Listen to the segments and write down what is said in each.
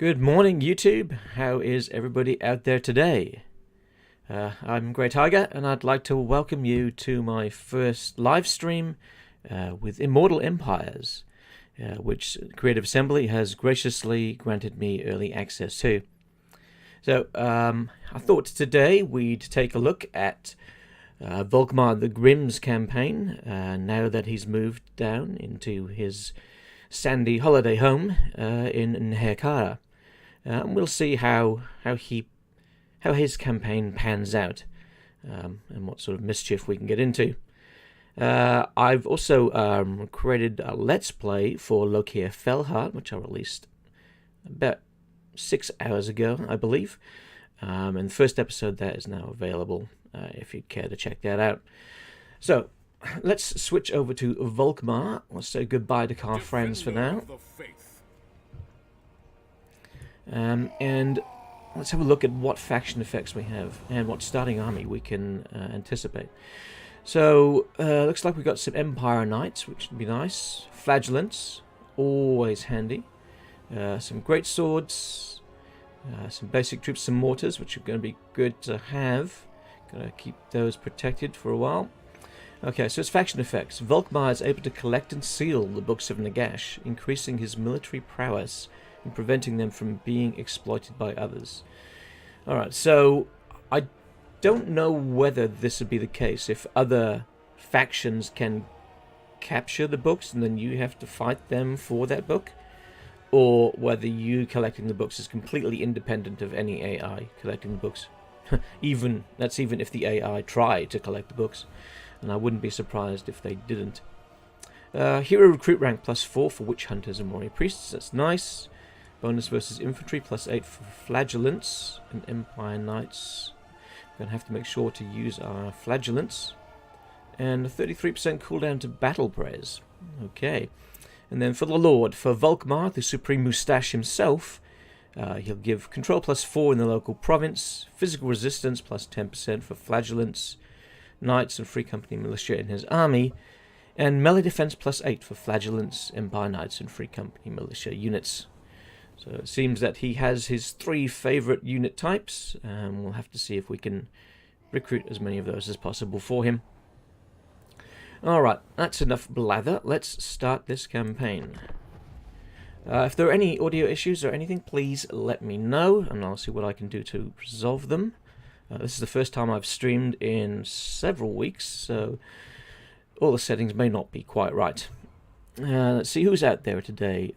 Good morning, YouTube. How is everybody out there today? I'm Grey Tiger, and I'd like to welcome you to my first live stream with Immortal Empires, which Creative Assembly has graciously granted me early access to. So, I thought today we'd take a look at Volkmar the Grim's campaign, now that he's moved down into his sandy holiday home in Nehekara. And we'll see how his campaign pans out, and what sort of mischief we can get into. I've also created a Let's Play for Lokia Fellheart, which I released about 6 hours ago, I believe. And the first episode of that is now available, if you'd care to check that out. So, let's switch over to Volkmar. Let's say goodbye to our friends for now. And let's have a look at what faction effects we have and what starting army we can anticipate. So, looks like we've got some Empire Knights, which would be nice. Flagellants, always handy. Some great swords, some basic troops, some mortars, which are going to be good to have. Going to keep those protected for a while. Okay, so it's faction effects. Volkmar is able to collect and seal the Books of Nagash, increasing his military prowess and preventing them from being exploited by others. Alright, so I don't know whether this would be the case if other factions can capture the books and then you have to fight them for that book, or whether you collecting the books is completely independent of any AI collecting the books. That's even if the AI tried to collect the books, and I wouldn't be surprised if they didn't. Hero recruit rank +4 for witch hunters and warrior priests, that's nice. Bonus versus infantry +8 for flagellants and Empire Knights. We're going to have to make sure to use our flagellants. And a 33% cooldown to battle prayers. Okay. And then for the Lord, for Volkmar, the Supreme Moustache himself, he'll give control +4 in the local province, physical resistance +10% for flagellants, knights and free company militia in his army, and melee defense +8 for flagellants, Empire Knights and free company militia units. So it seems that he has his 3 favourite unit types, and we'll have to see if we can recruit as many of those as possible for him. Alright, that's enough blather. Let's start this campaign. If there are any audio issues or anything, please let me know, and I'll see what I can do to resolve them. This is the first time I've streamed in several weeks, so all the settings may not be quite right. Let's see who's out there today.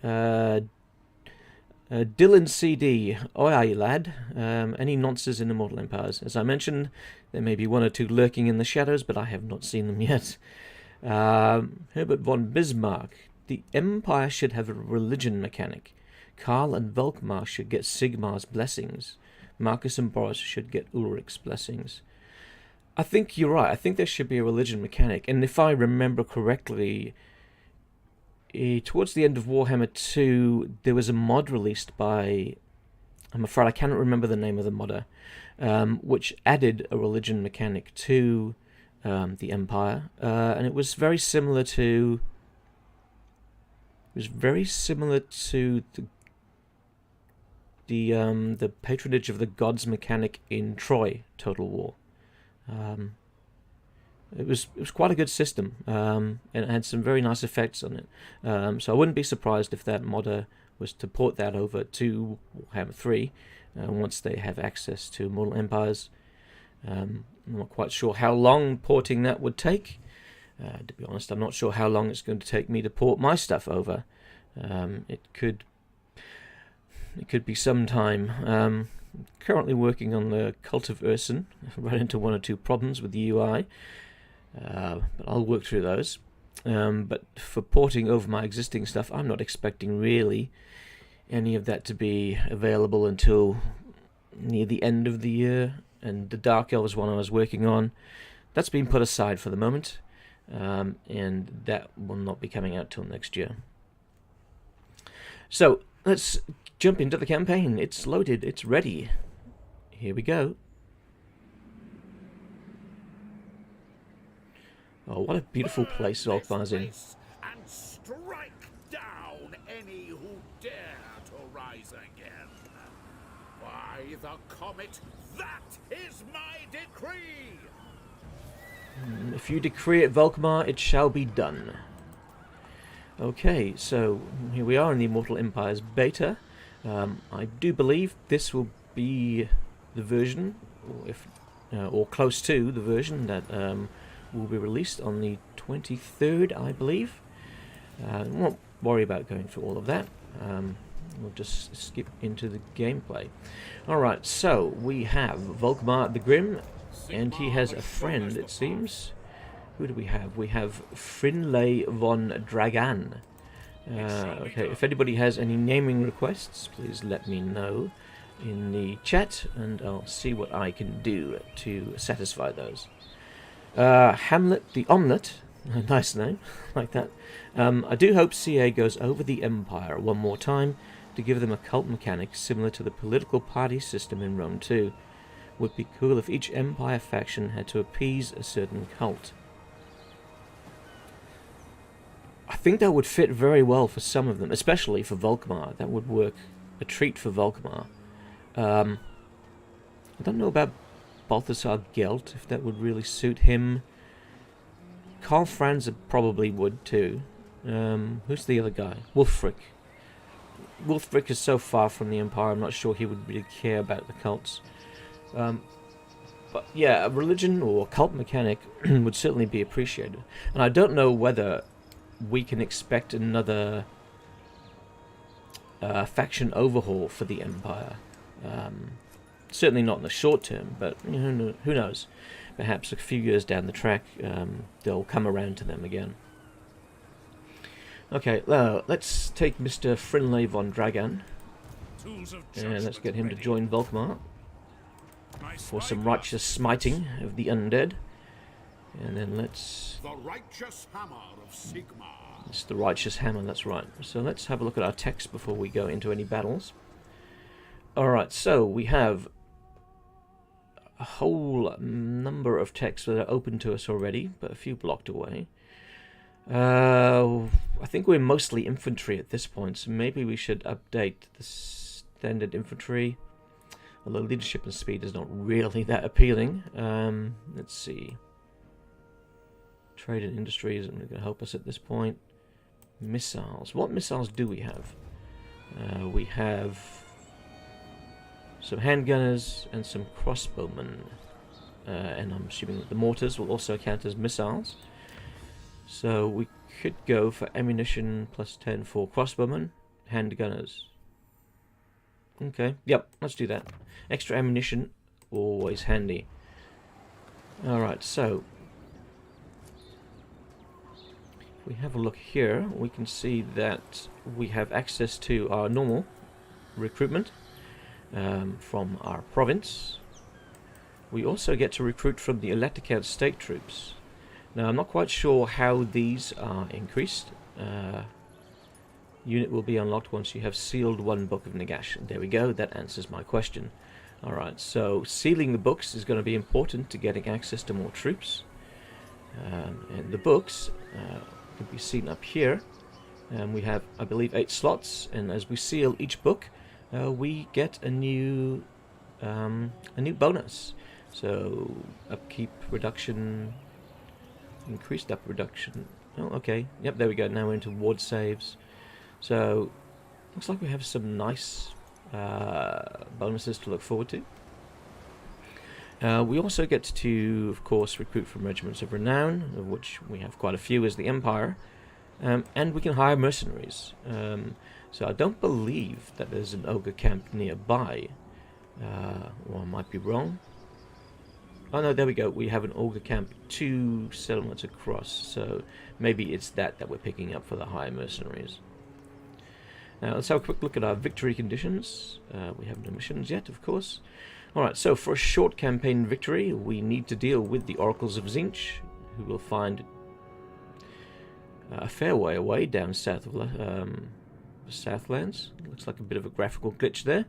Dylan CD, oi lad, any nonces in Immortal Empires? As I mentioned, there may be 1 or 2 lurking in the shadows, but I have not seen them yet. Herbert von Bismarck, the Empire should have a religion mechanic. Karl and Volkmar should get Sigmar's blessings. Marcus and Boris should get Ulrich's blessings. I think you're right, I think there should be a religion mechanic, and if I remember correctly, towards the end of Warhammer 2, there was a mod released by, I'm afraid I cannot remember the name of the modder, which added a religion mechanic to the Empire, and it was very similar to the patronage of the gods mechanic in Troy Total War. It was quite a good system, and it had some very nice effects on it. So I wouldn't be surprised if that modder was to port that over to Warhammer 3 once they have access to Immortal Empires. I'm not quite sure how long porting that would take. To be honest, I'm not sure how long it's going to take me to port my stuff over. It could be some time. Currently working on the Cult of Urson. Run into 1 or 2 problems with the UI. But I'll work through those. But for porting over my existing stuff, I'm not expecting really any of that to be available until near the end of the year. And the Dark Elves one I was working on, that's been put aside for the moment. And that will not be coming out till next year. So, let's jump into the campaign. It's loaded, it's ready. Here we go. Oh, what a beautiful place Volkmar's in. And strike down any who dare to rise again. By the comet, that is my decree! If you decree it, Volkmar, it shall be done. Okay, so here we are in the Immortal Empires beta. I do believe this will be the version, or close to the version that will be released on the 23rd, I believe. Won't worry about going through all of that. We'll just skip into the gameplay. Alright, so we have Volkmar the Grim, and he has a friend, it seems. Who do we have? We have Frinley von Dragan. Okay, if anybody has any naming requests, please let me know in the chat, and I'll see what I can do to satisfy those. Hamlet the Omelette, a nice name, like that. I do hope CA goes over the Empire one more time to give them a cult mechanic similar to the political party system in Rome 2. Would be cool if each Empire faction had to appease a certain cult. I think that would fit very well for some of them, especially for Volkmar. That would work a treat for Volkmar. I don't know about Balthasar Gelt, if that would really suit him. Karl Franz probably would too. Who's the other guy? Wulfric. Wulfric is so far from the Empire, I'm not sure he would really care about the cults. But yeah, a religion or cult mechanic would certainly be appreciated. And I don't know whether we can expect another faction overhaul for the Empire. Certainly not in the short term, but who knows? Perhaps a few years down the track, they'll come around to them again. Okay, let's take Mr. Frinley von Dragan, and let's get him to join Volkmar for some righteous smiting of the undead. And then let's... The righteous hammer of Sigmar. It's the righteous hammer, that's right. So let's have a look at our text before we go into any battles. Alright, so we have a whole number of texts that are open to us already, but a few blocked away. I think we're mostly infantry at this point, so maybe we should update the standard infantry. Although leadership and speed is not really that appealing. Let's see. Trade and industry isn't going to help us at this point. Missiles. What missiles do we have? We have some handgunners and some crossbowmen. And I'm assuming that the mortars will also count as missiles. So we could go for ammunition plus 10 for crossbowmen, handgunners. Okay, yep, let's do that. Extra ammunition, always handy. Alright, so if we have a look here, we can see that we have access to our normal recruitment from our province. We also get to recruit from the Electicad state troops. Now, I'm not quite sure how these are increased. Unit will be unlocked once you have sealed one book of Nagash. There we go, that answers my question. Alright, so sealing the books is going to be important to getting access to more troops. And the books can be seen up here. We have, I believe, 8 slots, and as we seal each book, we get a new bonus. So, upkeep reduction, increased up reduction. Oh, okay. Yep, there we go. Now we're into ward saves. So, looks like we have some nice bonuses to look forward to. We also get to, of course, recruit from regiments of renown, of which we have quite a few as the Empire, and we can hire mercenaries. So I don't believe that there's an ogre camp nearby, or I might be wrong. Oh no, there we go. We have an ogre camp 2 settlements across, so maybe it's that we're picking up for the hire mercenaries. Now let's have a quick look at our victory conditions. We have no missions yet, of course. Alright, so for a short campaign victory, we need to deal with the Oracles of Tzeentch, who will find a fair way away down south of the Southlands. Looks like a bit of a graphical glitch there.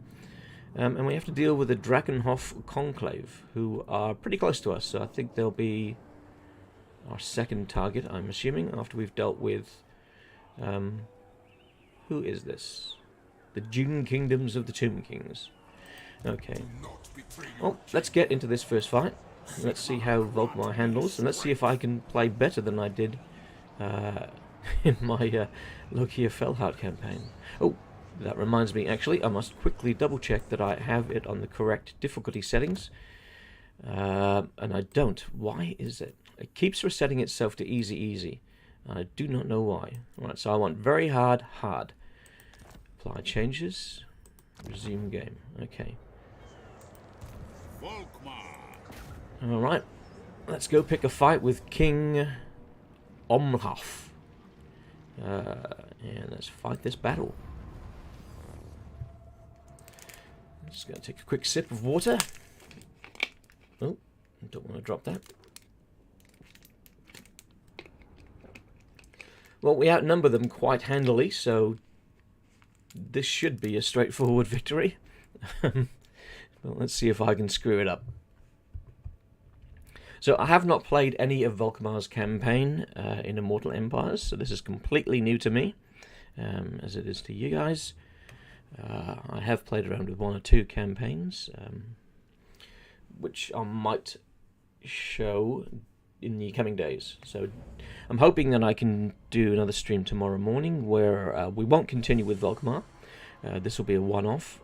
And we have to deal with the Drakenhof Conclave, who are pretty close to us, so I think they'll be our second target, I'm assuming, after we've dealt with... who is this? The Dune Kingdoms of the Tomb Kings. Okay. Oh, let's get into this first fight. Let's see how Volkmar handles, and let's see if I can play better than I did in my Lokia Felhout campaign. Oh, that reminds me, actually, I must quickly double check that I have it on the correct difficulty settings. And I don't. Why is it? It keeps resetting itself to easy, easy. I do not know why. Alright, so I want very hard, hard. Apply changes. Resume game. Okay. Alright. Let's go pick a fight with King Omraf. And let's fight this battle. I'm just going to take a quick sip of water. Oh, I don't want to drop that. Well, we outnumber them quite handily, so this should be a straightforward victory. Well, let's see if I can screw it up. So I have not played any of Volkmar's campaign in Immortal Empires, so this is completely new to me, as it is to you guys. I have played around with one or two campaigns, which I might show in the coming days. So I'm hoping that I can do another stream tomorrow morning where we won't continue with Volkmar. This will be a one-off.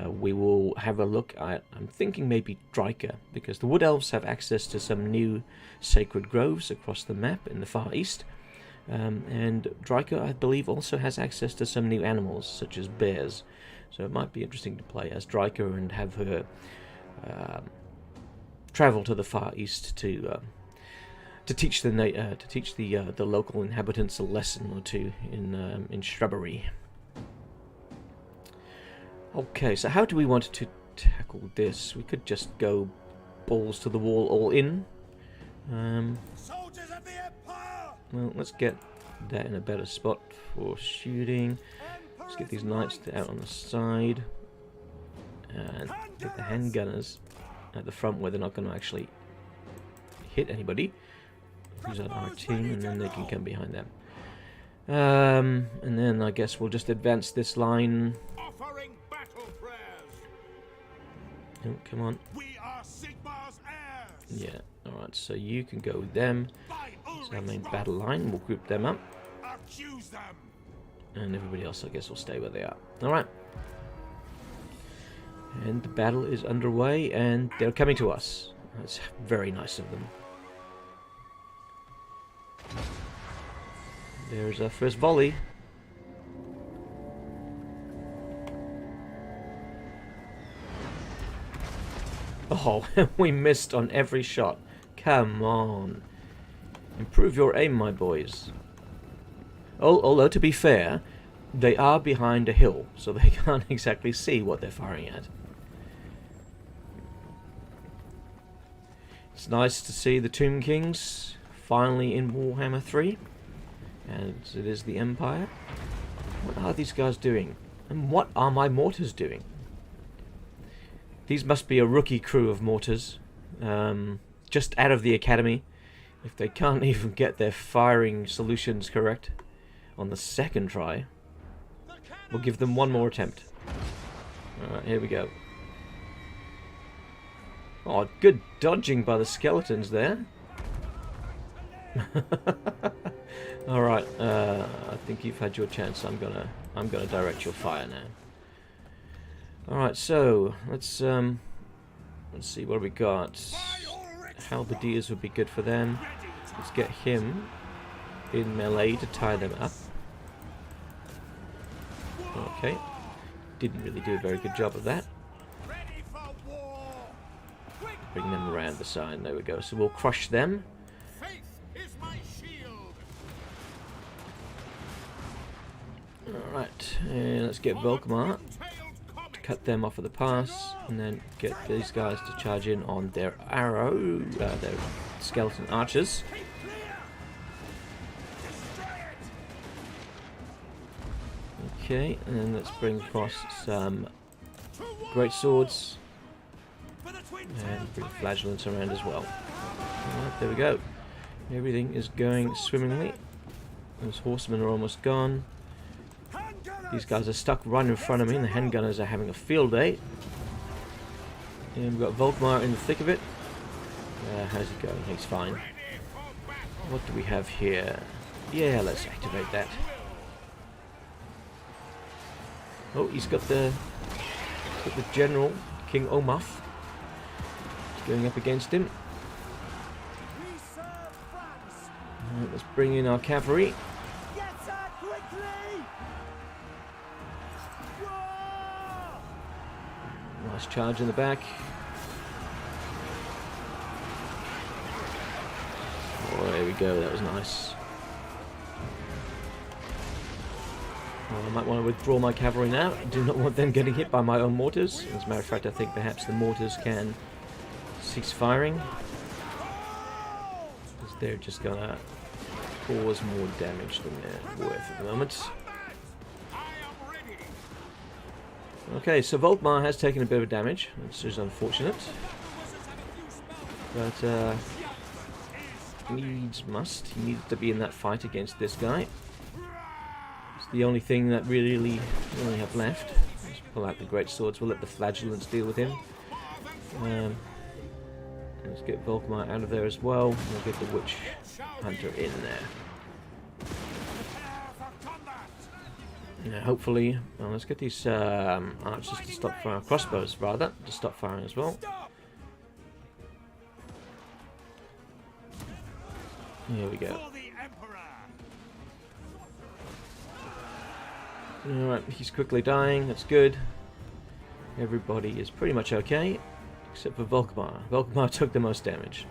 We will have a look at, I'm thinking maybe Dryker, because the Wood Elves have access to some new sacred groves across the map in the Far East. And Dryker, I believe, also has access to some new animals, such as bears. So it might be interesting to play as Dryker and have her travel to the Far East to teach the local inhabitants a lesson or two in shrubbery. Okay, so how do we want to tackle this? We could just go balls to the wall, all in. Soldiers of the Empire! Well, let's get that in a better spot for shooting. Let's get these knights out on the side. And get the handgunners at the front where they're not going to actually hit anybody. Who's on our team, and then they can come behind them. And then I guess we'll just advance this line. Offering battle prayers. Oh, come on. We are Sigmar's heirs. Yeah, alright, so you can go with them. It's our main battle line. We'll group them up. Accuse them. And everybody else, I guess, will stay where they are. Alright. And the battle is underway, and they're coming to us. That's very nice of them. There's our first volley. Oh, we missed on every shot. Come on. Improve your aim, my boys. Although, to be fair, they are behind a hill, so they can't exactly see what they're firing at. It's nice to see the Tomb Kings finally in Warhammer 3. And it is the Empire. What are these guys doing? And what are my mortars doing? These must be a rookie crew of mortars. Just out of the academy. If they can't even get their firing solutions correct on the second try, we'll give them one more attempt. Alright, here we go. Oh, good dodging by the skeletons there. Alright, I think you've had your chance. I'm gonna direct your fire now. Alright, so let's see what we got. Halberdiers would be good for them. Let's get him in melee to tie them up. Okay. Didn't really do a very good job of that. Bring them around the side. There we go. So we'll crush them. Alright, and let's get Volkmar to cut them off of the pass, and then get these guys to charge in on their their skeleton archers. Okay, and then let's bring across some great swords, and bring flagellants around as well. Alright, there we go. Everything is going swimmingly. Those horsemen are almost gone. These guys are stuck right in front of me, and the handgunners are having a field day. And we've got Volkmar in the thick of it. How's he going? He's fine. What do we have here? Yeah, let's activate that. Oh, he's got the general, King Omaf, going up against him. Right, let's bring in our cavalry. Nice charge in the back. Oh, there we go. That was nice. Well, I might want to withdraw my cavalry now. I do not want them getting hit by my own mortars. As a matter of fact, I think perhaps the mortars can cease firing, because they're just going to cause more damage than they're worth at the moment. Okay, so Volkmar has taken a bit of damage, which is unfortunate. But, needs must. He needed to be in that fight against this guy. It's the only thing that we really have left. Let's pull out the great swords. We'll let the flagellants deal with him. Let's get Volkmar out of there as well. We'll get the witch hunter in there. Yeah, hopefully, well, let's get these archers to stop firing, crossbows rather, to stop firing as well. Here we go. Alright, he's quickly dying, that's good. Everybody is pretty much okay, except for Volkmar. Volkmar took the most damage.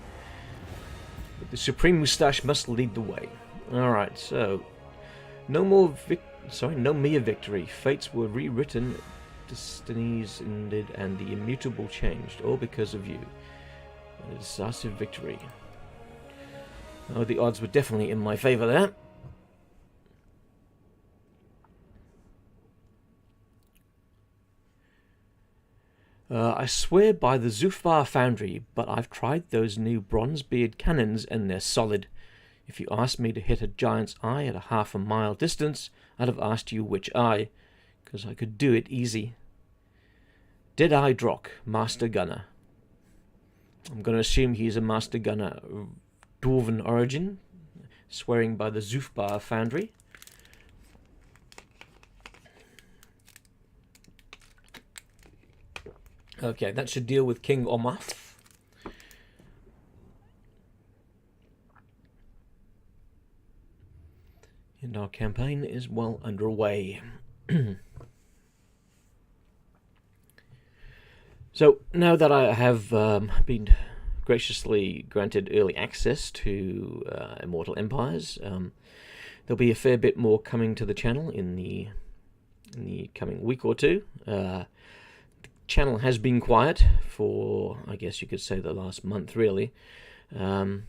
But the Supreme Moustache must lead the way. Alright, so no mere victory. Fates were rewritten, destinies ended, and the immutable changed, all because of you. A decisive victory. Oh, the odds were definitely in my favor there. I swear by the Zufbar foundry, but I've tried those new bronze-beard cannons and they're solid. If you asked me to hit a giant's eye at a half a mile distance, I'd have asked you which eye, because I could do it easy. Dead-Eye Drock, Master Gunner. I'm going to assume he's a Master Gunner of Dwarven origin, swearing by the Zufbar foundry. Okay, that should deal with King Omaf. And our campaign is well underway. So, now that I have been graciously granted early access to Immortal Empires, there'll be a fair bit more coming to the channel in the coming week or two. The channel has been quiet for, I guess you could say, the last month, really. Kind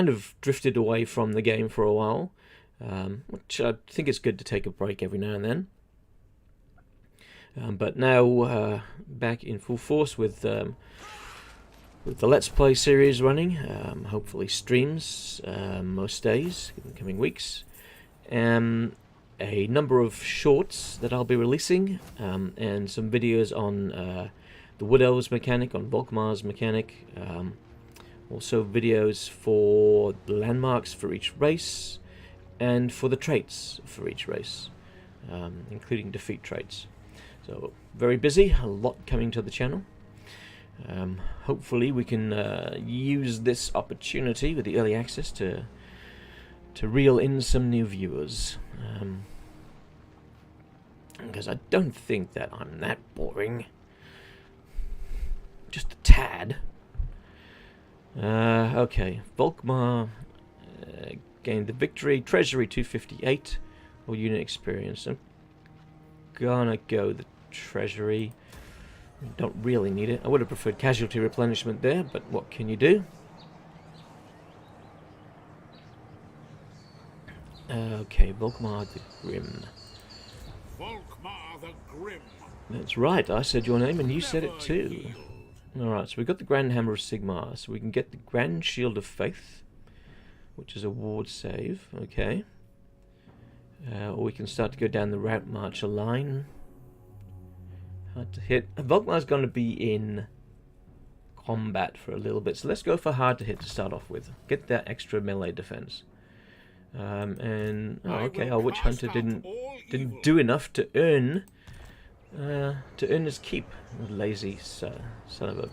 of drifted away from the game for a while, which I think it's good to take a break every now and then. But now back in full force with the Let's Play series running, hopefully streams most days in the coming weeks, a number of shorts that I'll be releasing, and some videos on the Wood Elves mechanic, on Volkmar's mechanic, also videos for the landmarks for each race, and for the traits for each race, including defeat traits. So, very busy, a lot coming to the channel. Hopefully we can use this opportunity with the early access to reel in some new viewers. Because I don't think that I'm that boring. Just a tad. Okay, Volkmar gained the victory. Treasury 258, or unit experience. I'm gonna go the treasury. Don't really need it. I would have preferred casualty replenishment there, but what can you do? Okay, Volkmar the Grim. Volkmar the Grim. That's right, I said your name and you said it too. Alright, so we've got the Grand Hammer of Sigmar, so we can get the Grand Shield of Faith, which is a ward save, okay. Or we can start to go down the route marcher line. Hard to hit. Volkmar's going to be in combat for a little bit, so let's go for hard to hit to start off with. Get that extra melee defense. Okay, our witch hunter didn't do enough to earn his keep. Lazy son of a.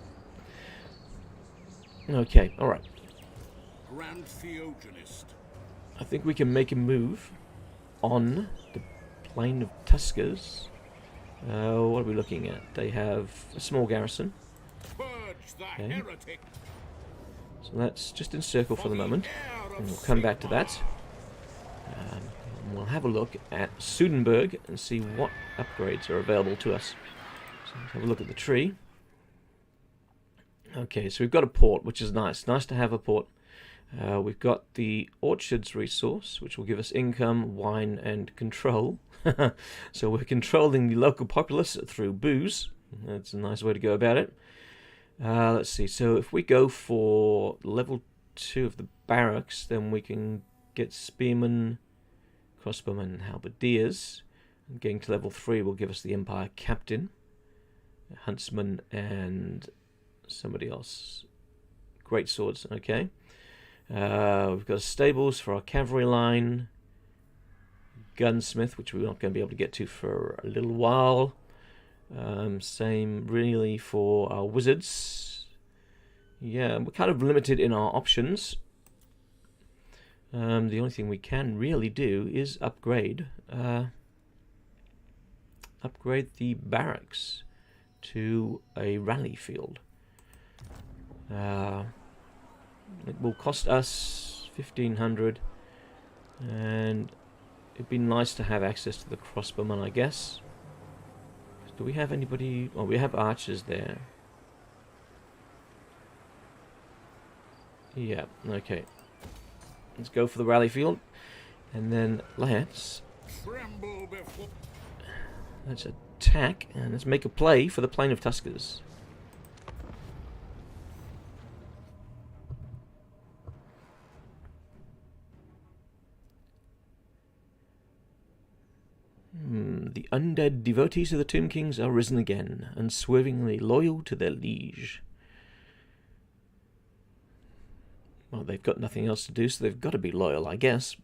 Okay, all right. Grand Theogenist. I think we can make a move on the plain of Tuskers. What are we looking at? They have a small garrison. Purge the Okay. heretic. So let's just encircle for the moment, and we'll come back to that. And we'll have a look at Sudenburg and see what upgrades are available to us. So let's have a look at the tree. Okay, so we've got a port, which is nice. Nice to have a port. We've got the orchards resource, which will give us income, wine, and control. So we're controlling the local populace through booze. That's a nice way to go about it. Let's see, so if we go for level 2 of the barracks, then we can get spearmen, crossbowmen, and halberdiers. And getting to level 3 will give us the Empire Captain, huntsman, and somebody else. Great swords, okay. We've got stables for our cavalry line, gunsmith, which we're not going to be able to get to for a little while. Same really for our wizards. Yeah, we're kind of limited in our options. The only thing we can really do is upgrade the barracks to a rally field. It will cost us 1,500, and it'd be nice to have access to the crossbowmen, I guess. Do we have anybody? Oh, we have archers there. Yeah, okay. Let's go for the rally field, and then let's attack, and let's make a play for the plain of Tuskers. The undead devotees of the Tomb Kings are risen again, unswervingly loyal to their liege. Well, they've got nothing else to do, so they've got to be loyal, I guess.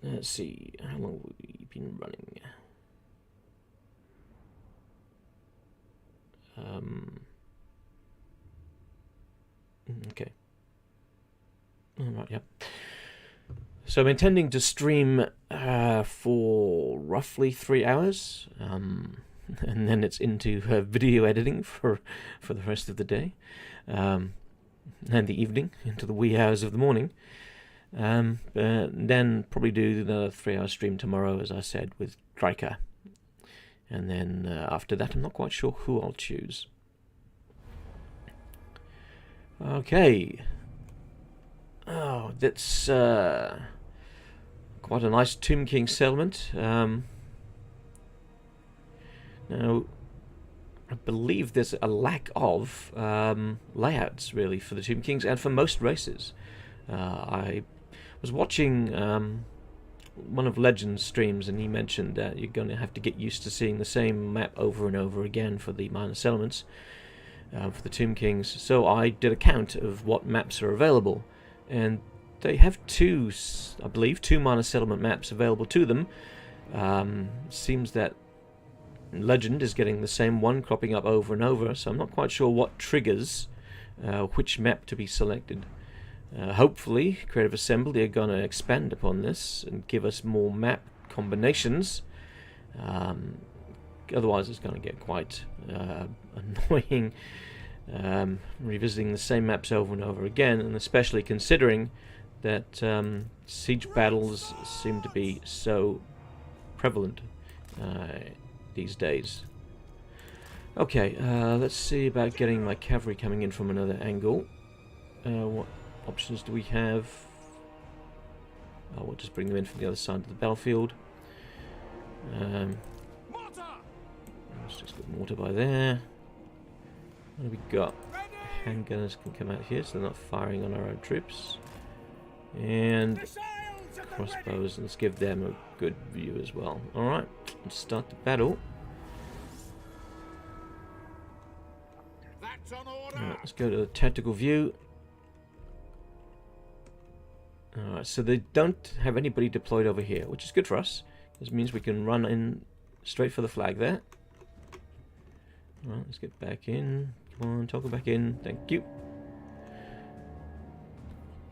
Let's see, how long have we been running? Okay. Alright, yep. So I'm intending to stream for roughly 3 hours, and then it's into video editing for the rest of the day, and the evening, into the wee hours of the morning. Then probably do the 3-hour stream tomorrow, as I said, with Dryker. And then after that, I'm not quite sure who I'll choose. Okay. Oh, that's quite a nice Tomb King settlement. Now, I believe there's a lack of layouts, really, for the Tomb Kings and for most races. I was watching one of Legend's streams, and he mentioned that you're going to have to get used to seeing the same map over and over again for the minor settlements, for the Tomb Kings. So I did a count of what maps are available, and they have two minor settlement maps available to them. Seems that Legend is getting the same one cropping up over and over, so I'm not quite sure what triggers which map to be selected. Hopefully, Creative Assembly are going to expand upon this and give us more map combinations. Otherwise, it's going to get quite annoying revisiting the same maps over and over again, and especially considering that siege battles seem to be so prevalent these days. Okay, let's see about getting my cavalry coming in from another angle. What options do we have? Oh, we'll just bring them in from the other side of the battlefield. Let's just get mortar by there. What have we got? Handgunners can come out here, so they're not firing on our own troops. And crossbows. Let's give them a good view as well. Alright, let's start the battle. That's on order. Alright, let's go to the tactical view. Alright, so they don't have anybody deployed over here, which is good for us. This means we can run in straight for the flag there. Alright, let's get back in. Come on, toggle back in. Thank you.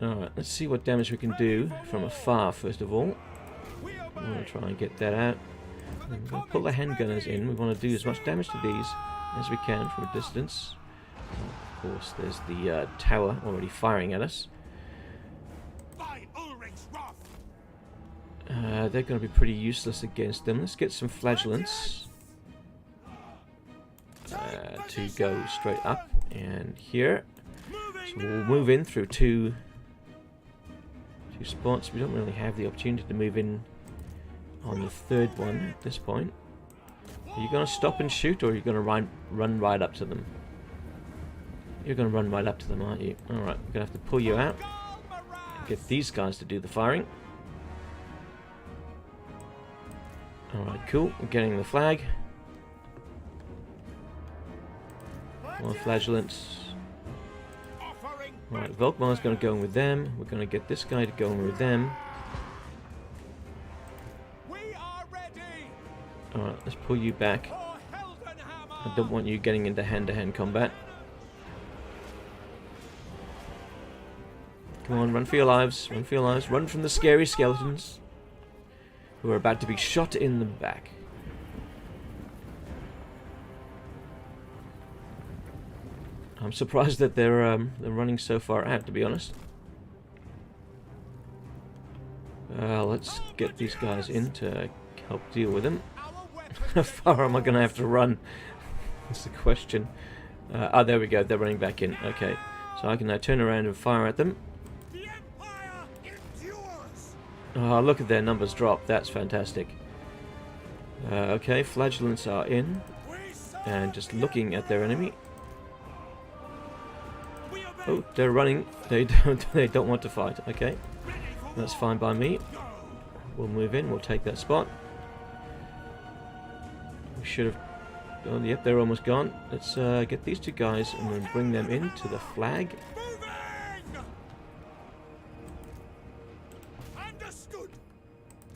Alright, let's see what damage we can do from afar, first of all. We want to try and get that out. We're going to pull the handgunners in. We want to do as much damage to these as we can from a distance. Of course, there's the tower already firing at us. They're going to be pretty useless against them. Let's get some flagellants to go straight up and here. So we'll move in through two spots. We don't really have the opportunity to move in on the third one at this point. Are you going to stop and shoot, or are you going to run right up to them? You're going to run right up to them, aren't you? Alright, we're going to have to pull you out. Get these guys to do the firing. Alright, cool. We're getting the flag. More flagellants. Alright, Volkmar's going to go in with them. We're going to get this guy to go in with them. Alright, let's pull you back. I don't want you getting into hand-to-hand combat. Come on, run for your lives. Run for your lives. Run from the scary skeletons who are about to be shot in the back. I'm surprised that they're running so far out, to be honest. Let's get these guys in to help deal with them. How far am I going to have to run? That's the question. Oh, there we go. They're running back in. Okay, so I can now turn around and fire at them. Oh, look at their numbers drop. That's fantastic. Okay, flagellants are in, and just looking at their enemy. Oh, they're running. They don't want to fight. Okay, that's fine by me. We'll move in. We'll take that spot. We should have. Oh, yep, they're almost gone. Let's get these two guys and then bring them into the flag.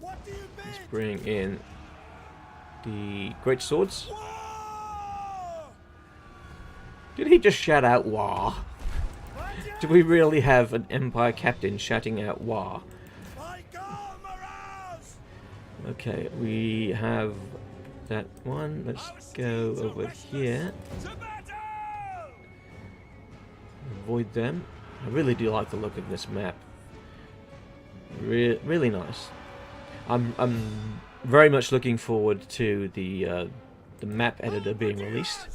Let's bring in the great swords. Did he just shout out "Wah"? Do we really have an Empire captain shouting out "Wah"? Okay, we have that one. Let's go over here. Avoid them. I really do like the look of this map. Really nice. I'm very much looking forward to the map editor being released,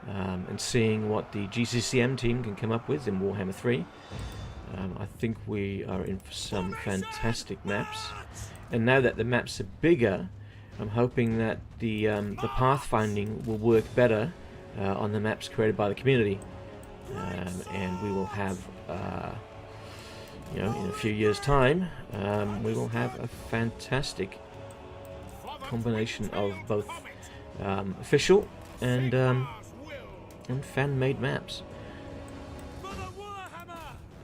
and seeing what the GCCM team can come up with in Warhammer 3. I think we are in for some fantastic maps, and now that the maps are bigger, I'm hoping that the pathfinding will work better on the maps created by the community, and we will have. You know, in a few years' time, we will have a fantastic combination of both official and fan-made maps.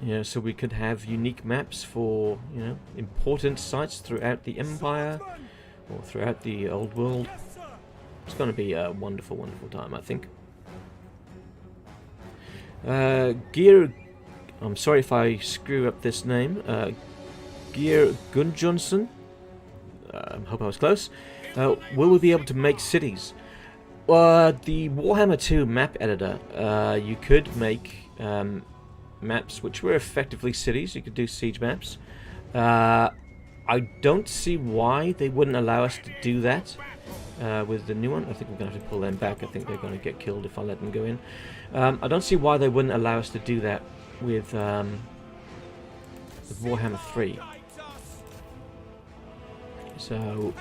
You know, so we could have unique maps for, you know, important sites throughout the Empire or throughout the Old World. It's going to be a wonderful, wonderful time, I think. I'm sorry if I screw up this name. Geir Gunjonsson. I hope I was close. Will we be able to make cities? The Warhammer 2 map editor, you could make maps which were effectively cities. You could do siege maps. I don't see why they wouldn't allow us to do that with the new one. I think we're going to have to pull them back. I think they're going to get killed if I let them go in. I don't see why they wouldn't allow us to do that with Warhammer 3. So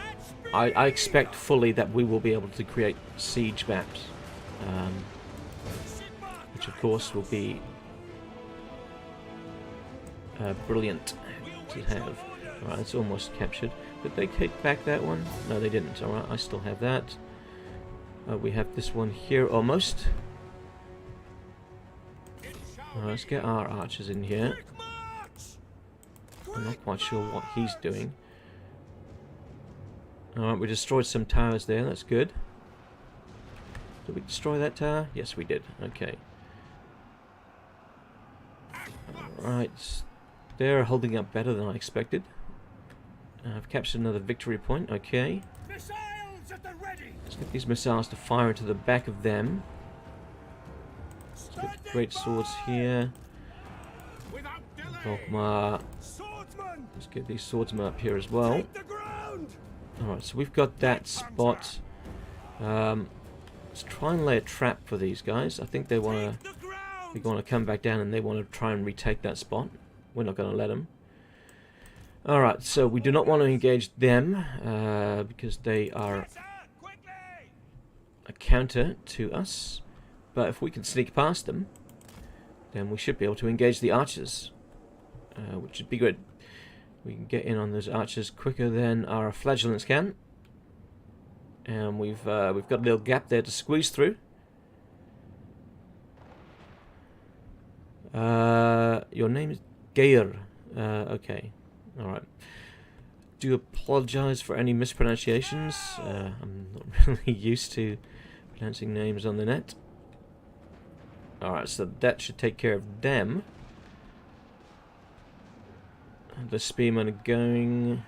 I expect fully that we will be able to create siege maps, which of course will be brilliant to have. Alright, it's almost captured. Did they take back that one? No, they didn't. Alright, I still have that. We have this one here almost. Let's get our archers in here. I'm not quite sure what he's doing. Alright, we destroyed some towers there. That's good. Did we destroy that tower? Yes, we did. Okay. Alright. They're holding up better than I expected. I've captured another victory point. Okay. Let's get these missiles to fire into the back of them. Let's get the great swords here. Volkmar. Let's get these swordsmen up here as well. Alright, so we've got that spot. Let's try and lay a trap for these guys. I think they want to come back down and they want to try and retake that spot. We're not going to let them. Alright, so we do not want to engage them because they are a counter to us. But if we can sneak past them, then we should be able to engage the archers, which would be good. We can get in on those archers quicker than our flagellants can. And we've got a little gap there to squeeze through. Your name is Geir. Okay. Alright. Do apologise for any mispronunciations. I'm not really used to pronouncing names on the net. Alright, so that should take care of them. The spearmen are going.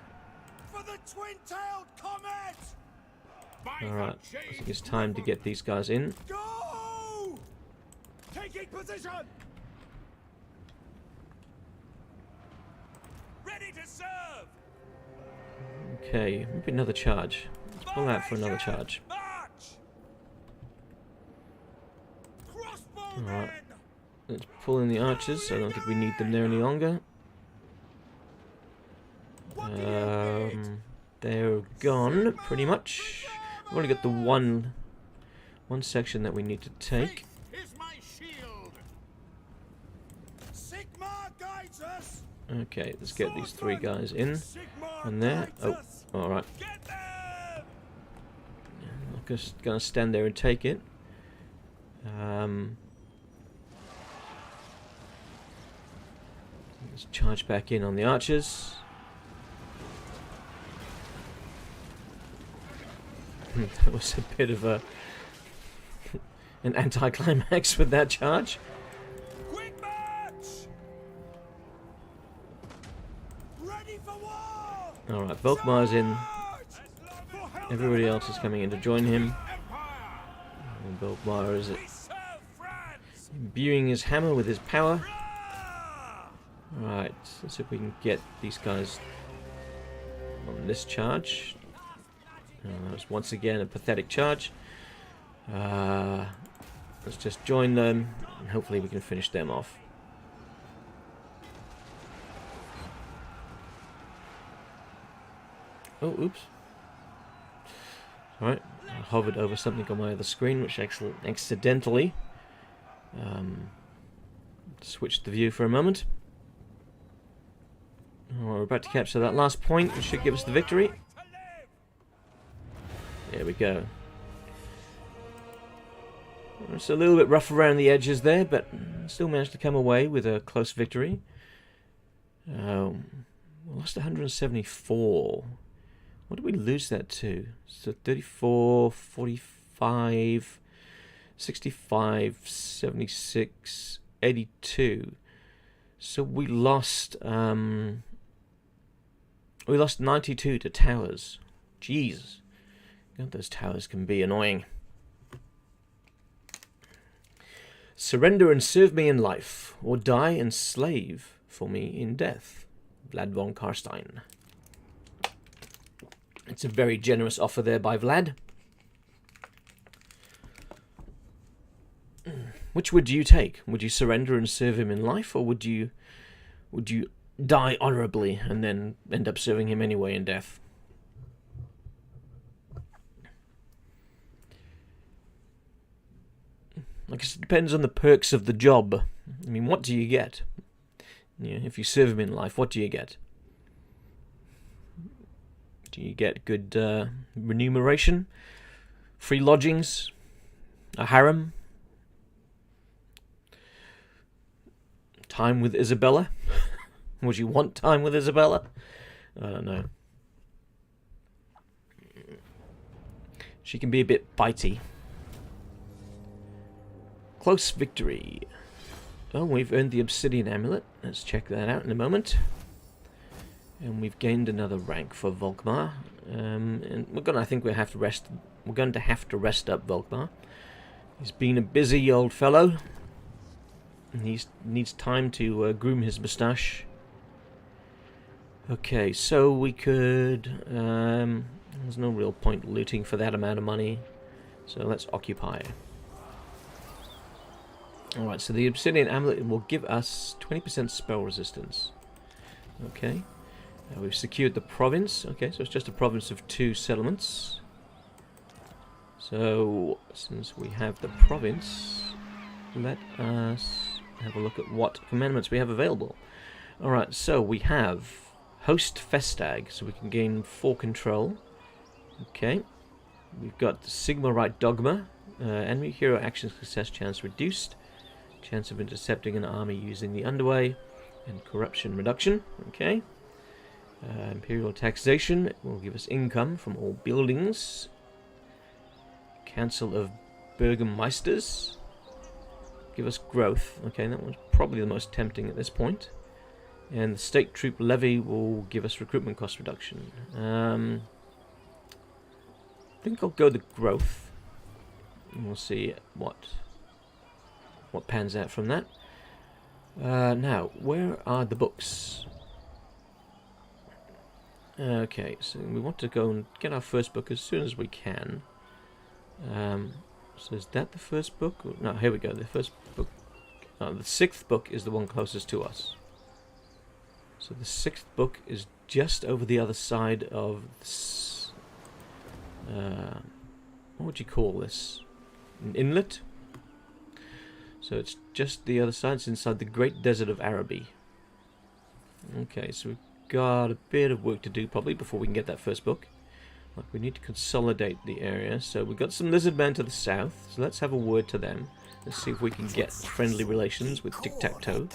For the twin-tailed comet! Alright, I think it's time to get these guys in. Go! Taking position! Ready to serve! Okay, maybe another charge. Let's pull out for another charge. Alright, let's pull in the archers. I don't think we need them there any longer. They're gone, pretty much. We've only got the one section that we need to take. Okay, let's get these three guys in. And there. Oh, alright. I'm just gonna stand there and take it. Let's charge back in on the archers. That was a bit of an anticlimax with that charge. Quick march! Ready for war! Alright, Volkmar's in. Everybody else is coming in to join him. And Volkmar is imbuing his hammer with his power. Alright, let's see if we can get these guys on this charge. That was once again a pathetic charge. Let's just join them and hopefully we can finish them off. Oh, oops. Alright, I hovered over something on my other screen which actually accidentally switched the view for a moment. Oh, we're about to capture that last point, which should give us the victory. There we go. It's a little bit rough around the edges there, but still managed to come away with a close victory. We lost 174. What did we lose that to? So 34, 45, 65, 76, 82. So we lost 92 to towers. Jeez. God, those towers can be annoying. Surrender and serve me in life, or die and slave for me in death. Vlad von Karstein. It's a very generous offer there by Vlad. Which would you take? Would you surrender and serve him in life, or would you die honorably and then end up serving him anyway in death? I guess it depends on the perks of the job. I mean, what do you get? You know, if you serve him in life, what do you get? Do you get good remuneration? Free lodgings? A harem? Time with Isabella? Would you want time with Isabella? I don't know. She can be a bit bitey. Close victory. Oh, we've earned the obsidian amulet. Let's check that out in a moment. And we've gained another rank for Volkmar. And we're gonna, I think we have to rest. We're going to have to rest up Volkmar. He's been a busy old fellow. And he needs time to groom his moustache. Okay, so we could... there's no real point looting for that amount of money. So let's occupy. Alright, so the obsidian amulet will give us 20% spell resistance. Okay. We've secured the province. Okay, so it's just a province of 2 settlements. So, since we have the province, let us have a look at what commandments we have available. Alright, so we have Host Festag, so we can gain 4 control. Okay. We've got the Sigma Right Dogma. Enemy hero action success chance reduced. Chance of intercepting an army using the underway. And corruption reduction. Okay. Imperial taxation will give us income from all buildings. Council of Burgermeisters. Give us growth. Okay, that was probably the most tempting at this point. And the state troop levy will give us recruitment cost reduction. I think I'll go the growth. And we'll see what pans out from that. Now, where are the books? Okay, so we want to go and get our first book as soon as we can. So is that the first book? No, here we go. The first book. The 6th book is the one closest to us. So the 6th book is just over the other side of this, what would you call this? An inlet? So it's just the other side. It's inside the Great Desert of Araby. Okay, so we've got a bit of work to do probably before we can get that first book. Like, we need to consolidate the area. So we've got some lizard men to the south. So let's have a word to them. Let's see if we can get friendly relations with Tic-Tac-Toe.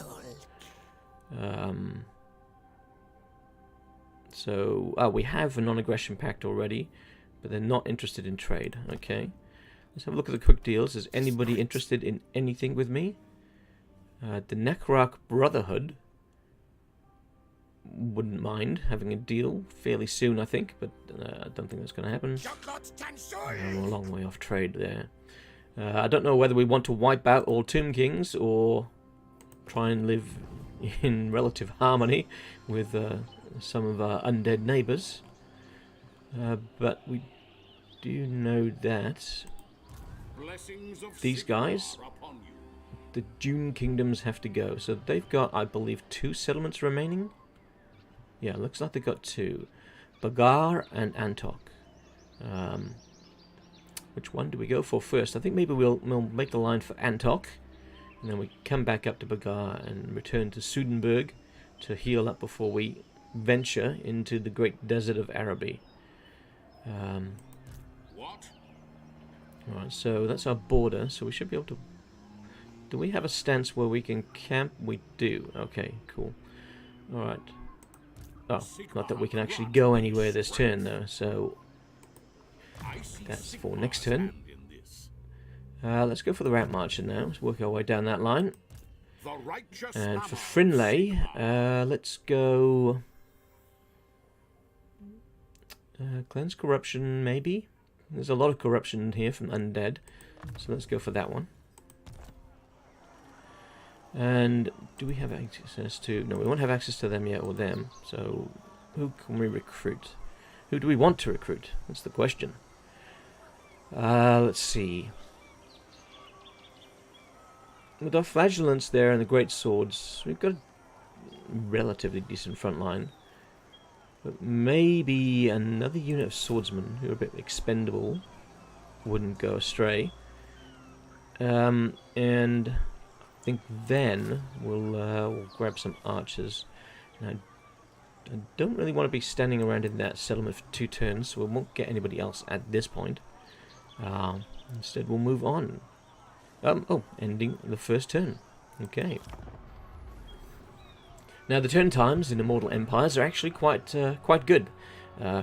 So, we have a non-aggression pact already, but they're not interested in trade. Okay. Let's have a look at the quick deals. Is anybody interested in anything with me? The Necroarch Brotherhood wouldn't mind having a deal fairly soon, I think, but I don't think that's going to happen. We're a long way off trade there. I don't know whether we want to wipe out all Tomb Kings or try and live in relative harmony with some of our undead neighbours. But we do know that these guys, the Dune Kingdoms, have to go. So they've got, I believe, 2 settlements remaining. Yeah, looks like they've got 2. Bagar and Antok. Which one do we go for first? I think maybe we'll make the line for Antok. And then we come back up to Bagar and return to Sudenburg to heal up before we venture into the Great Desert of Araby. Alright, so that's our border. So we should be able to... Do we have a stance where we can camp? We do. Okay, cool. Alright. Oh, not that we can actually go anywhere this turn, though. So that's for next turn. Let's go for the route marcher now. Let's work our way down that line. And for Frinlay, let's go... cleanse corruption, maybe? There's a lot of corruption here from undead. So let's go for that one. And do we have access to... No, we won't have access to them yet, or them. So who can we recruit? Who do we want to recruit? That's the question. Let's see. With our flagellants there and the great swords, we've got a relatively decent front line. But maybe another unit of swordsmen who are a bit expendable wouldn't go astray. And I think then we'll grab some archers. Now, I don't really want to be standing around in that settlement for 2 turns, so we won't get anybody else at this point. Instead, we'll move on. Oh, ending the first turn. Okay. Now, the turn times in Immortal Empires are actually quite good,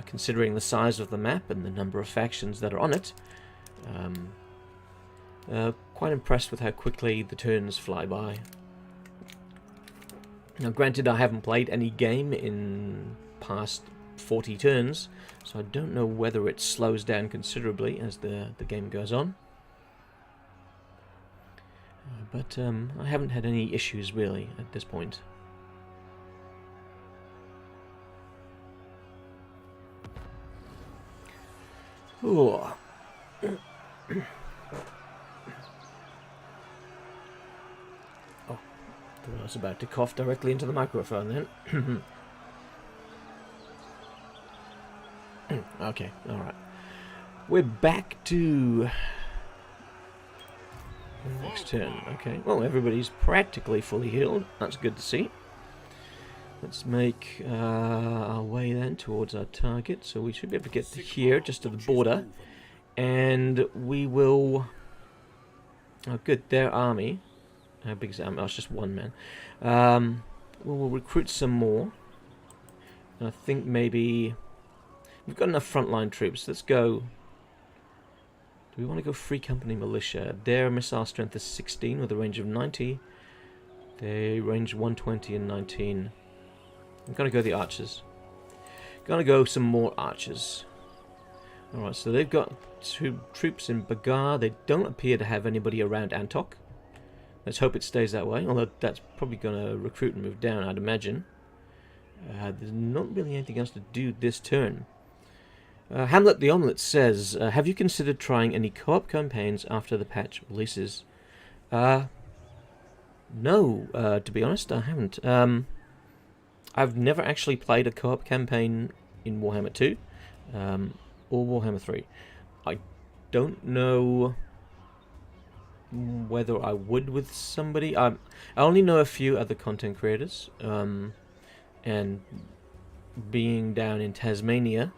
considering the size of the map and the number of factions that are on it. Quite impressed with how quickly the turns fly by. Now, granted, I haven't played any game in past 40 turns, so I don't know whether it slows down considerably as the game goes on. But I haven't had any issues, really, at this point. Ooh. I was about to cough directly into the microphone then. Okay, alright. We're back to the next turn. Okay, well, everybody's practically fully healed. That's good to see. Let's make our way then towards our target. So we should be able to get to here, just to the border. And we will... Oh, good, their army. How big is that? Oh, it's just 1 man. We'll recruit some more. And I think maybe... We've got enough frontline troops. Let's go... Do we want to go Free Company Militia? Their missile strength is 16 with a range of 90. They range 120 and 19. I'm going to go the archers. Going to go some more archers. Alright, so they've got 2 troops in Bagar. They don't appear to have anybody around Antok. Let's hope it stays that way, although that's probably going to recruit and move down, I'd imagine. There's not really anything else to do this turn. Hamlet the Omelette says, have you considered trying any co-op campaigns after the patch releases? No, to be honest, I haven't. I've never actually played a co-op campaign in Warhammer 2 or Warhammer 3. I don't know whether I would with somebody. I only know a few other content creators, and being down in Tasmania,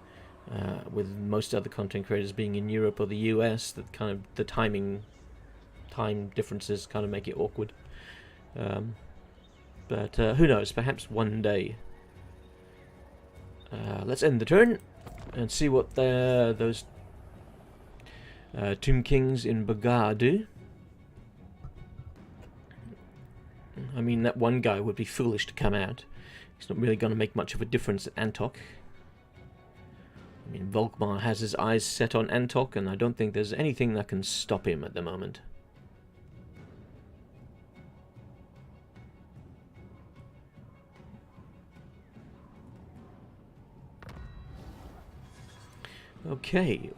with most other content creators being in Europe or the US, that kind of the time differences kind of make it awkward. But who knows? Perhaps one day. Let's end the turn and see what those Tomb Kings in Bagar do. I mean, that one guy would be foolish to come out. He's not really going to make much of a difference at Antok. I mean, Volkmar has his eyes set on Antok, and I don't think there's anything that can stop him at the moment. Okay.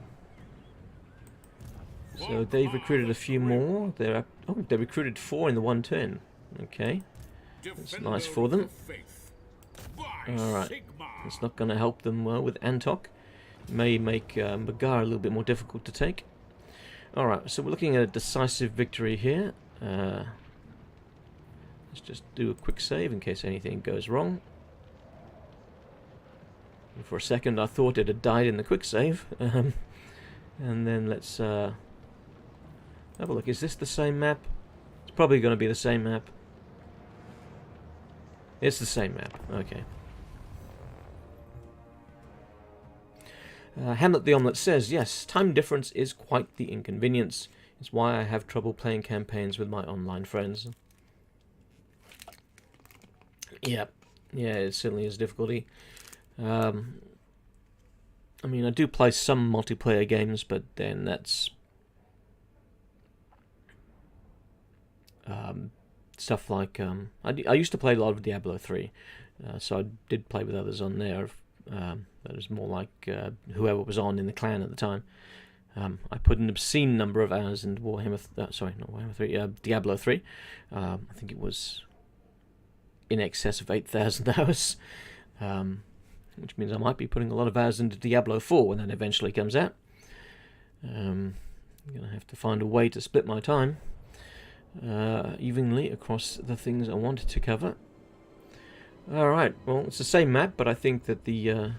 So they've recruited a few more. They're oh, they recruited 4 in the 1 turn. Okay, that's nice for them. Alright, it's not going to help them with Antok. May make Bagar a little bit more difficult to take. Alright, so we're looking at a decisive victory here. Let's just do a quick save in case anything goes wrong. And for a second I thought it had died in the quick save. And then let's have a look. Is this the same map? It's probably going to be the same map. It's the same map. Okay. Hamlet the Omelette says, yes, time difference is quite the inconvenience. It's why I have trouble playing campaigns with my online friends. Yeah, it certainly is difficulty. I mean, I do play some multiplayer games, but then that's stuff like I used to play a lot of Diablo 3, so I did play with others on there. That was more like whoever was on in the clan at the time. I put an obscene number of hours into Warhammer. Sorry, not Warhammer 3. Diablo 3. I think it was in excess of 8,000 hours, which means I might be putting a lot of hours into Diablo 4 when that eventually comes out. I'm gonna have to find a way to split my time evenly across the things I wanted to cover. Alright, well, it's the same map, but I think that the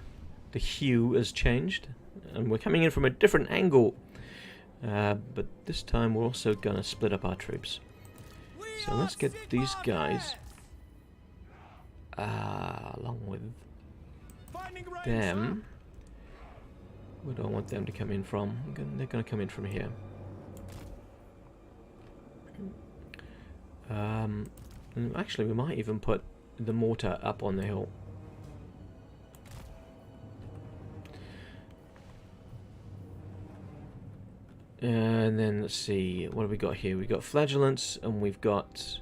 hue has changed. And we're coming in from a different angle. But this time we're also going to split up our troops. So let's get these guys along with them. Where do I want them to come in from? They're going to come in from here. Actually, we might even put the mortar up on the hill. And then let's see, what have we got here? We've got flagellants and we've got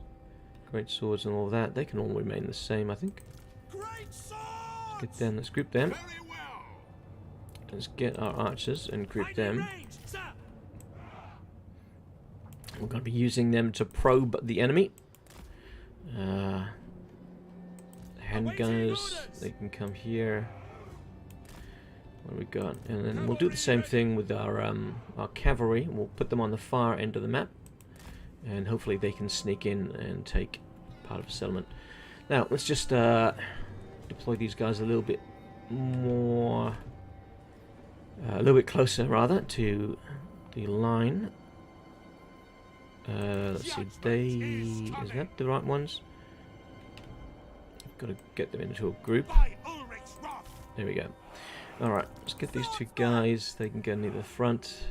great swords and all that. They can all remain the same, I think. Let's get them, let's group them. Let's get our archers and group them. We're going to be using them to probe the enemy. Handgunners, they can come here. What have we got? And then we'll do the same thing with our cavalry. We'll put them on the far end of the map, and hopefully they can sneak in and take part of the settlement. Now let's just deploy these guys a little bit more, a little bit closer rather to the line. Let's see, is that the right ones? Got to get them into a group. There we go. Alright, let's get these two guys. They can get near the front.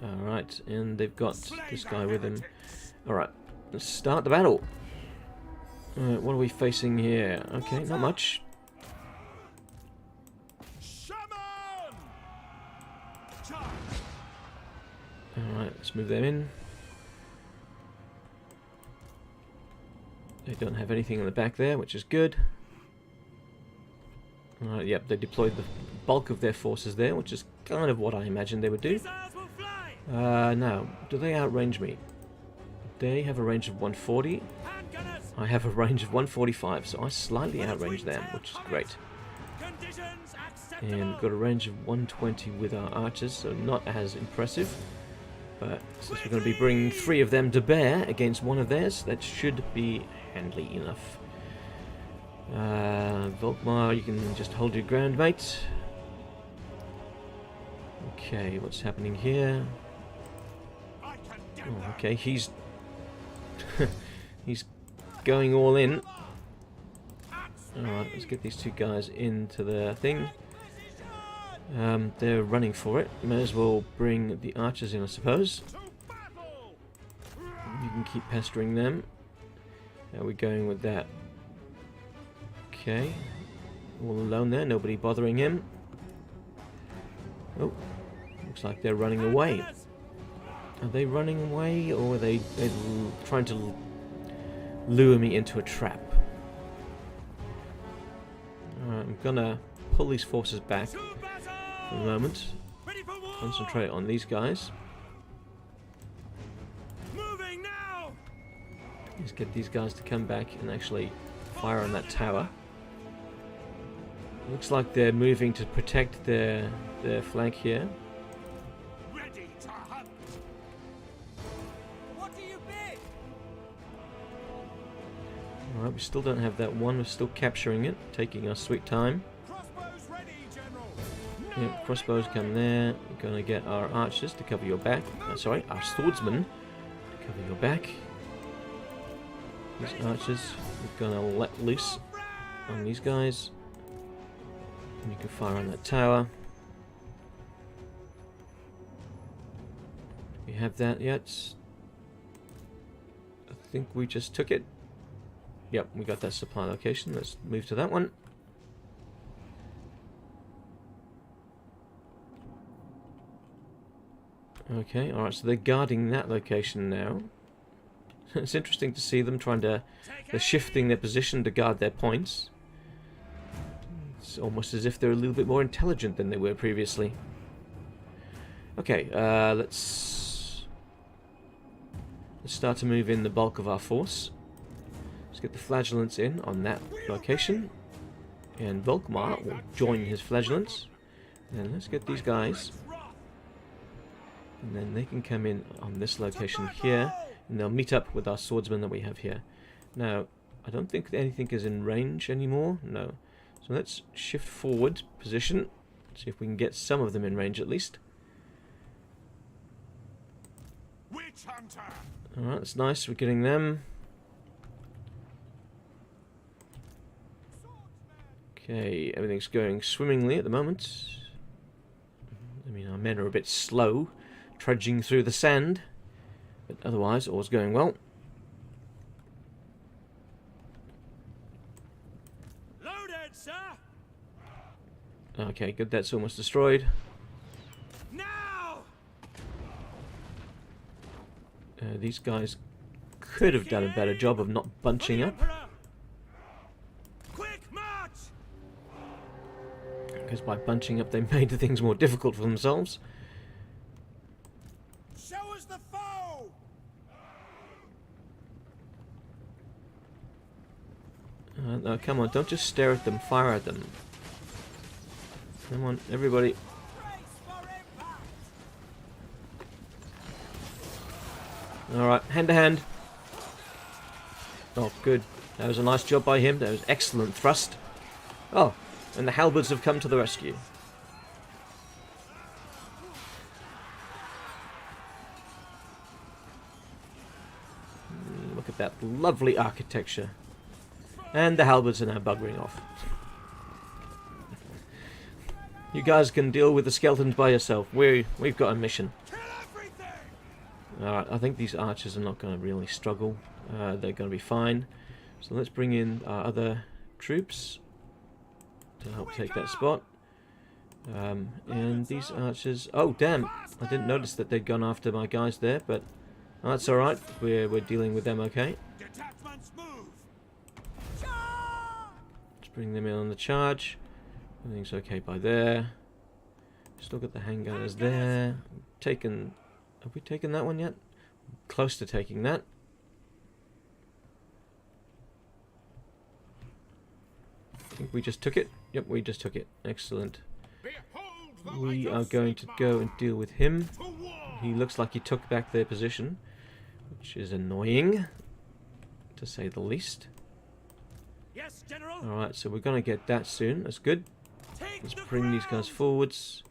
Alright, and they've got this guy with them. Alright, let's start the battle. Alright, what are we facing here? Okay, not much. Alright, let's move them in. They don't have anything in the back there, which is good. Alright, yep, they deployed the bulk of their forces there, which is kind of what I imagined they would do. Now, do they outrange me? They have a range of 140. I have a range of 145, so I slightly outrange them, which is great. And we've got a range of 120 with our archers, so not as impressive. But since we're going to be bringing 3 of them to bear against 1 of theirs, that should be handily enough. Volkmar, you can just hold your ground, mate. Okay, what's happening here? Oh, okay, he's he's going all in. Alright, let's get these 2 guys into the thing. They're running for it. May as well bring the archers in, I suppose. You can keep pestering them. How are we going with that? Okay. All alone there, nobody bothering him. Oh, looks like they're running away. Are they running away, or are they trying to lure me into a trap? Alright, I'm gonna pull these forces back for the moment. Concentrate on these guys. Let's get these guys to come back and actually fire on that tower. Looks like they're moving to protect their flank here. Alright, we still don't have that one. We're still capturing it, taking our sweet time. Yep, crossbows come there. We're going to get our archers to cover your back. Sorry, our swordsmen to cover your back. These archers, we're going to let loose on these guys. And you can fire on that tower. Do we have that yet? I think we just took it. Yep, we got that supply location. Let's move to that one. Okay, alright, so they're guarding that location now. It's interesting to see them they're shifting their position to guard their points. It's almost as if they're a little bit more intelligent than they were previously. Okay, let's start to move in the bulk of our force. Let's get the flagellants in on that location. And Volkmar will join his flagellants. And let's get these guys. And then they can come in on this location here. And they'll meet up with our swordsmen that we have here. Now, I don't think anything is in range anymore. No. So let's shift forward position. See if we can get some of them in range at least. Witch hunter. Alright, that's nice. We're getting them. Okay, everything's going swimmingly at the moment. I mean, our men are a bit slow, trudging through the sand. But otherwise, all's going well. Loaded, sir. Okay, good. That's almost destroyed. Now. These guys could have done a better job of not bunching up. Quick march. Because by bunching up, they made things more difficult for themselves. Show us the foe. No, come on, don't just stare at them, fire at them. Come on, everybody. Alright, hand to hand. Oh, good. That was a nice job by him. That was excellent thrust. Oh, and the halberds have come to the rescue. Look at that lovely architecture. And the halberds are now buggering off. You guys can deal with the skeletons by yourself. We've got a mission. Alright, I think these archers are not going to really struggle. They're going to be fine. So let's bring in our other troops to help take that spot. And these archers... Oh, damn! I didn't notice that they'd gone after my guys there, but that's alright. We're dealing with them okay. Let's bring them in on the charge. Everything's okay by there. Still got the handgunners there. Have we taken that one yet? Close to taking that. I think we just took it. Yep, we just took it. Excellent. We are going to go and deal with him. He looks like he took back their position, which is annoying, to say the least. Yes, General. Alright, so we're going to get that soon. That's good. Let's bring these guys forwards.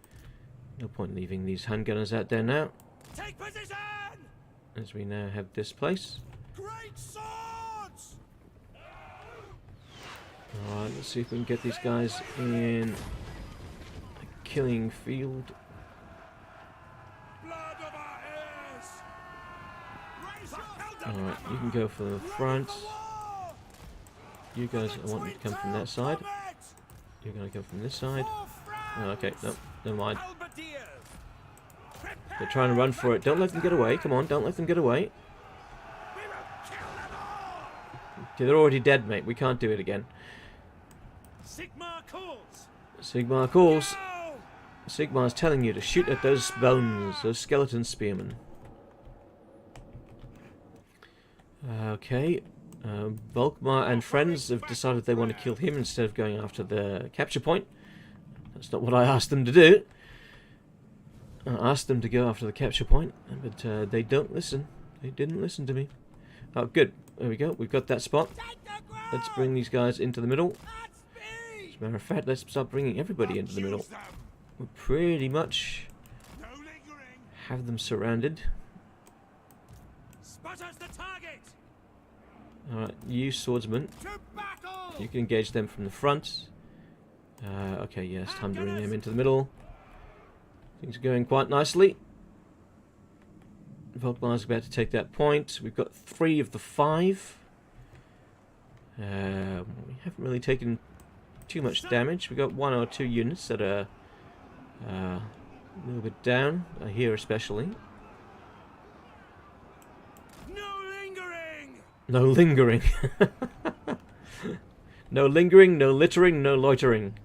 No point leaving these handgunners out there now. Take position. As we now have this place. Great swords. Alright, let's see if we can get these guys in a killing field. Blood of our heirs. Alright, you can go for the front. You guys are wanting to come from that side. You're going to come from this side. Oh, okay, no, never mind. They're trying to run for it. Don't let them get away. Come on, don't let them get away. Okay, they're already dead, mate. We can't do it again. Sigmar calls. Sigmar calls. Sigmar's telling you to shoot at those bones, those skeleton spearmen. Okay. Volkmar and friends have decided they want to kill him instead of going after the capture point. That's not what I asked them to do. I asked them to go after the capture point, but they don't listen. They didn't listen to me. Oh, good. There we go. We've got that spot. Let's bring these guys into the middle. As a matter of fact, let's start bringing everybody into the middle. We pretty much have them surrounded. Alright, you swordsmen. You can engage them from the front. Okay, yes, time to bring them into the middle. Things are going quite nicely. Volkmar's about to take that point. We've got 3 of the 5. We haven't really taken too much damage. We've got 1 or 2 units that are a little bit down, here especially. No lingering. No lingering, no littering, no loitering.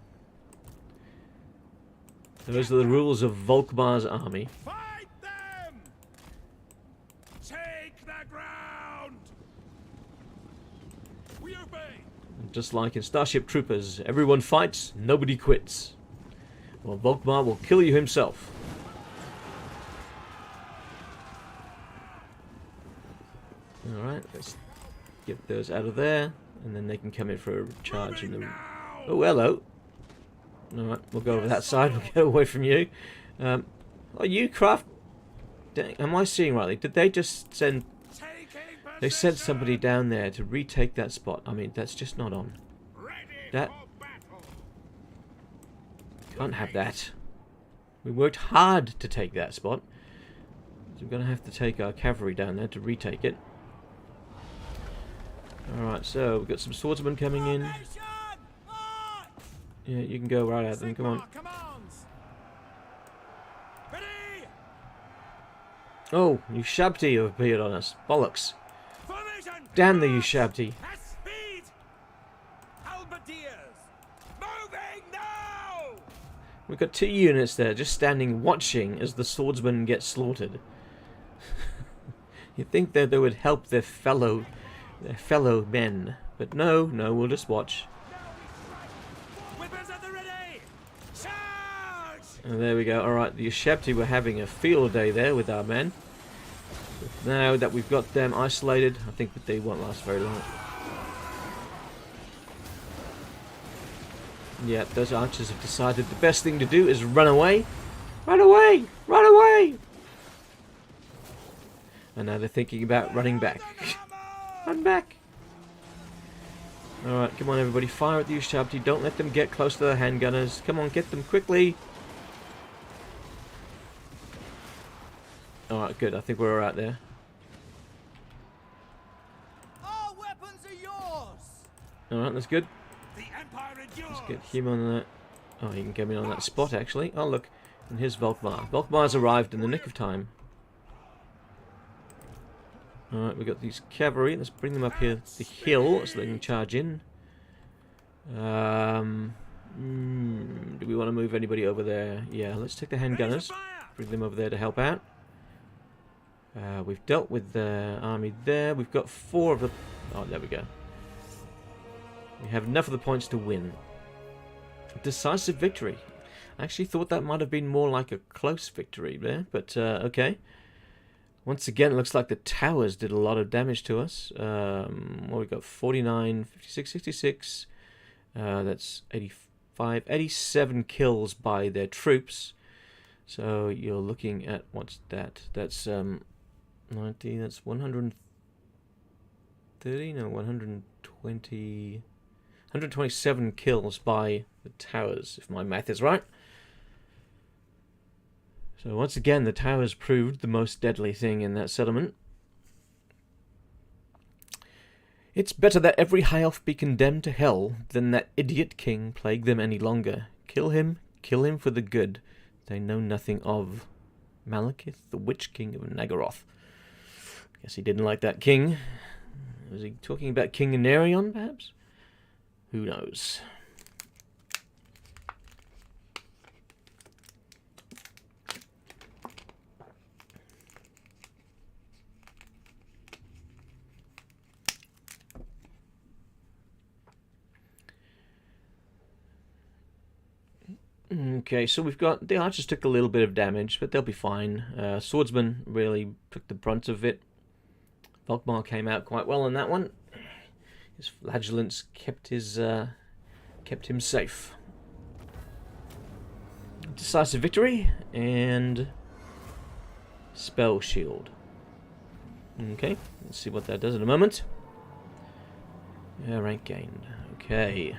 Those are the rules of Volkmar's army. Fight them! Take the ground! We obey. Just like in Starship Troopers, everyone fights, nobody quits. Well, Volkmar will kill you himself. Alright, let's get those out of there, and then they can come in for a charge in the... Oh, hello. Alright, we'll go over that side, we'll get away from you. Are you craft... Dang, am I seeing rightly? Did they just send... They sent somebody down there to retake that spot. I mean, that's just not on. That... Can't have that. We worked hard to take that spot. So we're going to have to take our cavalry down there to retake it. Alright, so we've got some swordsmen coming in. Yeah, you can go right at them, come on. Oh, Ushabti have appeared on us. Bollocks. Damn the Ushabti. We've got 2 units there just standing watching as the swordsmen get slaughtered. You'd think that they would help their fellow men. But no, we'll just watch. And there we go. Alright, the Ushabti were having a field day there with our men. But now that we've got them isolated, I think that they won't last very long. Yeah, those archers have decided the best thing to do is run away. Run away! Run away! And now they're thinking about running back. Run back! Alright, come on everybody, fire at the Ushabti. Don't let them get close to the handgunners. Come on, get them quickly. Alright, good. I think we're out there. Our weapons are yours. Alright, that's good. The Empire endures. Let's get him on that. Oh, he can get me on that spot, actually. Oh, look. And here's Volkmar. Volkmar's arrived in the nick of time. Alright, we've got these cavalry. Let's bring them up here the hill so they can charge in. Do we want to move anybody over there? Yeah, let's take the handgunners. Bring them over there to help out. We've dealt with the army there. We've got 4 of the... Oh, there we go. We have enough of the points to win. Decisive victory. I actually thought that might have been more like a close victory there, but okay. Once again, it looks like the towers did a lot of damage to us. Well, we got 49, 56, 66. That's 85, 87 kills by their troops. So you're looking at, what's that? That's 90, that's 130, no, 120, 127 kills by the towers, if my math is right. So once again, the towers proved the most deadly thing in that settlement. It's better that every high elf be condemned to hell than that idiot king plague them any longer. Kill him for the good they know nothing of. Malekith, the Witch King of Nagaroth. Guess he didn't like that king. Was he talking about King Anarion, perhaps? Who knows? Okay, so we've got... The archers took a little bit of damage, but they'll be fine. Swordsman really took the brunt of it. Volkmar came out quite well on that one. His flagellants kept him safe. Decisive victory and spell shield. Okay, let's see what that does in a moment. Yeah, rank gained. Okay.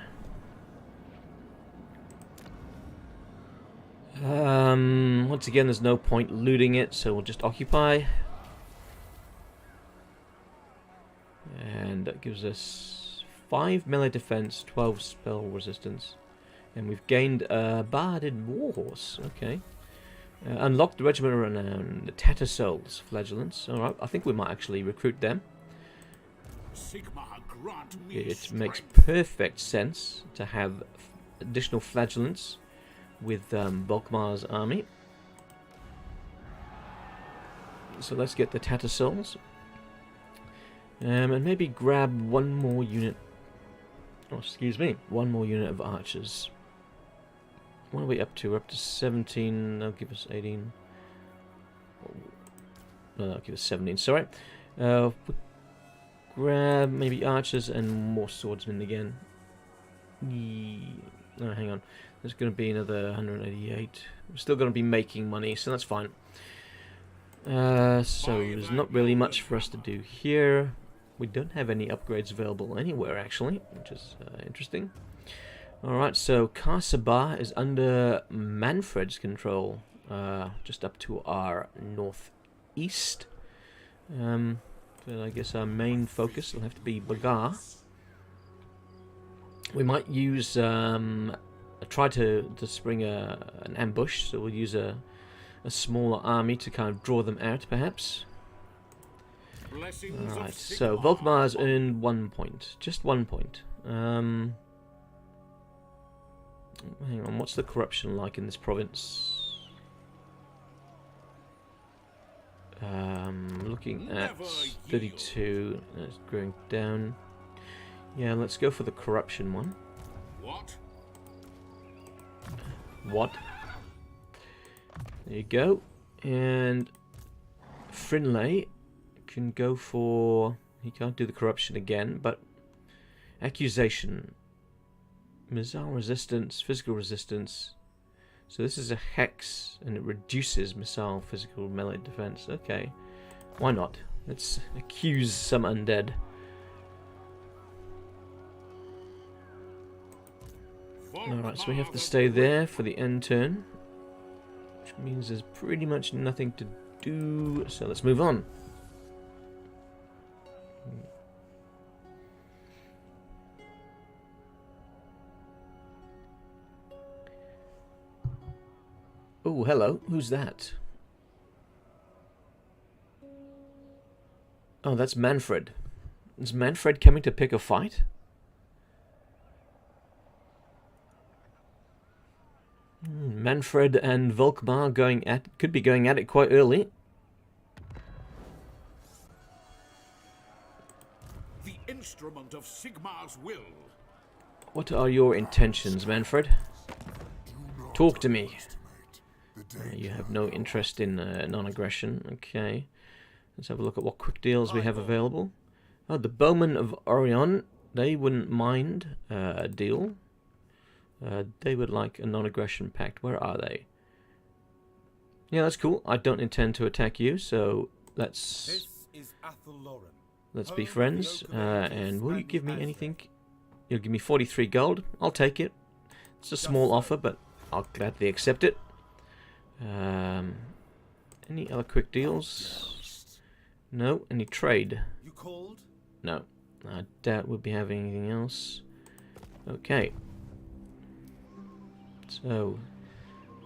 Once again, there's no point looting it, so we'll just occupy. And that gives us 5 melee defense, 12 spell resistance. And we've gained a barded warhorse. Okay. Unlocked the regiment of renown, the Tattersouls flagellants. Alright, I think we might actually recruit them. It makes perfect sense to have additional flagellants with Volkmar's army. So let's get the Tattersouls. And maybe grab one more unit. Oh, excuse me, one more unit of archers. What are we up to? We're up to 17. That'll give us 18. No, that'll give us 17. Sorry. grab maybe archers and more swordsmen again. Oh, hang on. There's going to be another 188. We're still going to be making money, so that's fine. So there's not really much for us to do here. We don't have any upgrades available anywhere, actually, which is interesting. Alright, so Karsaba is under Manfred's control, just up to our northeast. But I guess our main focus will have to be Bagar. We might use, try to spring an ambush, so we'll use a smaller army to kind of draw them out, perhaps. Alright, so Volkmar's earned 1 point. Just 1 point. Hang on, what's the corruption like in this province? Looking at 32, it's going down. Yeah, let's go for the corruption one. What? There you go. And Frinley can go for... He can't do the corruption again, but... Accusation. Missile resistance, physical resistance. So this is a hex, and it reduces missile, physical, melee defense. Okay. Why not? Let's accuse some undead. Alright, so we have to stay there for the end turn. Which means there's pretty much nothing to do. So let's move on. Oh, hello. Who's that? Oh, that's Manfred. Is Manfred coming to pick a fight? Manfred and Volkmar could be going at it quite early. The instrument of Sigmar's will. What are your intentions, Manfred? Talk to me. You have no interest in non-aggression. Okay. Let's have a look at what quick deals we have available. Oh, the Bowmen of Orion. They wouldn't mind a deal. They would like a non-aggression pact. Where are they? Yeah, that's cool. I don't intend to attack you, so let's be friends. And will you give me anything? You'll give me 43 gold. I'll take it. It's a small offer, but I'll gladly accept it. Any other quick deals? No. Any trade? No. I doubt we'll be having anything else. Okay. So,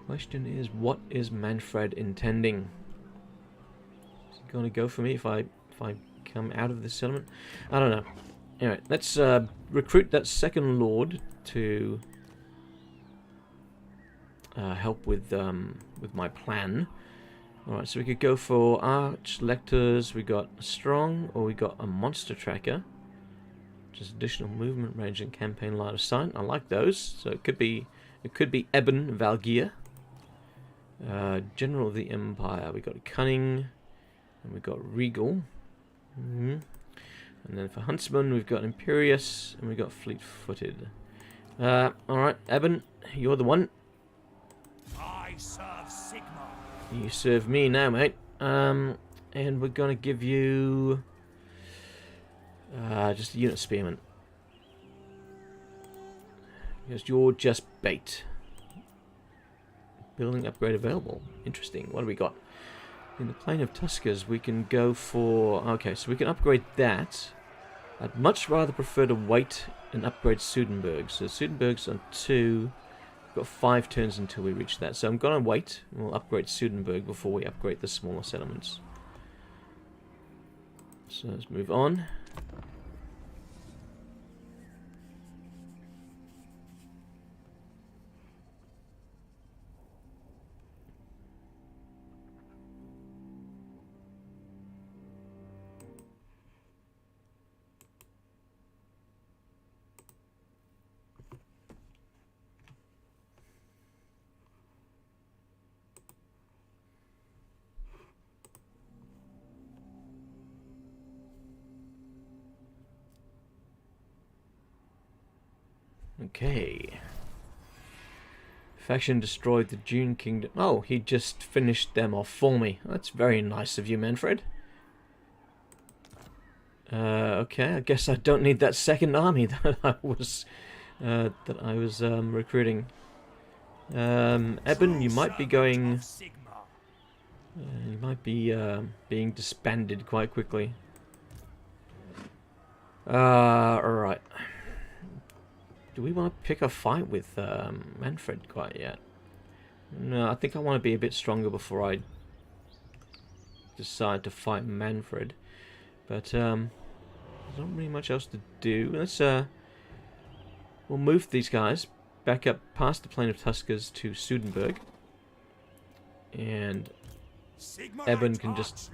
question is, what is Manfred intending? Is he going to go for me if I come out of this settlement? I don't know. Anyway, let's recruit that second lord to help with my plan. Alright, so we could go for arch lectors. We got strong, or we got a monster tracker. Just additional movement range and campaign line of sight. I like those. So it could be Eben Valgeir. General of the Empire. We got cunning, and we got regal. And then for huntsman, we've got imperious, and we got fleet-footed. Alright, Eben, you're the one. I serve Sigmar. You serve me now, mate. And we're gonna give you just a unit spearman. Because you're just bait. Building upgrade available. Interesting. What do we got? In the Plain of Tuskers, we can go for... Okay, so we can upgrade that. I'd much rather prefer to wait and upgrade Sudenburg. So Sudenburg's on 2. We've got 5 turns until we reach that. So I'm going to wait. And we'll upgrade Sudenburg before we upgrade the smaller settlements. So let's move on. Okay. Faction destroyed the Dune Kingdom. Oh, he just finished them off for me. That's very nice of you, Manfred. Okay, I guess I don't need that second army that I was recruiting. Eben, you might be going. You might be being disbanded quite quickly. Alright. Do we want to pick a fight with Manfred quite yet? No, I think I want to be a bit stronger before I decide to fight Manfred. But there's not really much else to do. Let's we'll move these guys back up past the plain of Tuskers to Sudenburg, and Eben can just.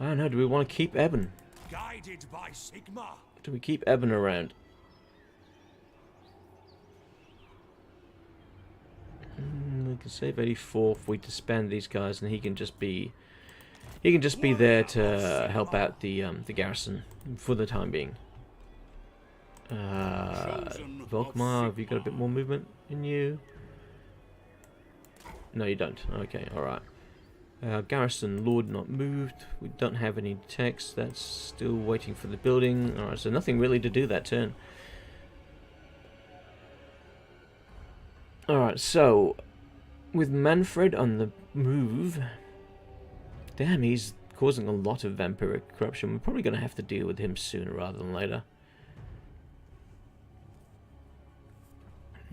I don't know. Do we want to keep Eben? Guided by Sigma. Do we keep Eben around? We can save 84 if we disband these guys, and he can just be there to help out the garrison for the time being. Volkmar, have you got a bit more movement in you? No, you don't. Okay, all right. Garrison Lord not moved. We don't have any text. That's still waiting for the building. All right, so nothing really to do that turn. Alright, so with Manfred on the move, damn, he's causing a lot of vampiric corruption. We're probably going to have to deal with him sooner rather than later.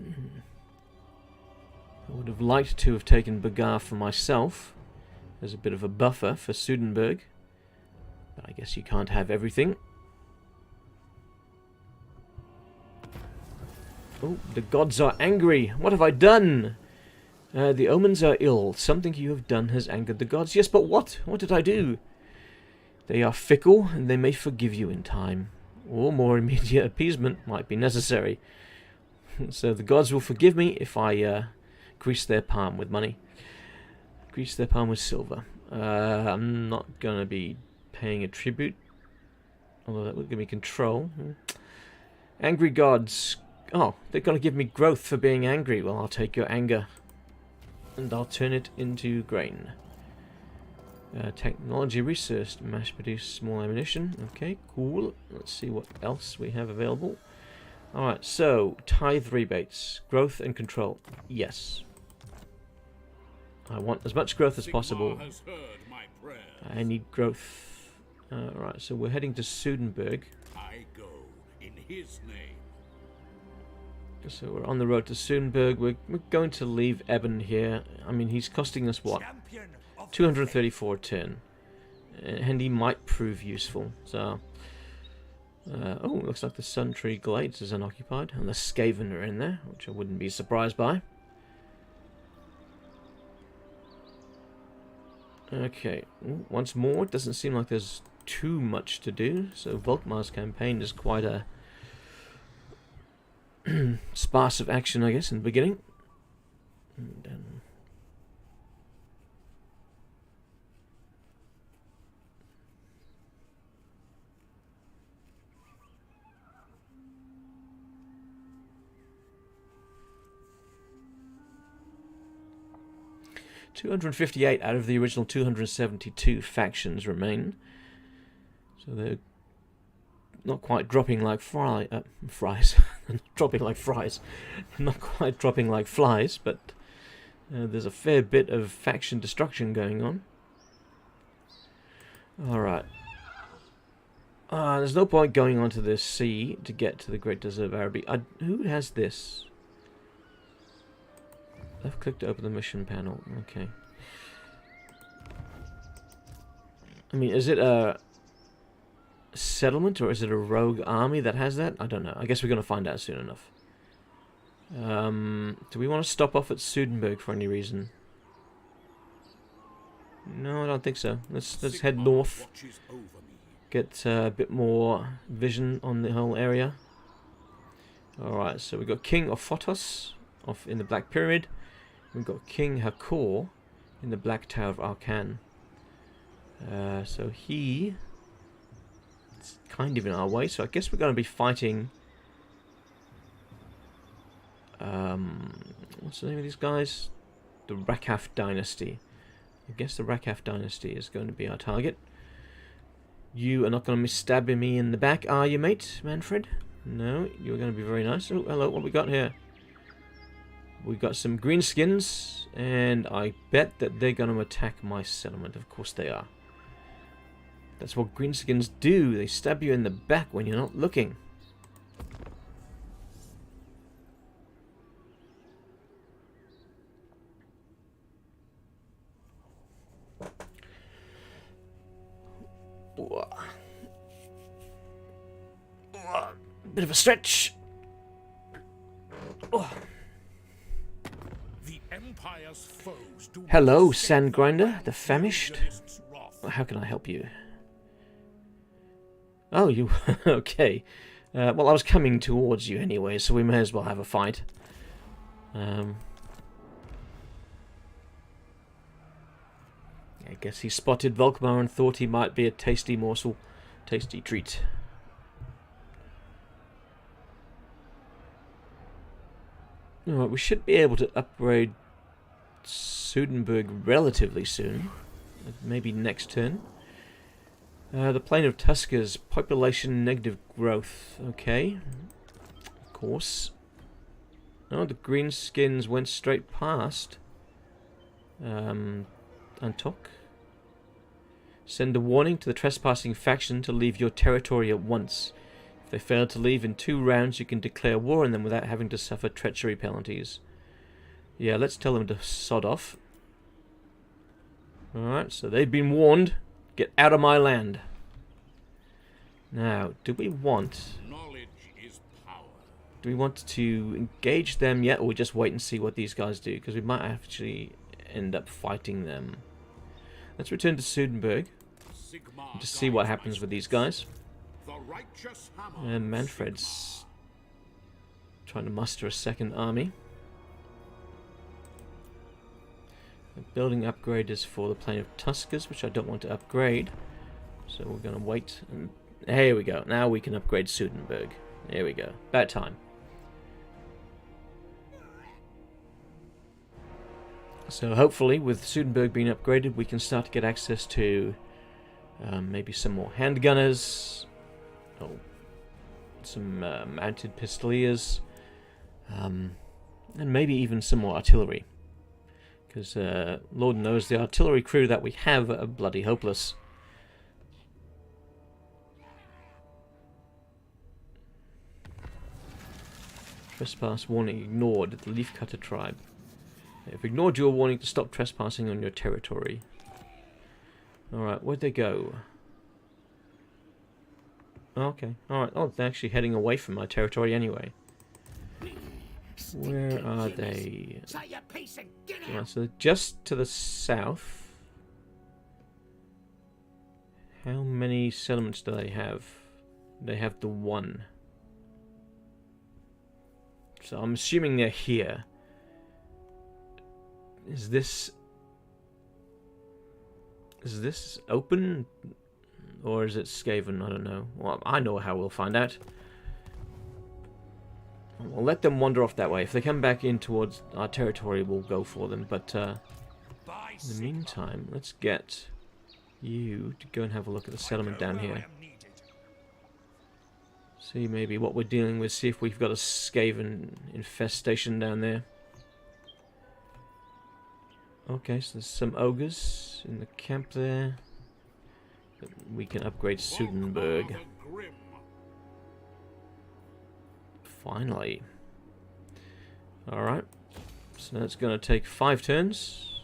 I would have liked to have taken Bagar for myself as a bit of a buffer for Sudenburg, but I guess you can't have everything. Oh, the gods are angry. What have I done? The omens are ill. Something you have done has angered the gods. Yes, but what? What did I do? They are fickle, and they may forgive you in time. Or more immediate appeasement might be necessary. So the gods will forgive me if I grease their palm with money. Grease their palm with silver. I'm not going to be paying a tribute. Although that would give me control. Angry gods. Oh, they're going to give me growth for being angry. Well, I'll take your anger and I'll turn it into grain. Technology research, mass produce small ammunition. Okay, cool. Let's see what else we have available. Alright, so tithe rebates, growth and control. Yes. I want as much growth as possible. I need growth. Alright, so we're heading to Sudenburg. I go in his name. So we're on the road to Sudenburg. We're going to leave Eben here. I mean, he's costing us what? 234 a turn. And he might prove useful. So, oh, looks like the Sun Tree Glades is unoccupied. And the Skaven are in there, which I wouldn't be surprised by. Okay, once more, it doesn't seem like there's too much to do. So Volkmar's campaign is quite a sparse of action, I guess, in the beginning. And then 258 out of the original 272 factions remain. So they're not quite dropping like fries. Dropping like fries. Not quite dropping like flies, but there's a fair bit of faction destruction going on. Alright. There's no point going onto this sea to get to the Great Desert of Araby. Who has this? I've clicked to open the mission panel. Okay. I mean, is it a settlement or is it a rogue army that has that? I don't know. I guess we're going to find out soon enough. Do we want to stop off at Sudenburg for any reason? No, I don't think so. Let's head north. Get a bit more vision on the whole area. Alright, so we've got King of Photos off in the Black Pyramid. We've got King Hakor in the Black Tower of Arcan. So he is kind of in our way, so I guess we're going to be fighting What's the name of these guys? The Rakaf Dynasty. I guess the Rakaf Dynasty is going to be our target. You are not going to be stabbing me in the back, are you, mate, Manfred? No, you're going to be very nice. Oh, hello, what we got here? We got some greenskins, and I bet that they're going to attack my settlement. Of course they are. That's what greenskins do. They stab you in the back when you're not looking. Bit of a stretch. Oh. The Empire's foes do Hello, not Sand Grinder, the escape famished. Legionist's wrath. How can I help you? Oh, you... okay. Well, I was coming towards you anyway, so we may as well have a fight. I guess he spotted Volkmar and thought he might be a tasty morsel. Tasty treat. Alright, we should be able to upgrade Sudenburg relatively soon. Maybe next turn. The Plain of Tuskers, population negative growth. Okay. Of course. Oh, the greenskins went straight past. Antok. Send a warning to the trespassing faction to leave your territory at once. If they fail to leave in 2 rounds, you can declare war on them without having to suffer treachery penalties. Yeah, let's tell them to sod off. Alright, so they've been warned. Get out of my land. Now, do we want... Knowledge is power. Do we want to engage them yet, or we just wait and see what these guys do? Because we might actually end up fighting them. Let's return to Sudenburg. And just see what happens with these guys. The righteous hammer And Manfred's trying to muster a second army. The building upgrade is for the Plain of Tuskers, which I don't want to upgrade. So we're going to wait. And here we go. Now we can upgrade Sudenburg. There we go. About time. So hopefully, with Sudenburg being upgraded, we can start to get access to maybe some more handgunners. Oh, some mounted pistoliers. And maybe even some more artillery. Because Lord knows the artillery crew that we have are bloody hopeless. Trespass warning ignored at the Leafcutter tribe. They've ignored your warning to stop trespassing on your territory. Alright, where'd they go? Okay, alright. Oh, they're actually heading away from my territory anyway. Where are they? Right, so just to the south. How many settlements do they have? They have the 1. So I'm assuming they're here. Is this open? Or is it Skaven? I don't know. Well, I know how we'll find out. We'll let them wander off that way. If they come back in towards our territory, we'll go for them. But in the meantime, let's get you to go and have a look at the settlement down here. See maybe what we're dealing with. See if we've got a Skaven infestation down there. Okay, so there's some ogres in the camp there. But we can upgrade Sudenburg. Volkmar the Grim. Finally. Alright. So that's going to take 5 turns.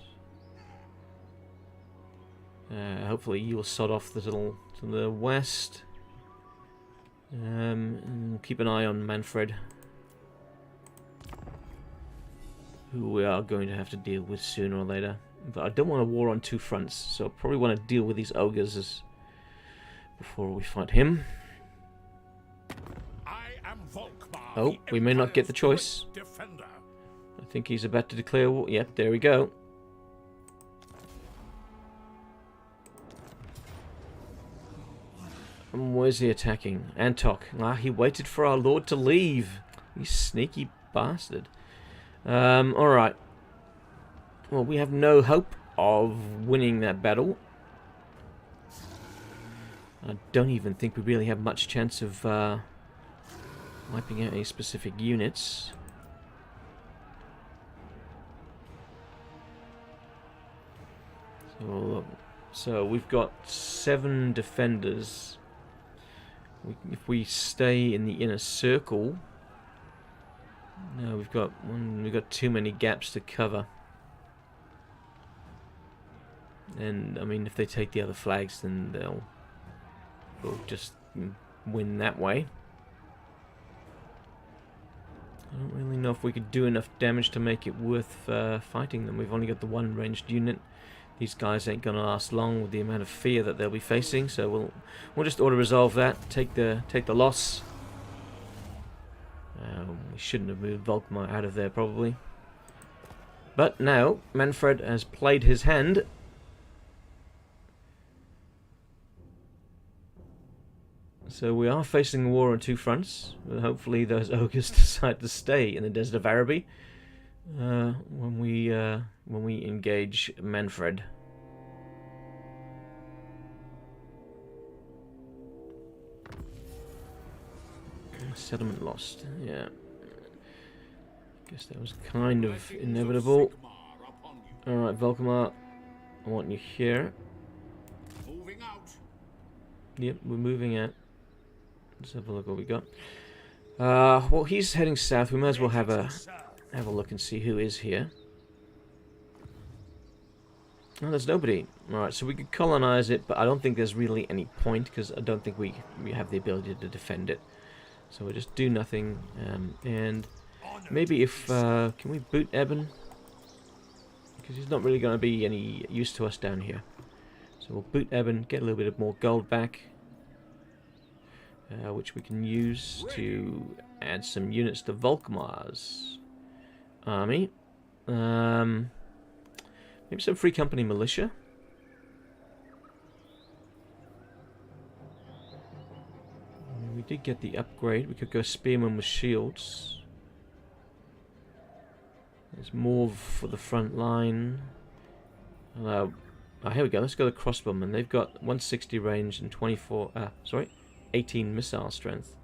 Hopefully you'll sod off the little to the west. And keep an eye on Manfred, who we are going to have to deal with sooner or later. But I don't want a war on 2 fronts, so I probably want to deal with these ogres before we fight him. I am Volkmar, Oh, we may not get the choice. Defender. I think he's about to declare war. Yep, there we go. And where's he attacking? Antok. Ah, he waited for our lord to leave. You sneaky bastard. Alright. Well, we have no hope of winning that battle. I don't even think we really have much chance of wiping out any specific units. So we've got 7 defenders. If we stay in the inner circle, no, we've got too many gaps to cover. And I mean, if they take the other flags, then we'll just win that way. I don't really know if we could do enough damage to make it worth fighting them. We've only got the 1 ranged unit. These guys ain't gonna last long with the amount of fear that they'll be facing, so we'll just auto-resolve that, take the loss. We shouldn't have moved Volkmar out of there probably. But now Manfred has played his hand. So we are facing a war on 2 fronts. Hopefully those ogres decide to stay in the Desert of Araby when we engage Manfred. Settlement lost. Yeah. Guess that was kind of inevitable. Alright, Volkmar, I want you here. Moving out. Yep, we're moving out. Let's have a look what we got. Well, he's heading south. We might as well have a look and see who is here. Oh, there's nobody. Alright, so we could colonize it, but I don't think there's really any point, because I don't think we have the ability to defend it. So we'll just do nothing, and maybe if... can we boot Eben? Because he's not really going to be any use to us down here. So we'll boot Eben, get a little bit of more gold back, which we can use to add some units to Volkmar's army. Maybe some free company militia. We did get the upgrade. We could go spearmen with shields. There's more for the front line. Oh, here we go. Let's go to crossbowmen. They've got 160 range and 18 missile strength,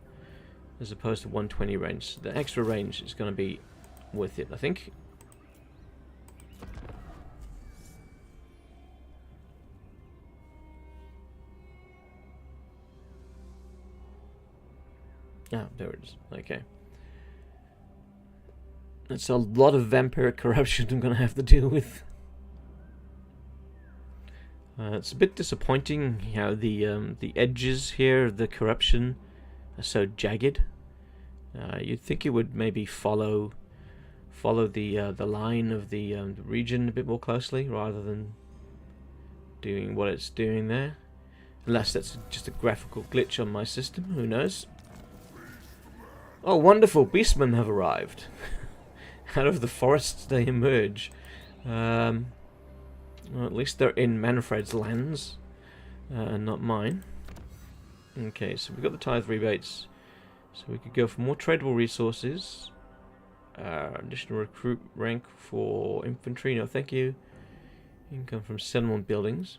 as opposed to 120 range. The extra range is going to be worth it, I think. Ah, there it is. Okay. That's a lot of vampiric corruption I'm going to have to deal with. It's a bit disappointing how the edges here of the corruption are so jagged. You'd think it would maybe follow the line of the region a bit more closely, rather than doing what it's doing there. Unless that's just a graphical glitch on my system, who knows? Oh, wonderful! Beastmen have arrived. Out of the forests they emerge. Well, at least they're in Manfred's lands, and not mine. Okay, so we've got the tithe rebates. So we could go for more tradable resources. Additional recruit rank for infantry, no thank you. Income from settlement buildings.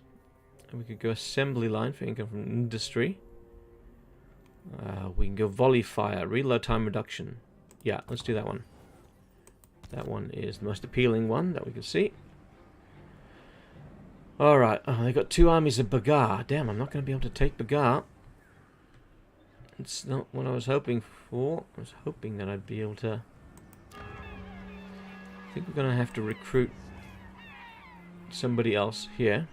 And we could go assembly line for income from industry. We can go volley fire, reload time reduction. Yeah, let's do that one. That one is the most appealing one that we can see. Alright, they got 2 armies of Bagar. Damn, I'm not going to be able to take Bagar. It's not what I was hoping for. I was hoping that I'd be able to... I think we're going to have to recruit somebody else here.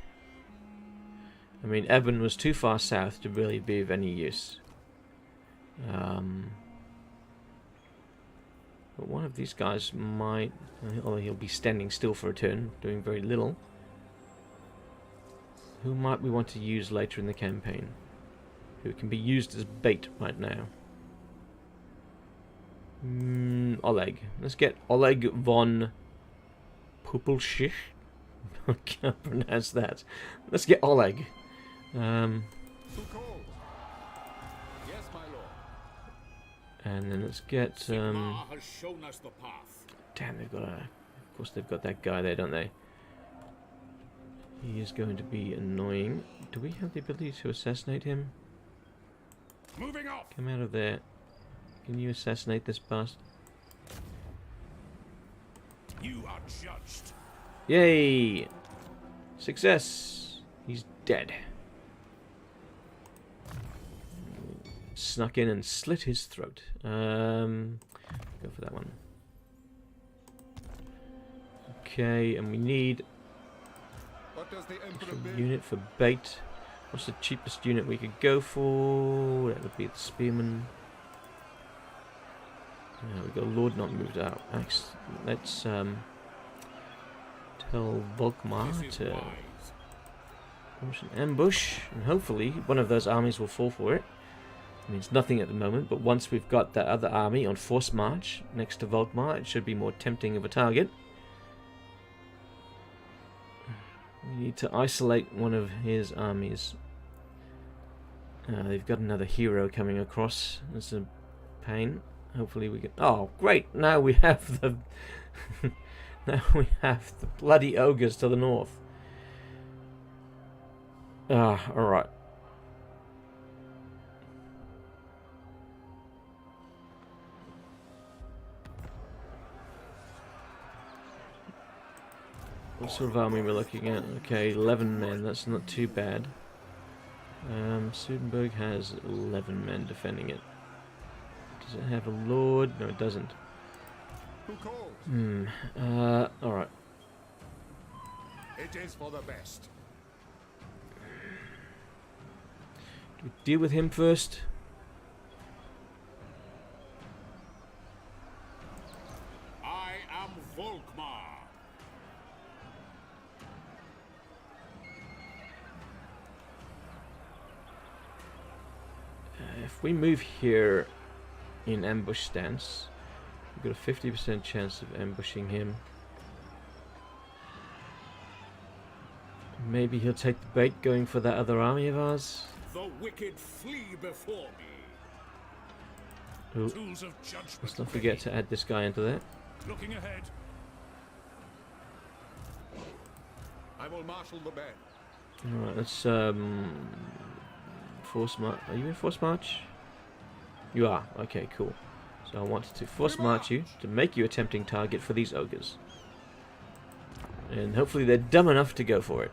I mean, Eben was too far south to really be of any use. But one of these guys might... Although he'll be standing still for a turn, doing very little. Who might we want to use later in the campaign? Who can be used as bait right now? Oleg. Let's get Oleg von Pupelschich. I can't pronounce that. Let's get Oleg. And then let's get Sigmar has shown us the path. Damn, they've got a... Of course they've got that guy there, don't they? He is going to be annoying. Do we have the ability to assassinate him? Moving off. Come out of there. Can you assassinate this bastard? You are judged. Yay! Success! He's dead. Snuck in and slit his throat. Go for that one. Okay, and we need What does the Emperor a bid? unit for bait. What's the cheapest unit we could go for? That would be the spearman. We've got Lord not moved out. Let's tell Volkmar to launch an ambush, and hopefully one of those armies will fall for it. I mean, it's nothing at the moment, but once we've got that other army on force march next to Volkmar, it should be more tempting of a target. We need to isolate one of his armies. They've got another hero coming across. It's a pain. Hopefully we can... Oh, great! Now we have the... now we have the bloody ogres to the north. Alright. What sort of army we're looking at? Okay, 11 men. That's not too bad. Sudenburg has 11 men defending it. Does it have a lord? No, it doesn't. Who calls? Alright. It is for the best. Do we deal with him first? I am Volkmar. If we move here in ambush stance, we've got a 50% chance of ambushing him. Maybe he'll take the bait going for that other army of ours. The wicked flee before me. Ooh, Tools of judgment. let's not forget to add this guy into that. Looking ahead. I will marshal the band. Alright, let's force march. Are you in force march? You are. Okay, cool. So I wanted to force march you to make you a tempting target for these ogres. And hopefully they're dumb enough to go for it.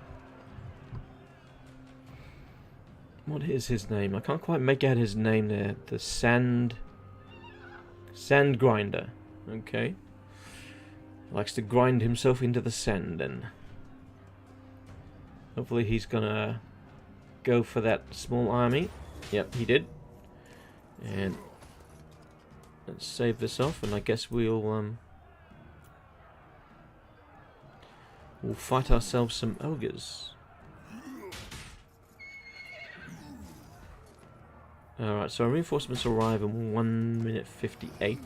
What is his name? I can't quite make out his name there. The Sand Grinder. Okay. Likes to grind himself into the sand then. Hopefully he's gonna go for that small army. Yep, he did. And let's save this off, and I guess we'll fight ourselves some ogres. Alright, so our reinforcements arrive in 1 minute 58.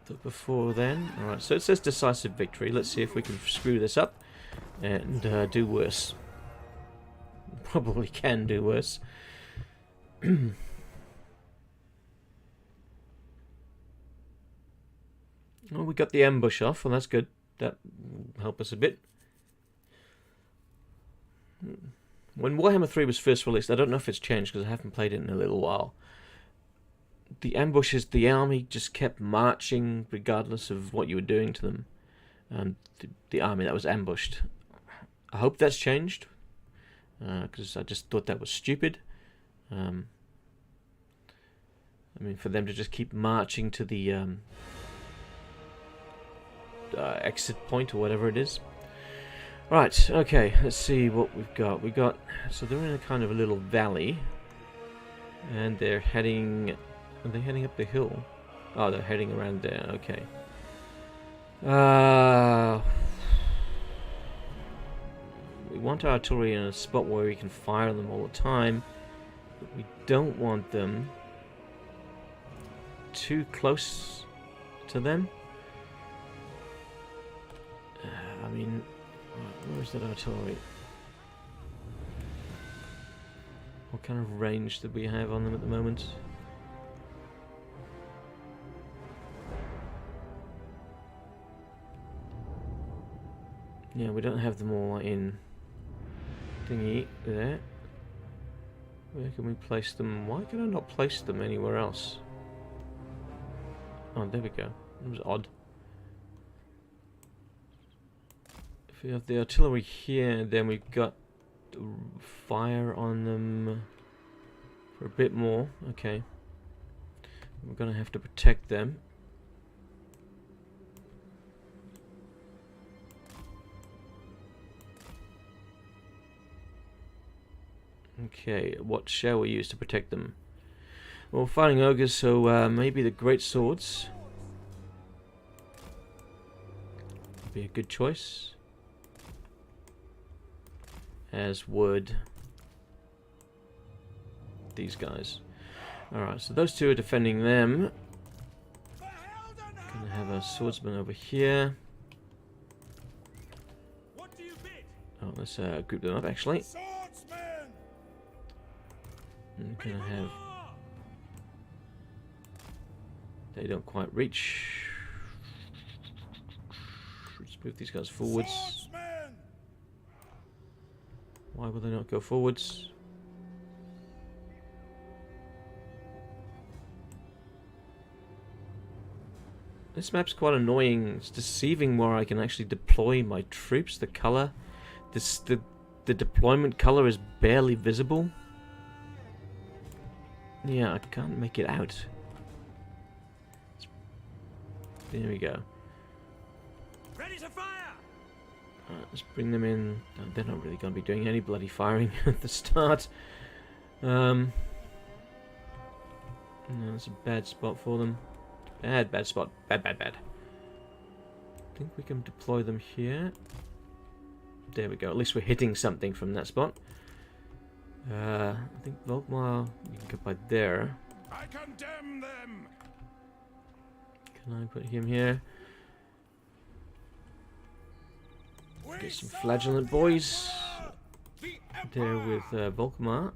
But before then, alright, so it says decisive victory. Let's see if we can screw this up and do worse. Probably can do worse. Oh, we got the ambush off. Well, that's good. That will help us a bit. When Warhammer 3 was first released, I don't know if it's changed because I haven't played it in a little while. The ambushes, the army just kept marching regardless of what you were doing to them. And the army that was ambushed. I hope that's changed. Because I just thought that was stupid. I mean, for them to just keep marching to the exit point or whatever it is. Right, okay, let's see what we've got. So they're in a kind of a little valley. And they're heading... Are they heading up the hill? Oh, they're heading around there, okay. We want our artillery in a spot where we can fire them all the time. But we don't want them too close to them. I mean, where's that artillery? What kind of range did we have on them at the moment? Yeah, we don't have them all in thingy there. Where can we place them? Why can I not place them anywhere else? Oh, there we go. That was odd. If we have the artillery here, then we've got fire on them for a bit more. Okay. We're gonna have to protect them. Okay, what shall we use to protect them? Well, we're fighting ogres, so maybe the great swords would be a good choice. As would these guys. Alright, so those two are defending them. Gonna have a swordsman over here. Oh, let's group them up actually. I'm gonna have. They don't quite reach. Let's move these guys forwards. Why will they not go forwards? This map's quite annoying. It's deceiving where I can actually deploy my troops. The color, the deployment color is barely visible. Yeah, I can't make it out. There we go. Ready to fire! Alright, let's bring them in. Oh, they're not really going to be doing any bloody firing at the start. No, that's a bad spot for them. Bad spot. Bad. I think we can deploy them here. There we go. At least we're hitting something from that spot. I think Volkmar, you can go by there. I condemn them. Can I put him here? Get some flagellant boys. There with Volkmar.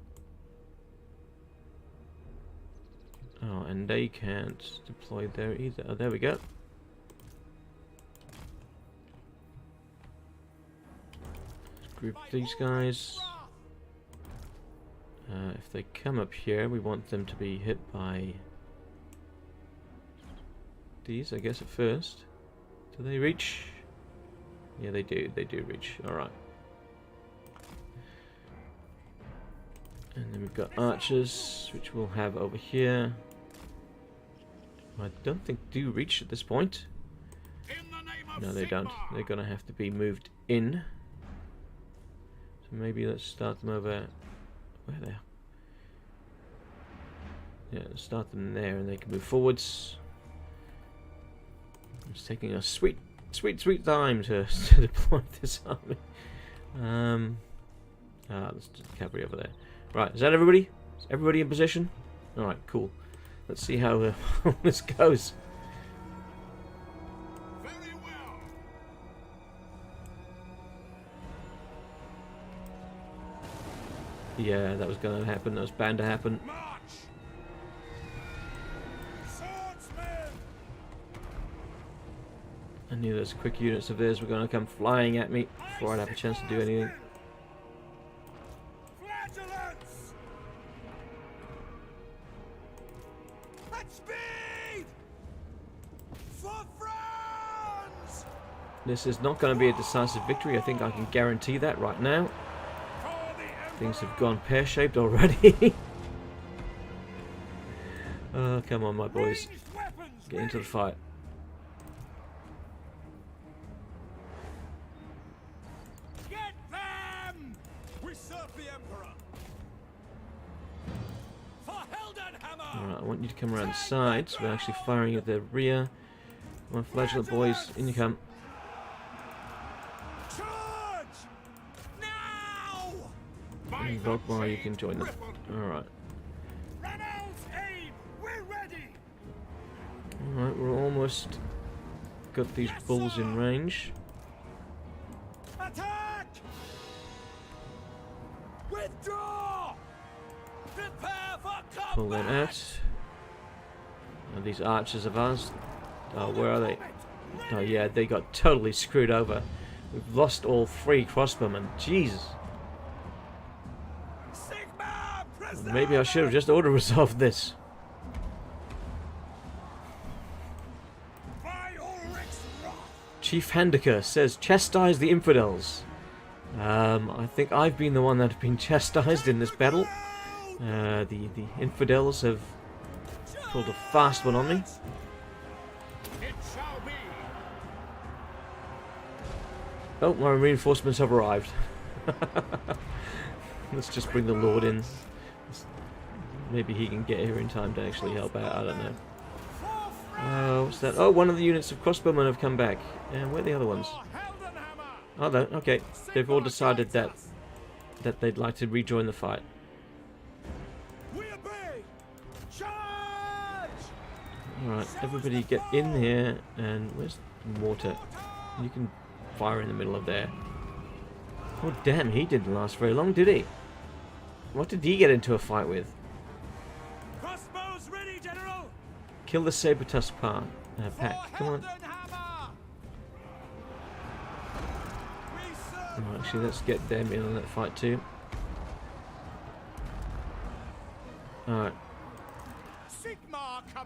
Oh, and they can't deploy there either. Oh, there we go. Let's group these guys. If they come up here, we want them to be hit by these, I guess, at first. Do they reach? Yeah, they do. They do reach. Alright. And then we've got archers, which we'll have over here. I don't think do reach at this point. No, they don't. They're going to have to be moved in. So maybe let's start them over... Where are they? Yeah, let's start them there and they can move forwards. It's taking a sweet time to deploy this army. Let's do the cavalry over there. Right, is that everybody? Is everybody in position? Alright, cool. Let's see how this goes. Very well. Yeah, that was going to happen. That was bound to happen. March. Swordsmen. I knew those quick units of theirs were going to come flying at me before I'd have a chance to do anything. Flagellants. At speed. For France. This is not going to be a decisive victory. I think I can guarantee that right now. For the Emperor. Things have gone pear-shaped already. Oh, come on, my boys. Ranged weapons Get into the ready. fight. Get them! We serve the Emperor. For Heldenhammer! Alright, I want you to come around the sides. We're actually firing at the rear. Come on, flagellant boys, in you come. Charge! Now! And Volkmar, you can join them. Alright. Ronald's aim! We're ready! Alright, we're almost got these bulls in range. Attack! Withdraw! Prepare for combat! Pull them out. And these archers of ours. Oh, where are they? Oh yeah, they got totally screwed over. We've lost all 3 crossbowmen. Jesus. Sigma, prisoner! Maybe I should have just auto-resolved this. By Ulrich's wrath! Chief Handiker says, chastise the infidels. I think I've been the one that have been chastised in this battle. The infidels have pulled a fast one on me. It shall be. Oh, my reinforcements have arrived. Let's just bring the Lord in. Maybe he can get here in time to actually help out, I don't know. What's that? Oh, one of the units of crossbowmen have come back. And where are the other ones? Oh, no, okay. They've all decided that they'd like to rejoin the fight. We obey! Charge! Alright, everybody get in here, and where's the mortar? You can fire in the middle of there. Oh damn, he didn't last very long, did he? What did he get into a fight with? Crossbows ready, General! Kill the saber-tusk pack, come on. Oh, actually, let's get them in on that fight too. Alright.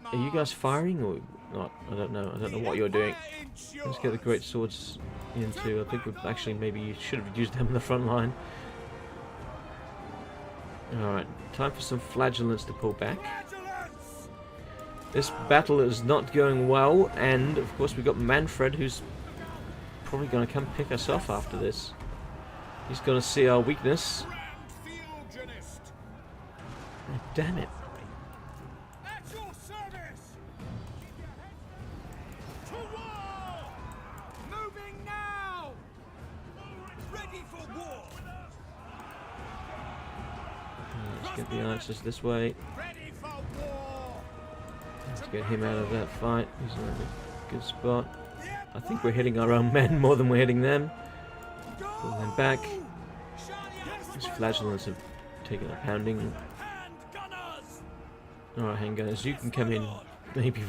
Are you guys firing or not? I don't know. I don't know what you're doing. Let's get the great swords into. I think we've actually maybe should have used them in the front line. Alright, time for some flagellants to pull back. This battle is not going well, and of course we've got Manfred, who's probably going to come pick us off after this. He's going to see our weakness. Oh, damn it. At your service! To war! Moving now! Ready for war! Let's get the archers this way. Ready for war! Let's get him out of that fight. He's in a good spot. I think we're hitting our own men more than we're hitting them. Pull them back. These flagellants have taken a pounding. Alright, handgunners, you can come in. Maybe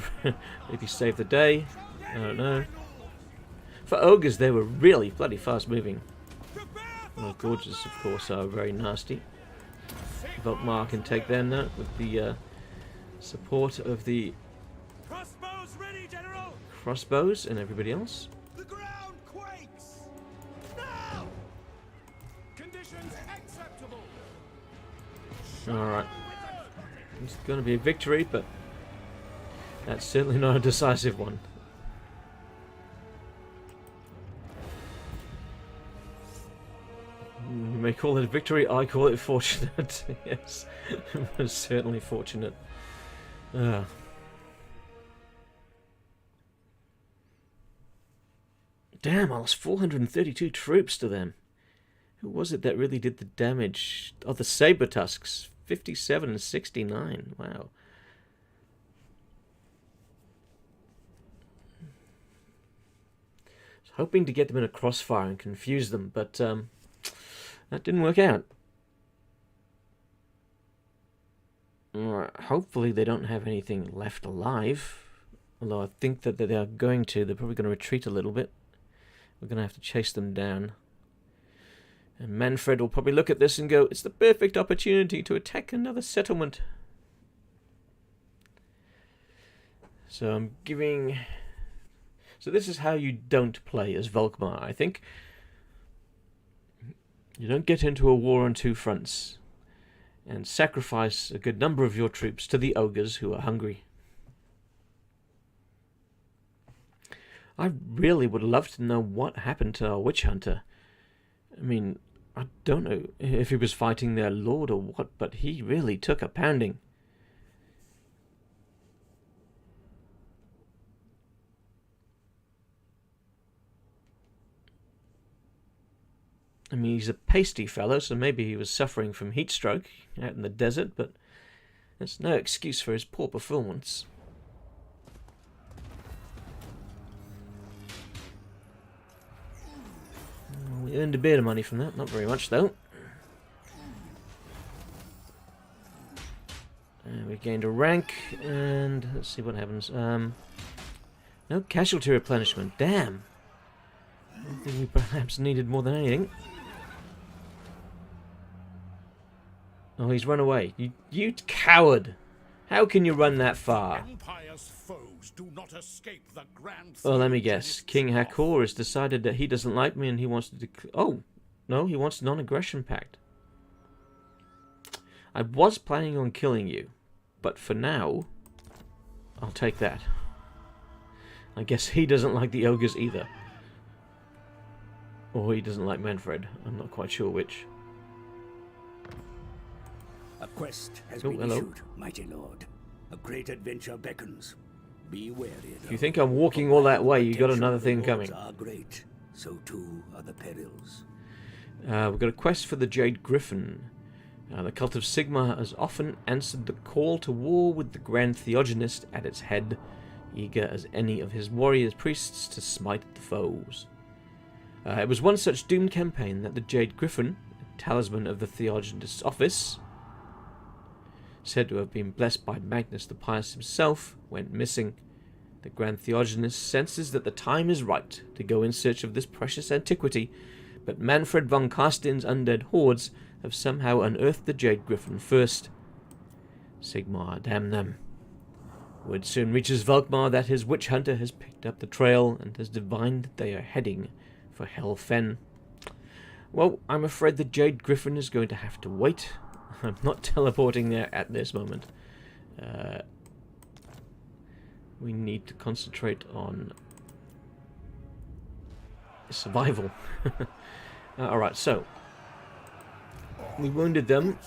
save the day. I don't know. For ogres, they were really bloody fast moving. Well, gorges, of course, are very nasty. Volkmar can take them now with the support of the crossbows and everybody else. The ground quakes! Now! Conditions acceptable. Alright. It's going to be a victory, but that's certainly not a decisive one. You may call it a victory, I call it fortunate. Yes, it was certainly fortunate. Damn, I lost 432 troops to them. Who was it that really did the damage? Oh, the saber-tusks. 57 and 69. Wow. I was hoping to get them in a crossfire and confuse them, but that didn't work out. Hopefully they don't have anything left alive. Although I think that they are going to. They're probably going to retreat a little bit. We're going to have to chase them down. And Manfred will probably look at this and go, it's the perfect opportunity to attack another settlement. So I'm giving... So this is how you don't play as Volkmar, I think. You don't get into a war on 2 fronts and sacrifice a good number of your troops to the ogres who are hungry. I really would love to know what happened to our witch hunter. I mean, I don't know if he was fighting their lord or what, but he really took a pounding. I mean, he's a pasty fellow, so maybe he was suffering from heat stroke out in the desert, but that's no excuse for his poor performance. We earned a bit of money from that, not very much though. And we gained a rank, and let's see what happens. No casualty replenishment, damn. One thing we perhaps needed more than anything. Oh, he's run away. You coward! How can you run that far? Empire's foes do not escape the grand. Well, let me guess. King Hakor has decided that he doesn't like me and he wants to oh, no, he wants a non-aggression pact. I was planning on killing you, but for now, I'll take that. I guess he doesn't like the ogres either. Or he doesn't like Manfred. I'm not quite sure which. A quest has Oh, been hello. issued, mighty lord. A great adventure beckons. Be wary. If you think I'm walking all that way, you got another thing coming. Are great, so too are the perils. We've got a quest for the Jade Griffin. The cult of Sigmar has often answered the call to war with the Grand Theogonist at its head, eager as any of his warriors priests to smite the foes. It was one such doomed campaign that the Jade Griffin, talisman of the Theogonist's office, said to have been blessed by Magnus the Pious himself, went missing. The Grand Theogonist senses that the time is right to go in search of this precious antiquity, but Manfred von Karsten's undead hordes have somehow unearthed the Jade Griffin first. Sigmar, damn them. Word soon reaches Volkmar that his witch hunter has picked up the trail and has divined they are heading for Hel Fen. Well, I'm afraid the Jade Griffin is going to have to wait. I'm not teleporting there at this moment. We need to concentrate on survival. Alright, so we wounded them.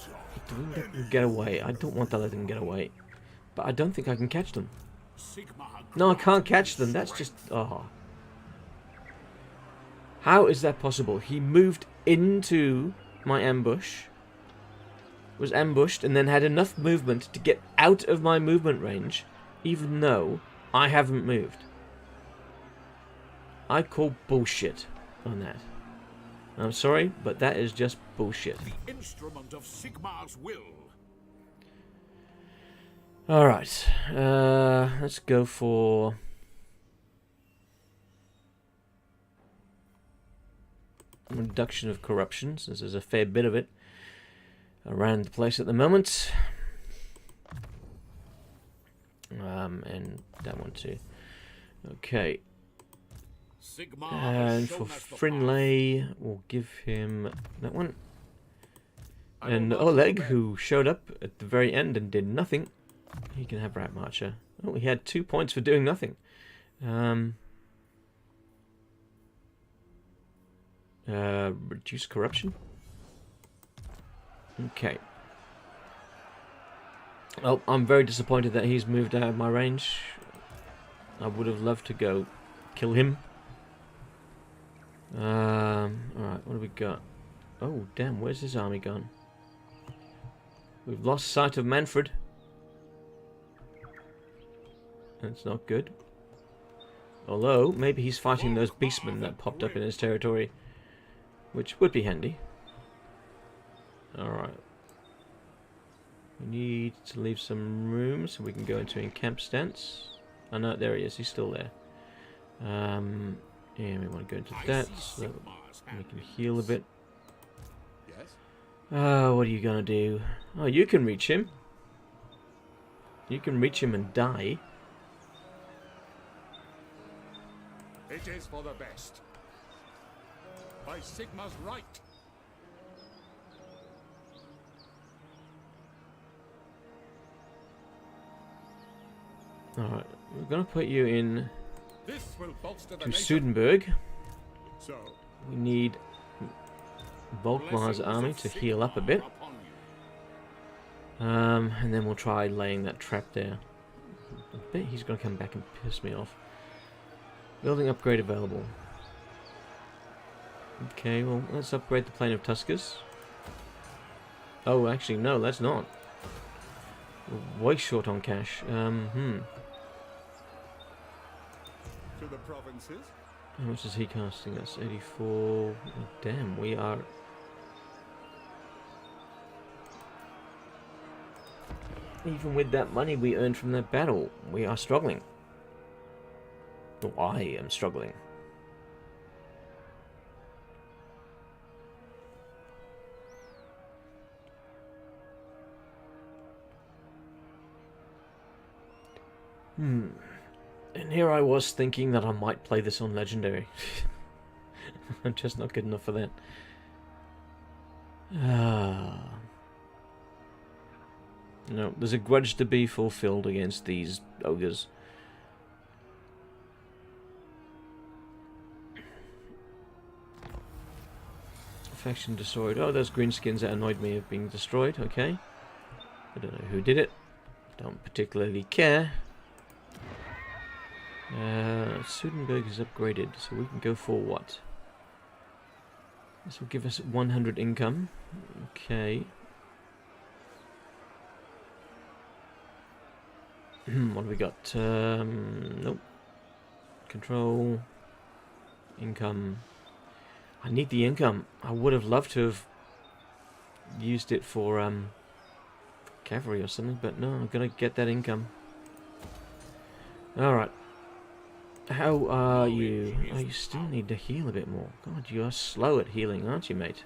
Don't let them get away. I don't want to let them get away. But I don't think I can catch them. No, I can't catch them. That's just... Oh. How is that possible? He moved into my ambush, was ambushed, and then had enough movement to get out of my movement range, even though I haven't moved. I call bullshit on that. I'm sorry, but that is just bullshit. The instrument of Sigmar's will. Alright, let's go for... reduction of corruption, since there's a fair bit of it around the place at the moment. And that one too. Okay. Sigmar And for Frinley, we'll give him that one. And Oleg, who showed up at the very end and did nothing, he can have Rat Marcher. Oh, he had 2 points for doing nothing. Reduce corruption. Okay. Well, I'm very disappointed that he's moved out of my range. I would have loved to go kill him. Alright, what do we got? Oh, damn, where's his army gone? We've lost sight of Manfred. That's not good. Although, maybe he's fighting those beastmen that popped up in his territory, which would be handy. Alright. We need to leave some room so we can go into encamp stance. Oh no, there he is, he's still there. And we want to go into that so that we can heal a bit. Oh, what are you gonna do? Oh, you can reach him. You can reach him and die. It is for the best. By Sigmar's right. Alright, we're gonna put you in This will bolster the to nation. Sudenburg. So, We need Volkmar's army to heal up a bit. And then we'll try laying that trap there. I bet he's going to come back and piss me off. Building upgrade available. Okay, well, let's upgrade the Plain of Tuskers. Oh, actually, no, let's not. We're way short on cash. to the provinces. How much is he casting us? 84. Damn, we are... Even with that money we earned from that battle, we are struggling. Well, I am struggling. And here I was thinking that I might play this on Legendary. I'm just not good enough for that. No, there's a grudge to be fulfilled against these ogres. Faction destroyed. Oh, those greenskins that annoyed me have been destroyed. Okay. I don't know who did it. Don't particularly care. Sudenberg is upgraded, so we can go for what? This will give us 100 income. Okay. What do we got? Nope. Control. Income. I need the income. I would have loved to have used it for cavalry or something, but no, I'm gonna get that income. Alright. How are you? Oh, you still need to heal a bit more. God, you are slow at healing, aren't you, mate?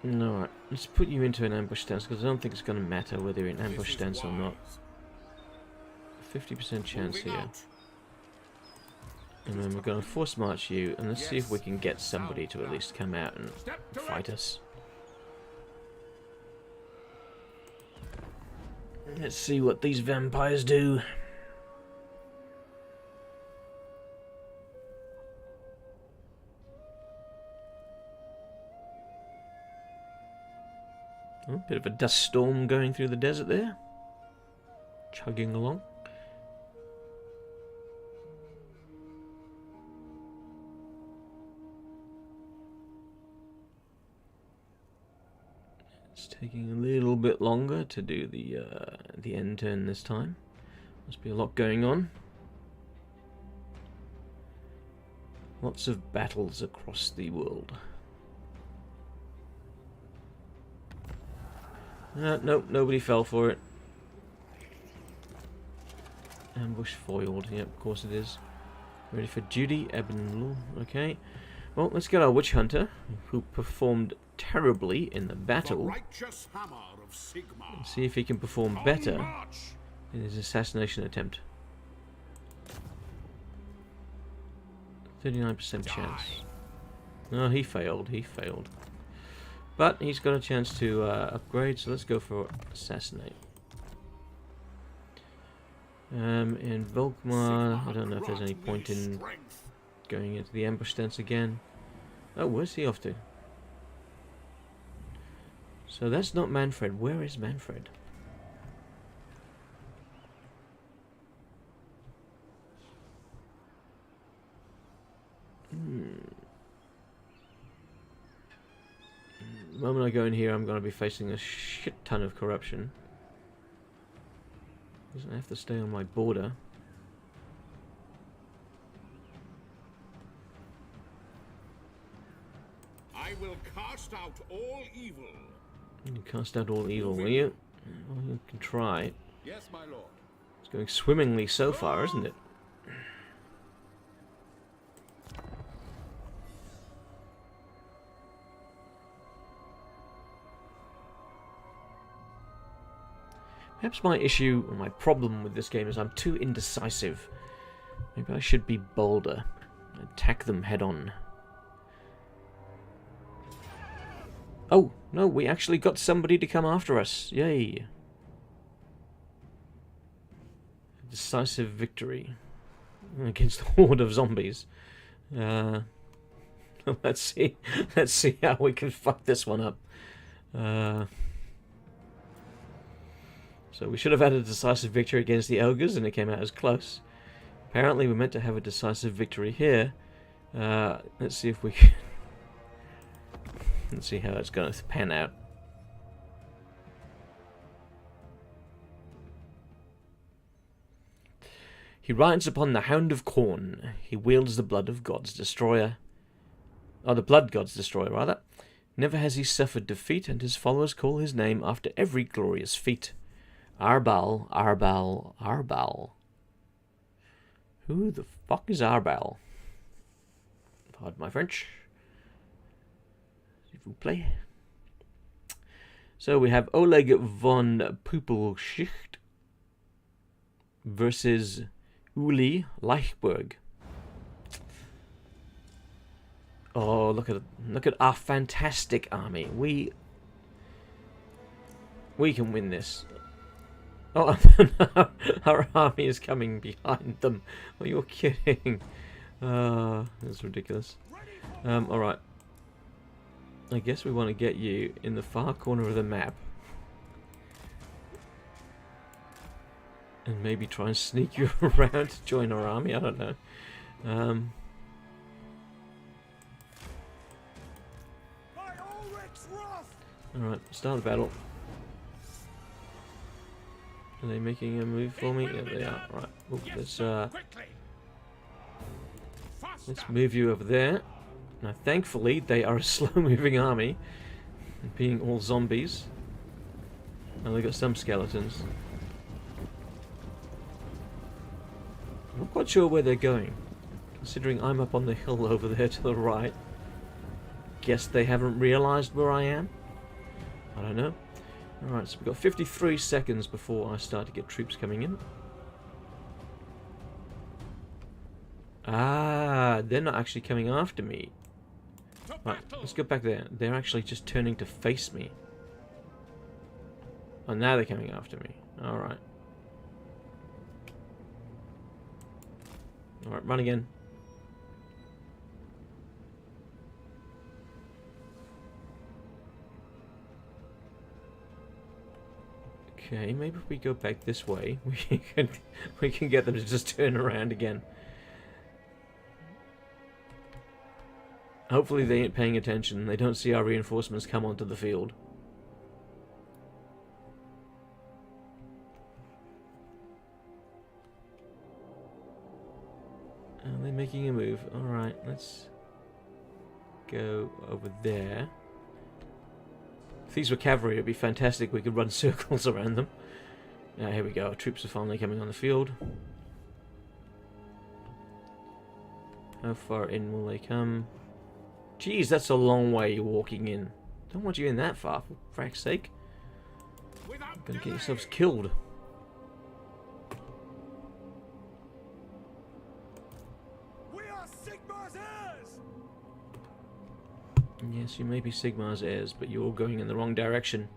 Alright, let's put you into an ambush stance, because I don't think it's going to matter whether you're in ambush stance or not. 50% chance here. And then we're going to force march you, and let's see if we can get somebody to at least come out and fight us. Let's see what these vampires do. Oh, bit of a dust storm going through the desert there. Chugging along. It's taking a little bit longer to do the end turn this time. Must be a lot going on. Lots of battles across the world. Nope, nobody fell for it. Ambush foiled. Yep, of course it is. Ready for duty, Ebon. Okay. Well, let's get our witch hunter, who performed terribly in the battle. And see if he can perform better in his assassination attempt. 39% chance. No, he failed. He failed. But he's got a chance to upgrade, so let's go for assassinate. And Volkmar, I don't know if there's any point in going into the ambush stance again. Oh, where's he off to? So that's not Manfred. Where is Manfred? The moment I go in here, I'm going to be facing a shit ton of corruption. Doesn't have to stay on my border. I will cast out all evil. You cast out all evil, will you? Well, you can try. Yes, my lord. It's going swimmingly so far, isn't it? Perhaps my issue, or my problem with this game is I'm too indecisive. Maybe I should be bolder. Attack them head on. Oh, no, we actually got somebody to come after us. Yay. Decisive victory against a horde of zombies. Let's see how we can fuck this one up. So we should have had a decisive victory against the ogres, and it came out as close. Apparently, we're meant to have a decisive victory here. Let's see if we can. Let's see how it's going to pan out. He rides upon the Hound of Corn. He wields the blood of God's destroyer. Oh, the blood God's destroyer, rather. Never has he suffered defeat, and his followers call his name after every glorious feat. Arbal, Arbal, Arbal. Who the fuck is Arbal? Pardon my French. S'il vous plaît. So we have Oleg von Pupelschicht versus Uli Leichberg. Oh, look at our fantastic army. We can win this. Oh no, our army is coming behind them. Are you kidding? That's ridiculous. All right. I guess we want to get you in the far corner of the map. And maybe try and sneak you around to join our army, I don't know. Alright, start the battle. Are they making a move for me? Yeah, they are. Right, ooh, let's move you over there. Now, thankfully, they are a slow-moving army, being all zombies. And they got some skeletons. I'm not quite sure where they're going, considering I'm up on the hill over there to the right. Guess they haven't realised where I am? I don't know. Alright, so we've got 53 seconds before I start to get troops coming in. Ah, they're not actually coming after me. Right, let's go back there. They're actually just turning to face me. Oh, now they're coming after me. Alright. Alright, run again. Okay, maybe if we go back this way, we can get them to just turn around again. Hopefully they ain't paying attention. They don't see our reinforcements come onto the field. Are they making a move? Alright, let's go over there. If these were cavalry, it'd be fantastic. We could run circles around them. Now, here we go. Our troops are finally coming on the field. How far in will they come? Jeez, that's a long way walking in. Don't want you in that far, for frack's sake. You're gonna get yourselves killed. We are Sigmar's heirs. Yes, you may be Sigmar's heirs, but you're going in the wrong direction.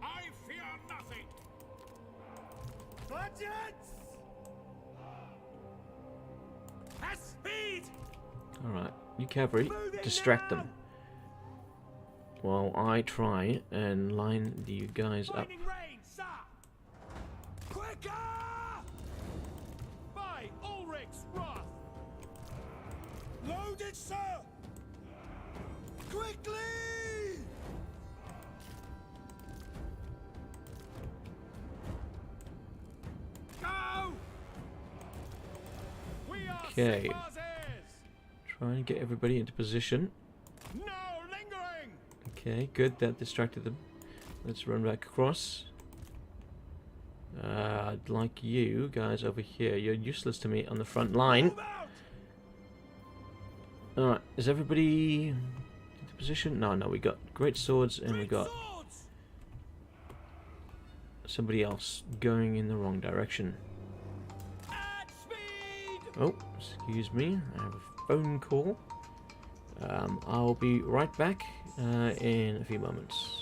I fear nothing. Budgets. At speed. Alright, you cavalry, distract them. While I try and line you guys up. Rain, sir. Quicker! By Ulrich's wrath. Loaded, sir. Quickly! Go! We are Okay. Sigmar's heirs. Try and get everybody into position. No lingering. Okay, good, that distracted them. Let's run back across. I'd like you guys over here. You're useless to me on the front line. Move out. Alright, is everybody into position? No, we got great swords and we got Swords. somebody else going in the wrong direction. At speed. Oh, excuse me, I have a phone call. I'll be right back in a few moments.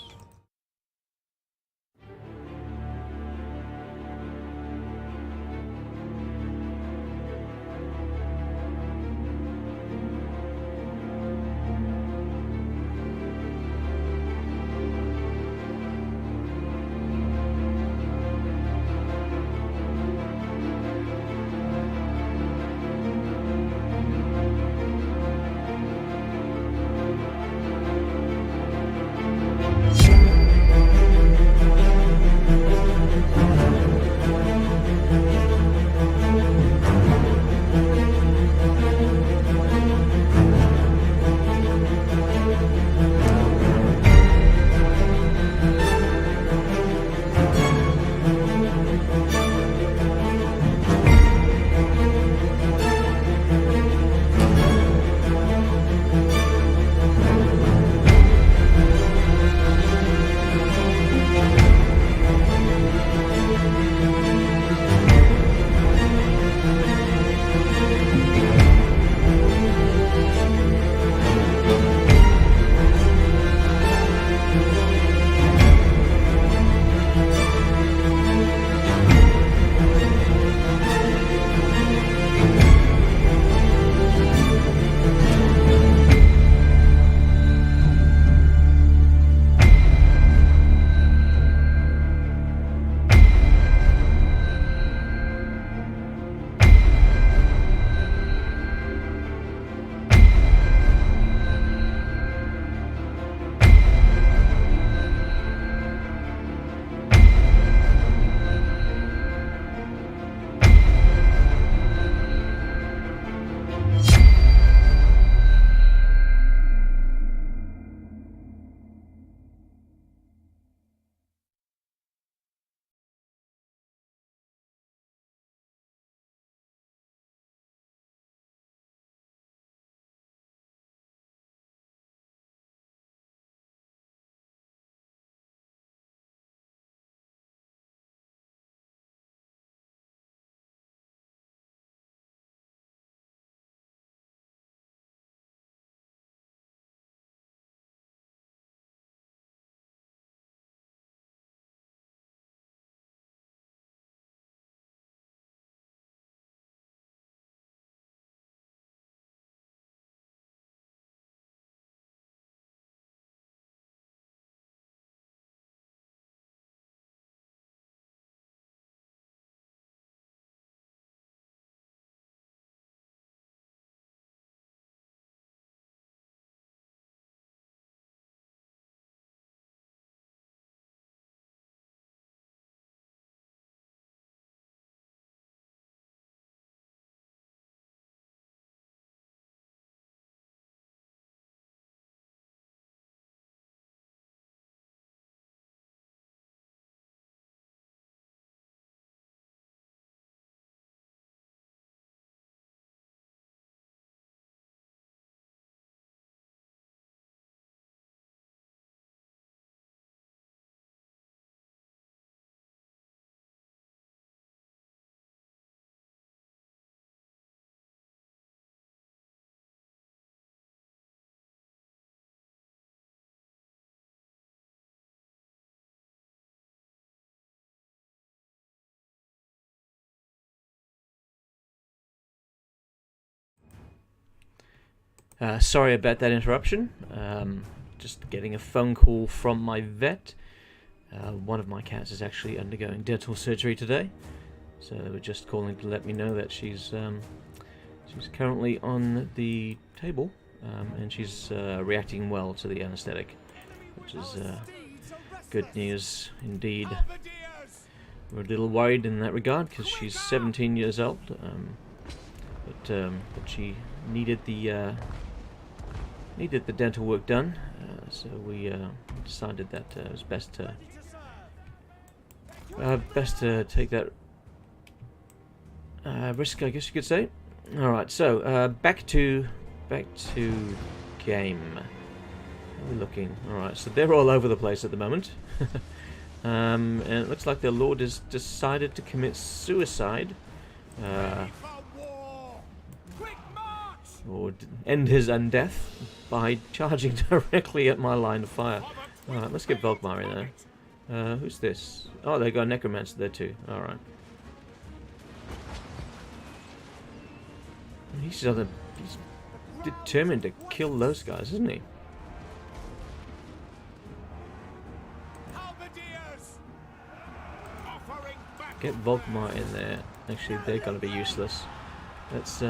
Sorry about that interruption. Just getting a phone call from my vet. One of my cats is actually undergoing dental surgery today, so they were just calling to let me know that she's currently on the table, and she's reacting well to the anesthetic, which is good news indeed. We're a little worried in that regard because she's 17 years old, but she needed the dental work done, so we decided that it was best to take that risk, I guess you could say. All right, so back to game. How are we looking? All right, so they're all over the place at the moment. And it looks like their lord has decided to commit suicide, or end his undeath by charging directly at my line of fire. Alright, let's get Volkmar in there. Who's this? Oh, they got a necromancer there too. Alright. He's determined to kill those guys, isn't he? Get Volkmar in there. Actually, they're going to be useless. Let's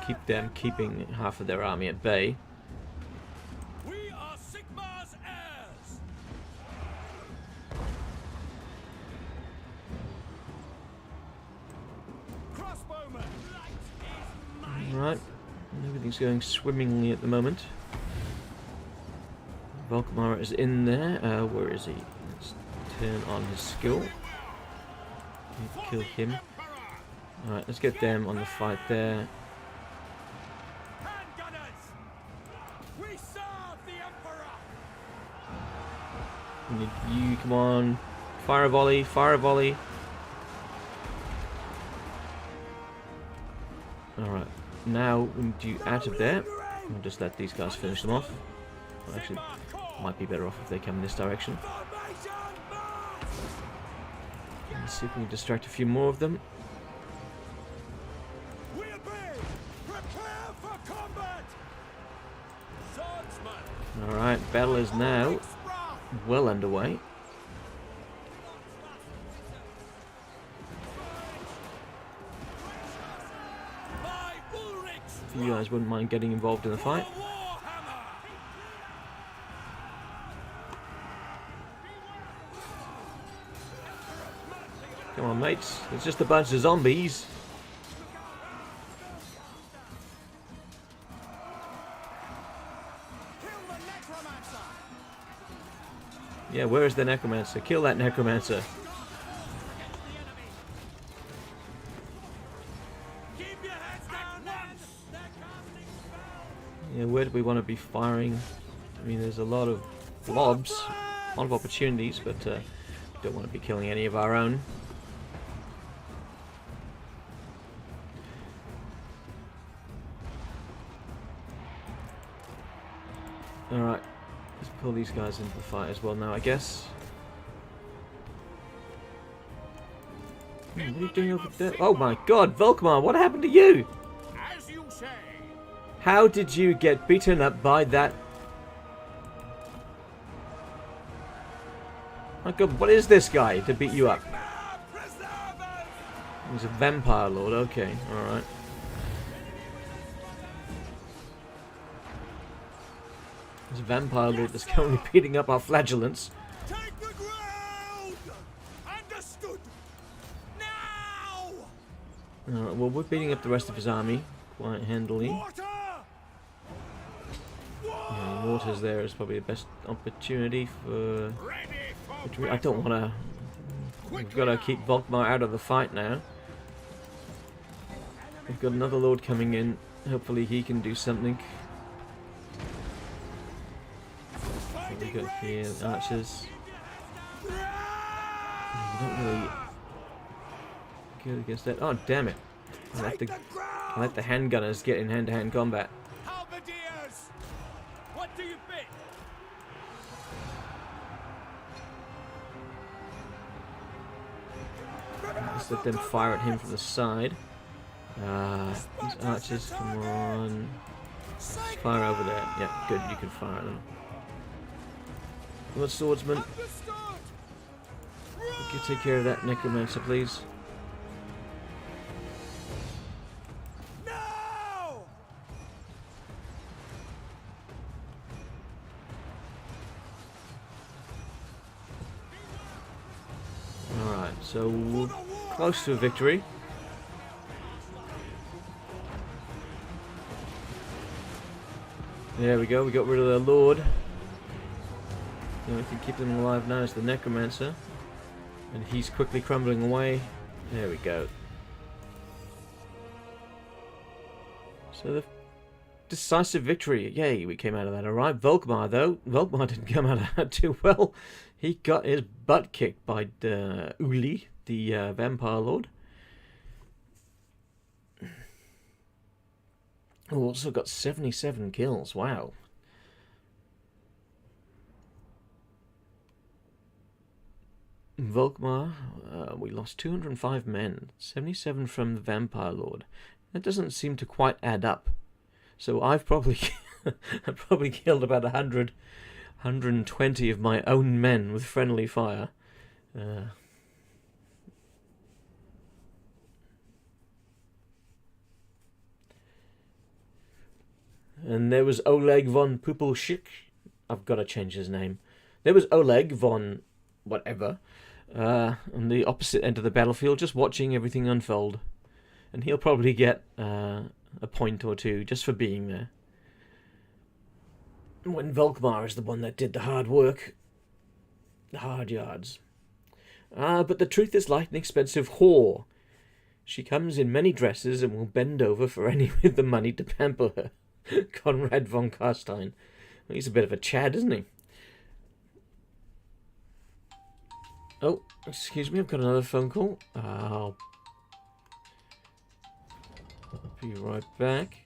keep them keeping half of their army at bay. We are Sigmar's heirs. Crossbowman. Alright. Everything's going swimmingly at the moment. Volkmar is in there. Where is he? Let's turn on his skill. Kill him. Alright, let's get them on the fight there. We serve the Emperor. We need you, come on. Fire a volley, fire a volley. Alright, now we need you out of there. We'll just let these guys finish them off. Well, actually, might be better off if they come in this direction. Let's see if we can distract a few more of them. Alright, battle is now well underway. If you guys wouldn't mind getting involved in the fight. Come on, mates. It's just a bunch of zombies. Yeah, where is the necromancer? Kill that necromancer. Yeah, where do we want to be firing? I mean, there's a lot of blobs, a lot of opportunities, but don't want to be killing any of our own. Alright, let's pull these guys into the fight as well now, I guess. What are you doing over there? Oh my god, Volkmar, what happened to you? As you say. How did you get beaten up by that? My god, what is this guy to beat you up? He's a vampire lord, okay, alright. There's a vampire lord that's currently beating up our flagellants. Take the ground. Understood. Now. Alright, well, we're beating up the rest of his army quite handily. Water. Yeah, water's there is probably the best opportunity for... Ready for I don't want to... We've got to keep Volkmar out of the fight now. We've got another lord coming in. Hopefully he can do something. What we got here? Archers. We don't really good against that. Oh, damn it. I let the handgunners get in hand-to-hand combat. Halberdiers. What do you think? Let's let them fire at him from the side. These archers, come on. Fire over there. Yeah, good. You can fire them. Lord Swordsman, you can take care of that necromancer, please. No! Alright, so we're close to a victory. There we go, we got rid of the Lord. The only thing keeping him alive now is the necromancer. And he's quickly crumbling away. There we go. So the decisive victory. Yay, we came out of that alright. Volkmar, though. Volkmar didn't come out of that too well. He got his butt kicked by Uli, the vampire lord. Who also got 77 kills. Wow. Volkmar, we lost 205 men, 77 from the Vampire Lord. That doesn't seem to quite add up. So I've probably I've probably killed about 120 of my own men with friendly fire. And there was Oleg von Pupelschik. I've got to change his name. There was Oleg von whatever on the opposite end of the battlefield, just watching everything unfold. And he'll probably get a point or two just for being there. When Volkmar is the one that did the hard work. The hard yards. But the truth is like an expensive whore. She comes in many dresses and will bend over for any with the money to pamper her. Conrad von Karstein. Well, he's a bit of a Chad, isn't he? Oh, excuse me, I've got another phone call. I'll be right back.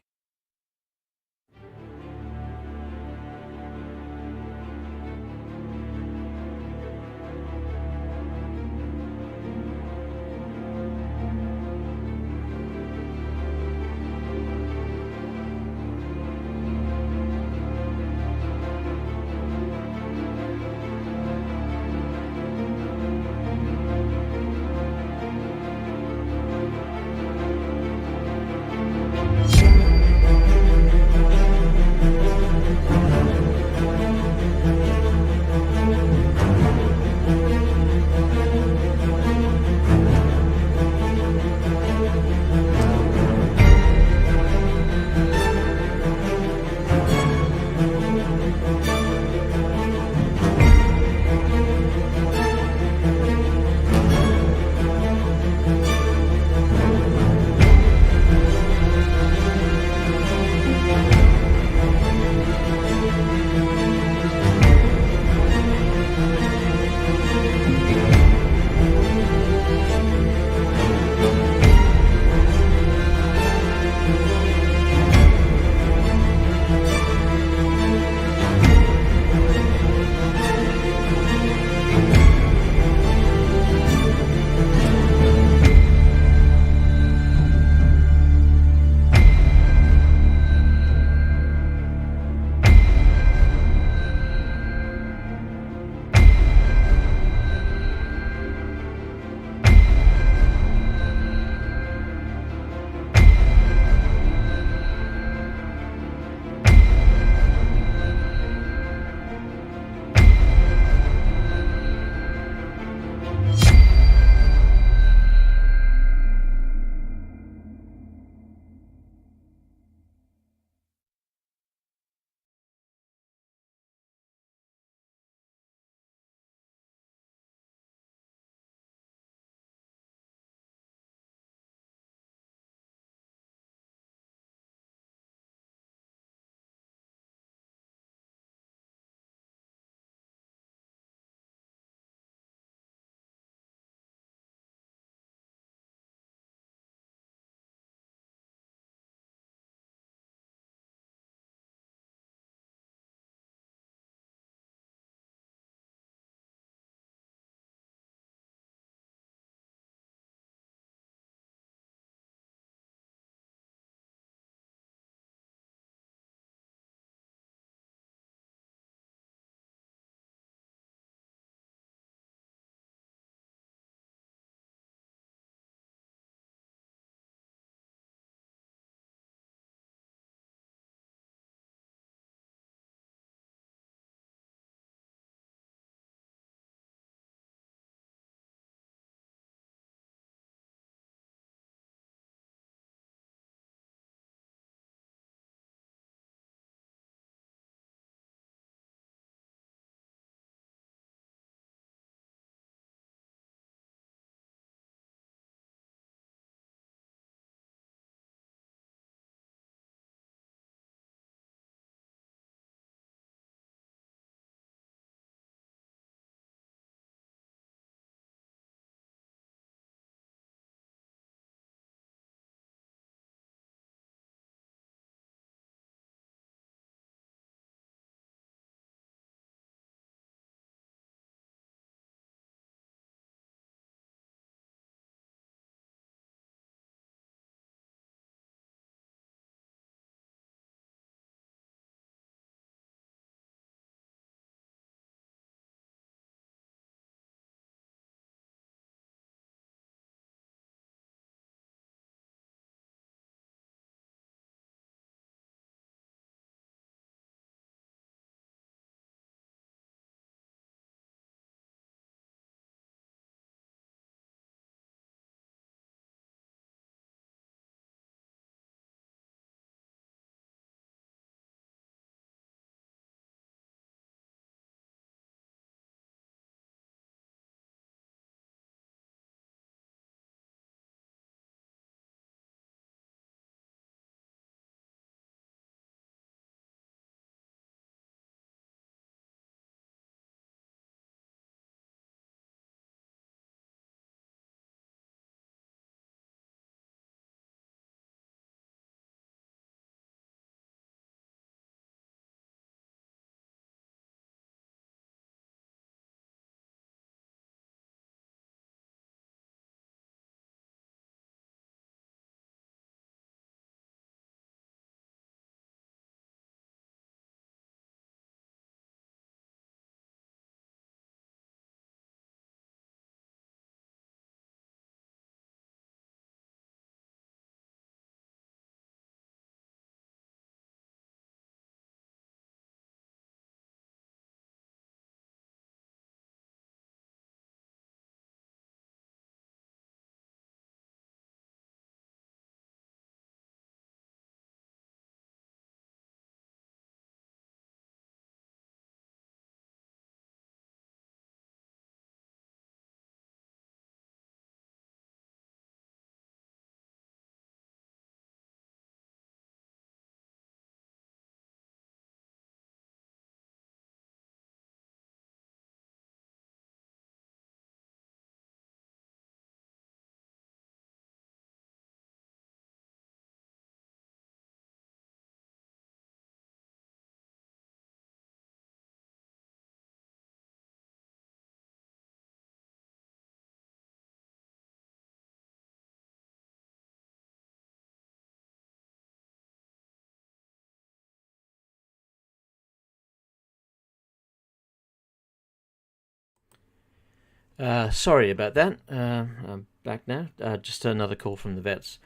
Sorry about that. I'm back now. Just another call from the vets.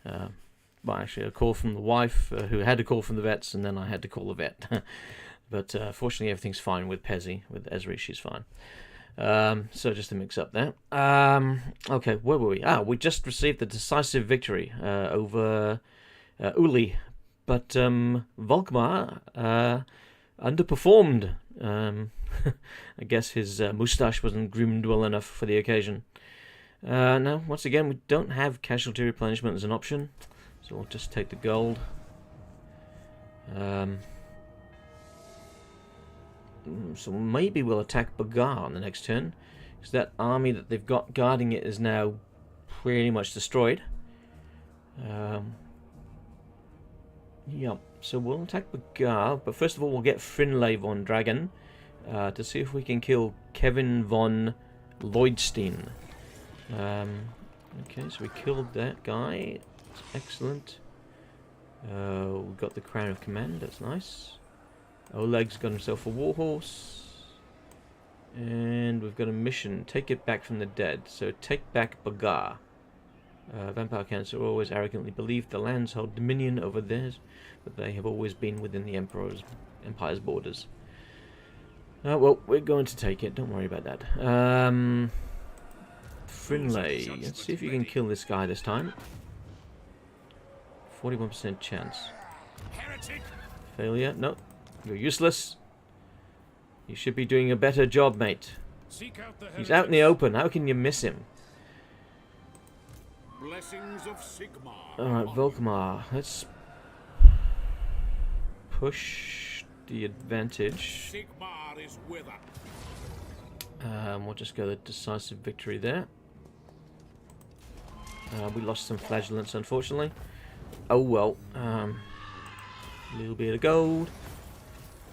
Well, actually, a call from the wife who had a call from the vets, and then I had to call the vet. But fortunately, everything's fine with Pezzy. With Esri, she's fine. So just a mix-up there. Okay, where were we? We just received the decisive victory over Uli, but Volkmar underperformed. I guess his moustache wasn't groomed well enough for the occasion. Now, once again, we don't have casualty replenishment as an option, so we'll just take the gold. So maybe we'll attack Bagar on the next turn, because that army that they've got guarding it is now pretty much destroyed. Yeah, so we'll attack Bagar, but first of all we'll get Frinley von Dragon to see if we can kill Kevin von Lloydstein. Okay, so we killed that guy. That's excellent. We got the Crown of Command, that's nice. Oleg's got himself a warhorse. And we've got a mission. Take it back from the dead. So take back Bagar. Vampire Cancer always arrogantly believed the lands hold dominion over theirs, but they have always been within the Empire's borders. Well, we're going to take it. Don't worry about that. Frinley. Let's see if you can kill this guy this time. 41% chance. Heretic! Failure. No. You're useless. You should be doing a better job, mate. Seek out the He's out in the open. How can you miss him? blessings of Sigmar. Alright, Volkmar. Let's push the advantage. Sigmar is with us. We'll just go the decisive victory there. We lost some flagellants, unfortunately. Oh well. A little bit of gold.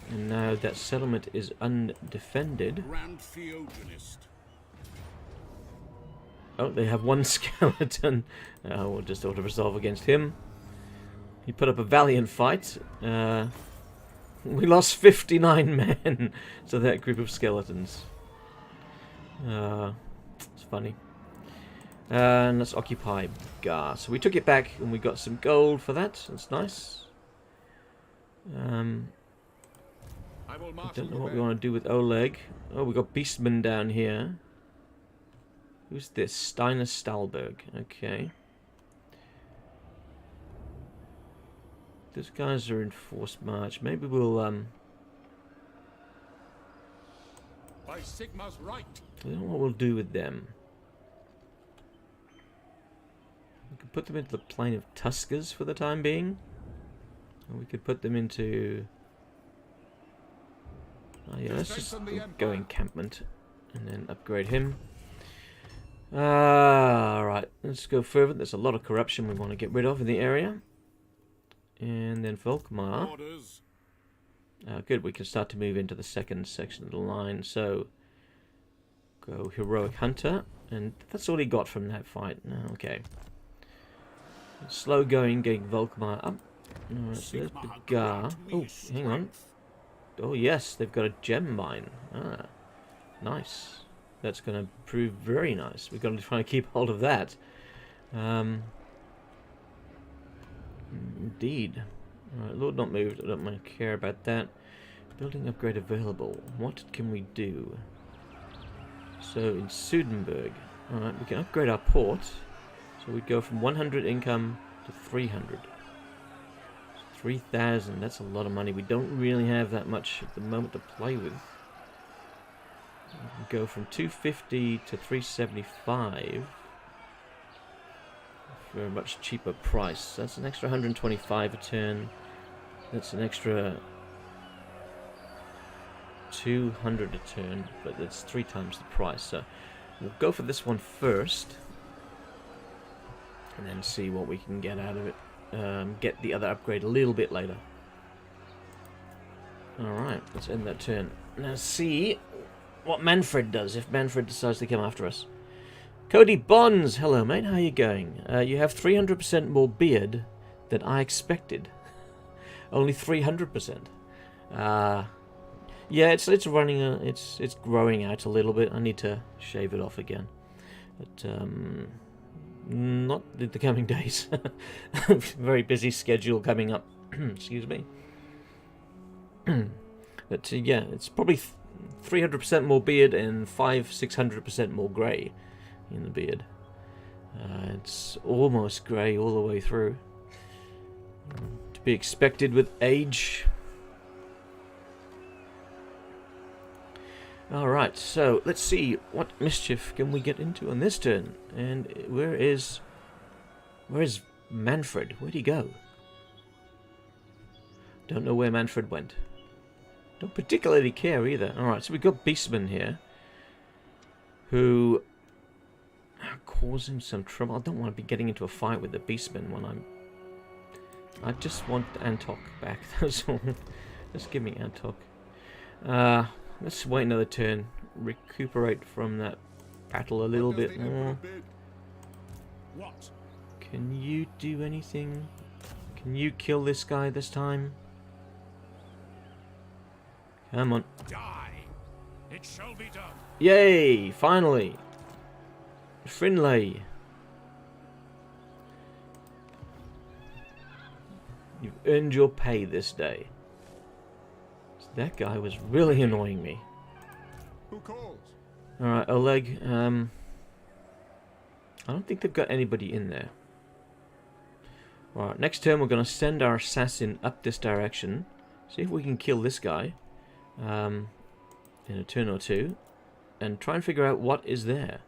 And now that settlement is undefended. Grand Theogenist. Oh, they have one skeleton. We'll just auto-resolve against him. He put up a valiant fight. We lost 59 men to that group of skeletons. It's funny. And let's occupy Gar. So we took it back and we got some gold for that. That's nice. I don't know what we want to do with Oleg. Oh, we got Beastmen down here. Who's this? Steiner Stalberg. Okay. Those guys are in forced march. Maybe we'll By Sigma's right. I don't know what we'll do with them. We could put them into the plain of Tuskers for the time being. Or we could put them into... Oh yeah, let's just go encampment and then upgrade him. Alright, let's go further. There's a lot of corruption we want to get rid of in the area. And then Volkmar. Good, we can start to move into the second section of the line. So, go Heroic Hunter. And that's all he got from that fight. Okay. Slow going, getting Volkmar up. Alright, so there's Bagar. Oh, hang on. Oh yes, they've got a gem mine. Nice. That's going to prove very nice. We've got to try and keep hold of that. Indeed. Alright, Lord Not Moved. I don't really care about that. Building upgrade available. What can we do? So in Sudenburg. Alright, we can upgrade our port. So we'd go from 100 income to 300. 3,000, that's a lot of money. We don't really have that much at the moment to play with. We go from 250 to 375 for a much cheaper price. That's an extra 125 a turn. That's an extra 200 a turn, but that's 3 times the price. So we'll go for this one first, and then see what we can get out of it. Get the other upgrade a little bit later. Alright, let's end that turn. Now see what Manfred does, if Manfred decides to come after us. Cody Bonds, hello mate, how you going? You have 300% more beard than I expected. Only 300%. Yeah, it's running. It's growing out a little bit. I need to shave it off again, but not the coming days. Very busy schedule coming up. Excuse me. But yeah, it's probably 300% more beard and 600% more grey in the beard. It's almost grey all the way through. To be expected with age. Alright, so let's see what mischief can we get into on this turn. And where is Manfred? Where'd he go? Don't know where Manfred went. Don't particularly care either. Alright, so we've got Beastmen here who are causing some trouble. I don't want to be getting into a fight with the Beastmen when I just want Antok back, that's all. Just give me Antok. Let's wait another turn. Recuperate from that battle a little bit more. What? Can you do anything? Can you kill this guy this time? Come on. Die. It shall be done. Yay! Finally! Finlay! You've earned your pay this day. That guy was really annoying me. Who calls? Alright, Oleg. I don't think they've got anybody in there. Alright, next turn we're going to send our assassin up this direction. See if we can kill this guy. In a turn or two. And try and figure out what is there.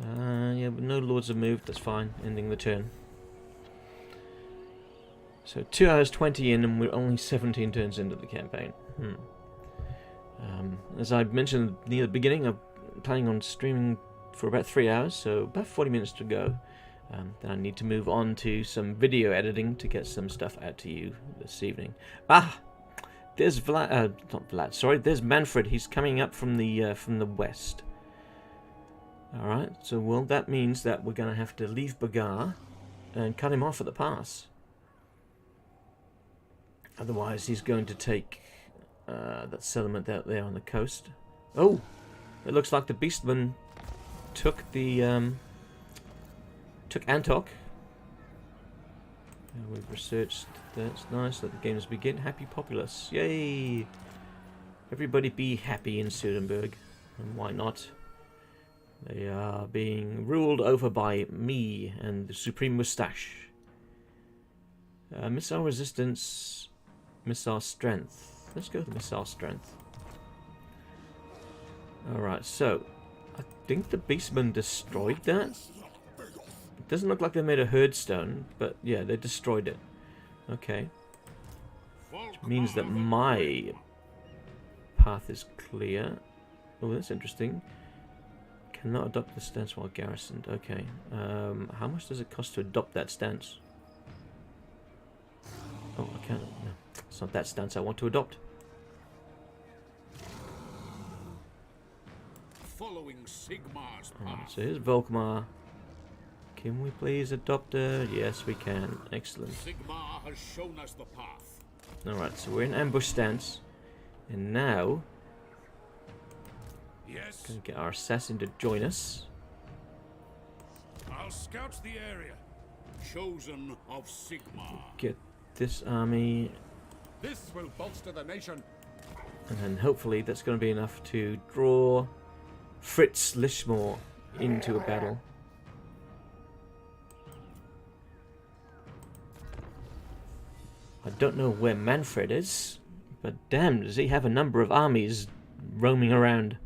Yeah, but no lords have moved, that's fine. Ending the turn. So 2 hours 20 in and we're only 17 turns into the campaign. As I mentioned near the beginning, I'm planning on streaming for about 3 hours, so about 40 minutes to go. Then I need to move on to some video editing to get some stuff out to you this evening. Ah! There's not Vlad, sorry, there's Manfred. He's coming up from the west. Alright, so well that means that we're going to have to leave Bagar and cut him off at the pass. Otherwise he's going to take that settlement out there on the coast. Oh! It looks like the Beastmen took the took Antok. We've researched that's nice. Let the games begin. Happy populace. Yay! Everybody be happy in Sudenburg. And why not? They are being ruled over by me and the Supreme Moustache. Missile resistance, missile strength. Let's go with missile strength. Alright, so I think the Beastmen destroyed that. It doesn't look like they made a herdstone, but yeah, they destroyed it. Okay. Which means that my path is clear. Oh, that's interesting. Cannot adopt the stance while garrisoned. Okay. How much does it cost to adopt that stance? Oh, I can't. No, it's not that stance I want to adopt. Following Sigmar's path. So here's Volkmar. Can we please adopt her? Yes, we can. Excellent. Sigmar has shown us the path. Alright, so we're in ambush stance. And now, Yes, can get our assassin to join us. I'll scout the area. Chosen of Sigmar. Get this army, This will bolster the nation. and then hopefully that's going to be enough to draw Fritz Lishmore into a battle. I don't know where Manfred is, but damn, does he have a number of armies roaming around.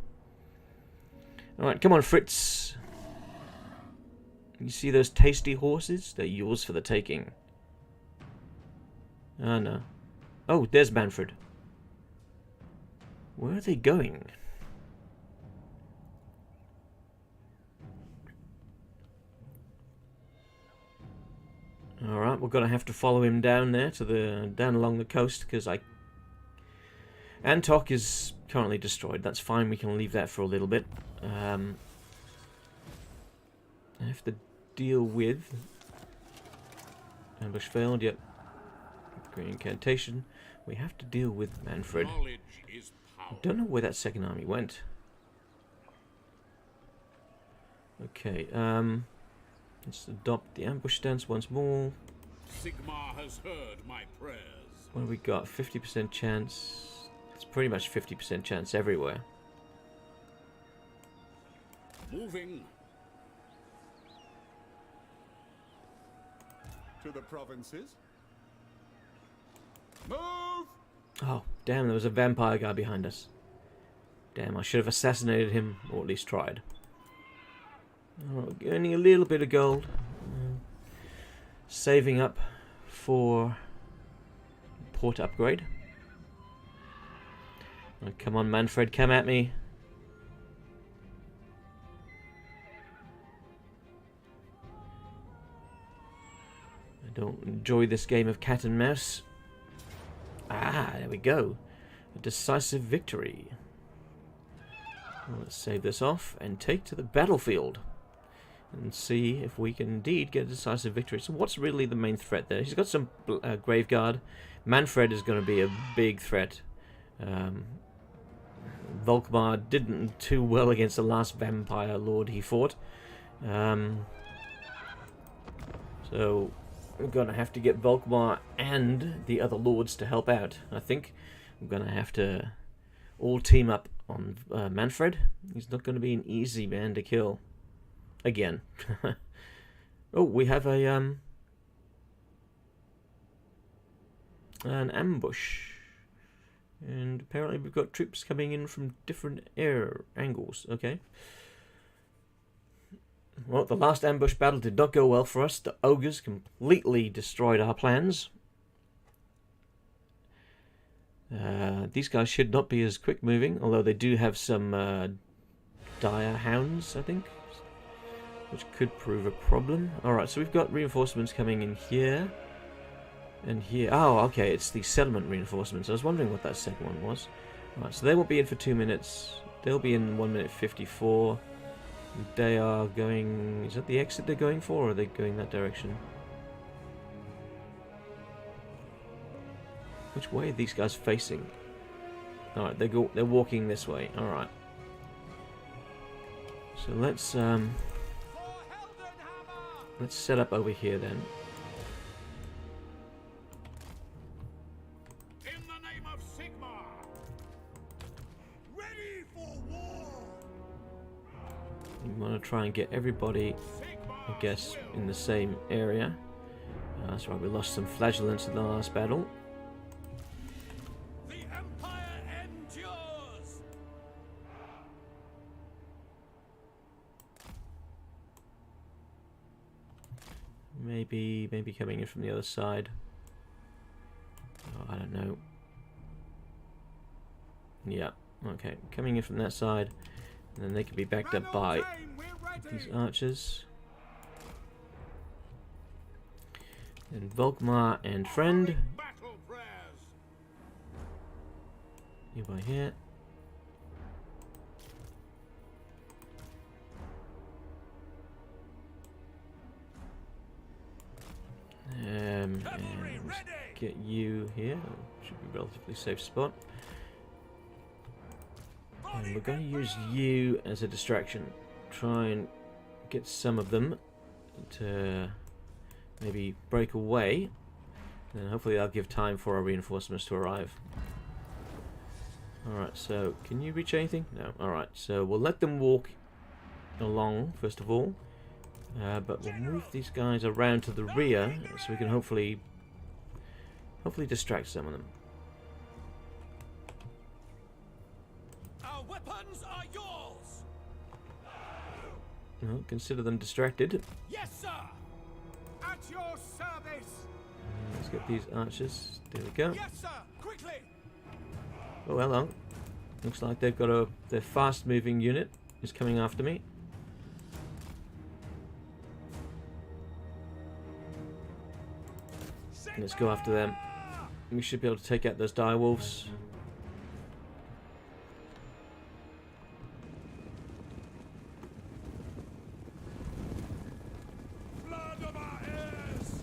Alright, come on, Fritz. You see those tasty horses? They're yours for the taking. Oh, no. Oh, there's Manfred. Where are they going? Alright, we're going to have to follow him down there, down along the coast, because Antok is currently destroyed. That's fine, we can leave that for a little bit. I have to deal with... Ambush failed, yep. Green incantation. We have to deal with Manfred. Knowledge is power. now. Don't know where that second army went. Okay, let's adopt the ambush stance once more. Sigmar has heard my prayers. What have we got? 50% chance. It's pretty much 50% chance everywhere. Moving. To the provinces. Move! Oh, damn, there was a vampire guy behind us. Damn, I should have assassinated him, or at least tried. Oh, earning a little bit of gold. Saving up for port upgrade. Oh, come on, Manfred, come at me. I don't enjoy this game of cat and mouse. Ah, there we go. A decisive victory. Well, let's save this off and take to the battlefield. And see if we can indeed get a decisive victory. So what's really the main threat there? He's got some Graveguard. Manfred is going to be a big threat. Volkmar didn't too well against the last vampire lord he fought. So we're going to have to get Volkmar and the other lords to help out. I think we're going to have to all team up on Manfred. He's not going to be an easy man to kill. Again. Oh, we have a an ambush. And apparently we've got troops coming in from different air angles. Okay. Well, the last ambush battle did not go well for us. The ogres completely destroyed our plans. These guys should not be as quick moving, although they do have some dire hounds, I think, which could prove a problem. Alright, so we've got reinforcements coming in here and here. Oh, okay, it's the settlement reinforcements. I was wondering what that second one was. Alright, so they won't be in for 2 minutes. They'll be in 1 minute 54. They are going... Is that the exit they're going for, or are they going that direction? Which way are these guys facing? Alright, they're walking this way. Alright. So let's set up over here then. In the name of Sigmar! Ready for war! We want to try and get everybody, I guess, in the same area. That's right, we lost some flagellants in the last battle. The Empire endures! Maybe coming in from the other side. Oh, I don't know. Yeah, okay, coming in from that side, and then they can be backed up by these archers. And Volkmar and friend. Battle prayers! You by here. And let's get you here. Should be a relatively safe spot. And we're going to use you as a distraction. Try and get some of them to maybe break away. And hopefully that'll give time for our reinforcements to arrive. Alright, so can you reach anything? No. Alright, so we'll let them walk along first of all. But we'll move these guys around to the rear so we can hopefully distract some of them. Our weapons are yours! Well, consider them distracted. Yes, sir! At your service! Let's get these archers. There we go. Yes, sir! Quickly! Oh, hello. Looks like they've got their fast-moving unit is coming after me. Let's go after them. We should be able to take out those dire wolves. Blood of our heirs!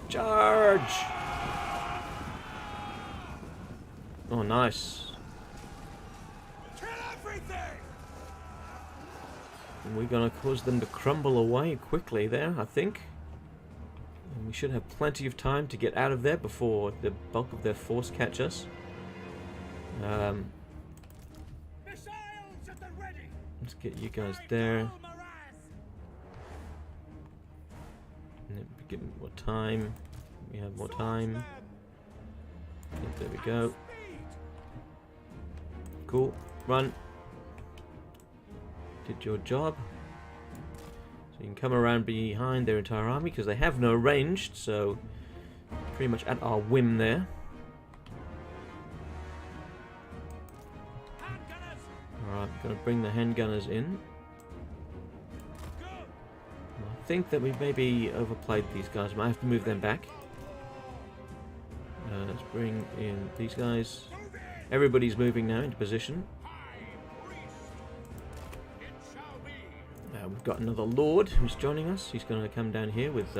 Charge! Oh, nice. And we're going to cause them to crumble away quickly there, I think. And we should have plenty of time to get out of there before the bulk of their force catch us. Missiles at the ready. Let's get you guys there. Give me more time. We have more time. Yep, there we go. Cool. Run. Did your job. So you can come around behind their entire army because they have no ranged, so pretty much at our whim there. Alright, I'm going to bring the handgunners in. I think that we maybe overplayed these guys. I might have to move them back. Let's bring in these guys. Everybody's moving now into position. We've got another Lord who's joining us. He's going to come down here with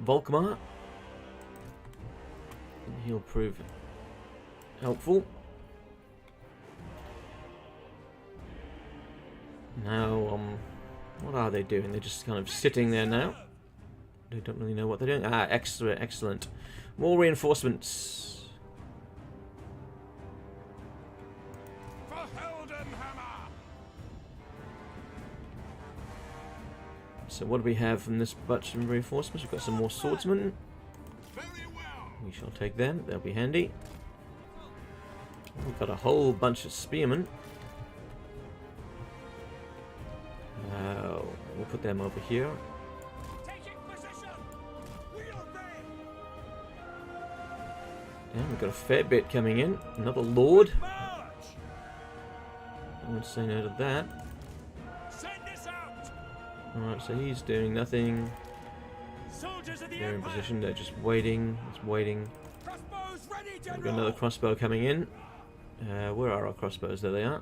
Volkmar. And he'll prove helpful. Now, what are they doing? They're just kind of sitting there now. They don't really know what they're doing. Ah, excellent. More reinforcements. So what do we have from this bunch of reinforcements? We've got some more swordsmen. We shall take them. They'll be handy. We've got a whole bunch of spearmen. We'll put them over here. Yeah, we've got a fair bit coming in. Another Lord. I won't say no to that. Alright, so he's doing nothing. They're in position, they're just waiting. It's waiting. We've got another crossbow coming in. Where are our crossbows? There they are.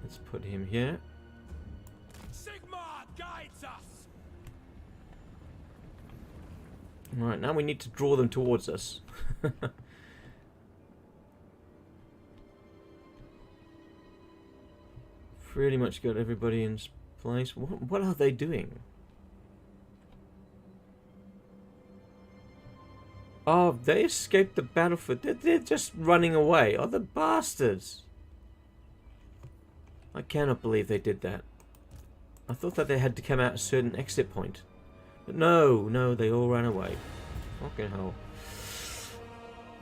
Let's put him here. Alright, now we need to draw them towards us. Pretty much got everybody in place. What are they doing? Oh, they escaped the battlefield. They're just running away. Oh, the bastards. I cannot believe they did that. I thought that they had to come out a certain exit point. But no, they all ran away. Fucking hell.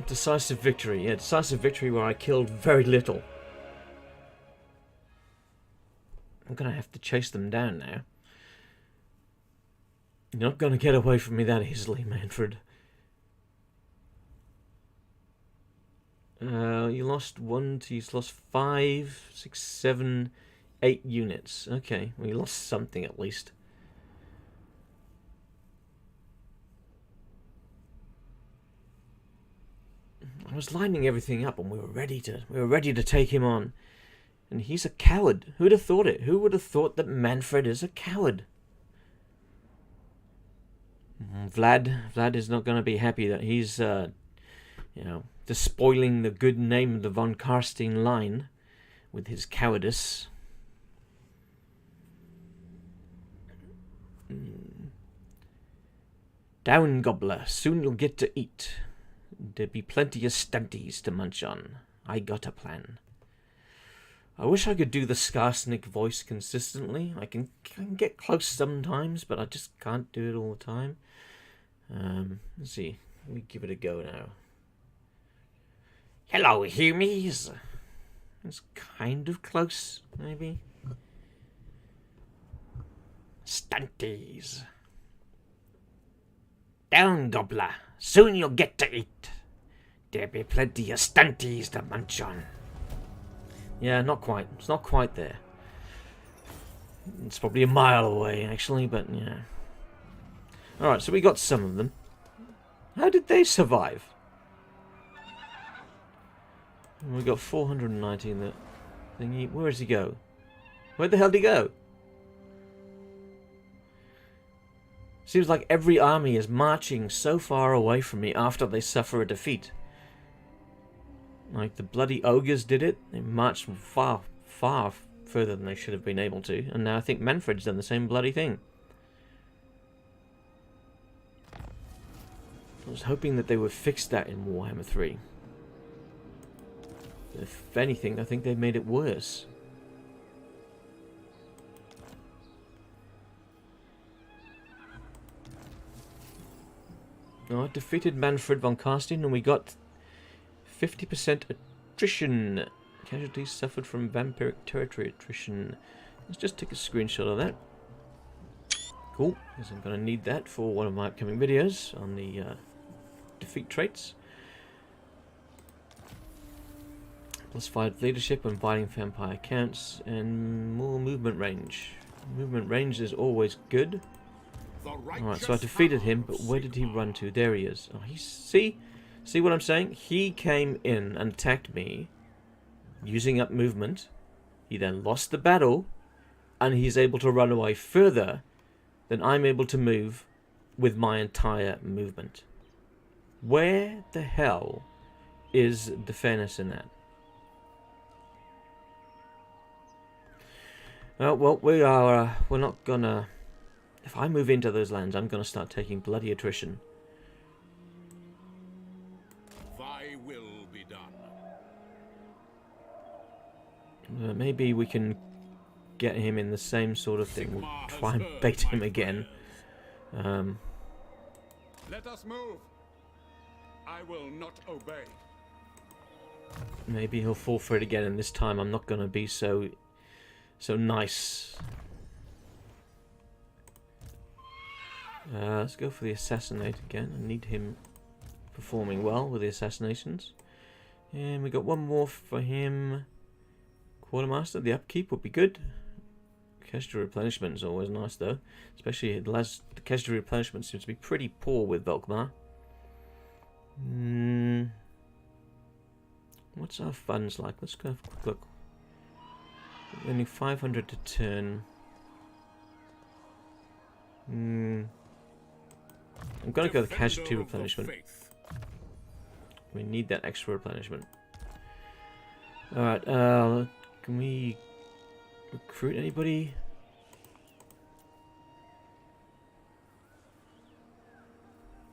Decisive victory. Yeah, decisive victory where I killed very little. I'm going to have to chase them down now. You're not going to get away from me that easily, Manfred. You lost he's lost 5, 6, 7, 8 units. Okay, well, you lost something at least. I was lining everything up and we were ready to take him on. And he's a coward. Who'd have thought it? Who would have thought that Manfred is a coward? Vlad is not going to be happy that he's, despoiling the good name of the von Karstein line with his cowardice. Down, gobbler. Soon you'll get to eat. There'll be plenty of stunties to munch on. I got a plan. I wish I could do the Skarsnik voice consistently. I can get close sometimes, but I just can't do it all the time. Let's see. Let me give it a go now. Hello, humies. It's kind of close, maybe. Stunties. Down, gobbler. Soon you'll get to eat. There'll be plenty of stunties to munch on. Yeah, not quite. It's not quite there. It's probably a mile away, actually, but yeah. Alright, so we got some of them. How did they survive? We got 490 in the thingy. Where does he go? Where the hell did he go? Seems like every army is marching so far away from me after they suffer a defeat. Like the bloody ogres did it. They marched far, far, further than they should have been able to, and now I think Manfred's done the same bloody thing. I was hoping that they would fix that in Warhammer 3. If anything, I think they've made it worse. I defeated Manfred von Karstein and we got 50% attrition. Casualties suffered from vampiric territory attrition. Let's just take a screenshot of that. Cool, because I'm going to need that for one of my upcoming videos on the defeat traits. +5 leadership and fighting vampire counts, and more movement range. Movement range is always good. Alright, so I defeated him, but where did he run to? There he is. Oh, see what I'm saying? He came in and attacked me, using up movement. He then lost the battle, and he's able to run away further than I'm able to move with my entire movement. Where the hell is the fairness in that? Oh, well, we're not gonna... If I move into those lands, I'm gonna start taking bloody attrition. Thy will be done. Maybe we can get him in the same sort of thing. We'll try and bait him again. Let us move. I will not obey. Maybe he'll fall for it again, and this time I'm not gonna be so nice. Let's go for the assassinate again. I need him performing well with the assassinations. And we got one more for him. Quartermaster, the upkeep would be good. Casualty replenishment is always nice though. Especially the casualty replenishment seems to be pretty poor with Volkmar. What's our funds like? Let's go have a quick look. Only 500 to turn. I'm gonna go with casualty replenishment. We need that extra replenishment. Alright, can we recruit anybody?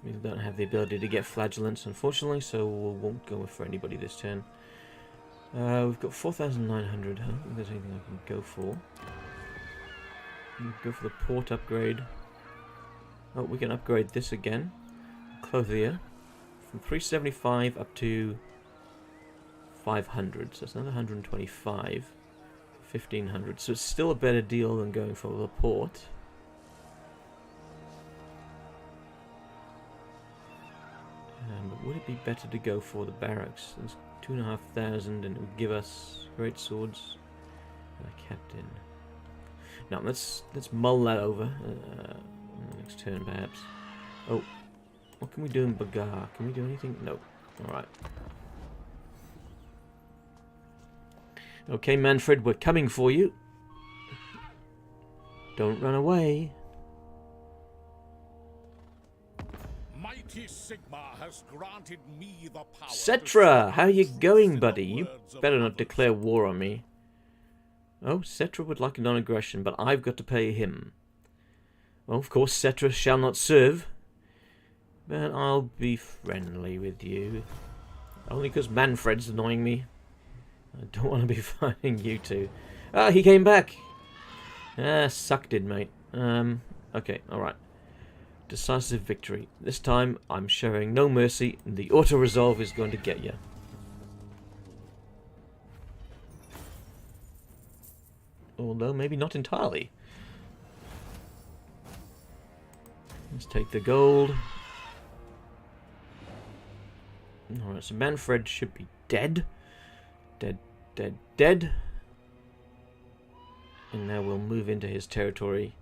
We don't have the ability to get flagellants, unfortunately, so we won't go for anybody this turn. We've got 4,900. I don't think there's anything I can go for. Go for the port upgrade. Oh, we can upgrade this again. Clothier. From 375 up to 500. So it's another 125. 1,500. So it's still a better deal than going for the port. But would it be better to go for the barracks? There's 2,500 and it would give us great swords. Captain. Now let's mull that over. Next turn, perhaps. Oh, what can we do in Bagar? Can we do anything? No. Alright. Okay, Manfred, we're coming for you. Don't run away. Mighty Sigmar has granted me the power. Cetra, how you going, buddy? You better not declare war on me. Oh, Cetra would like a non-aggression, but I've got to pay him. Well, of course, Cetra shall not serve. But I'll be friendly with you. Only because Manfred's annoying me. I don't want to be fighting you two. Ah, he came back! Ah, sucked it, mate. Okay, alright. Decisive victory. This time, I'm showing no mercy, and the auto-resolve is going to get you. Although, maybe not entirely. Let's take the gold. Alright, so Manfred should be dead. Dead. And now we'll move into his territory.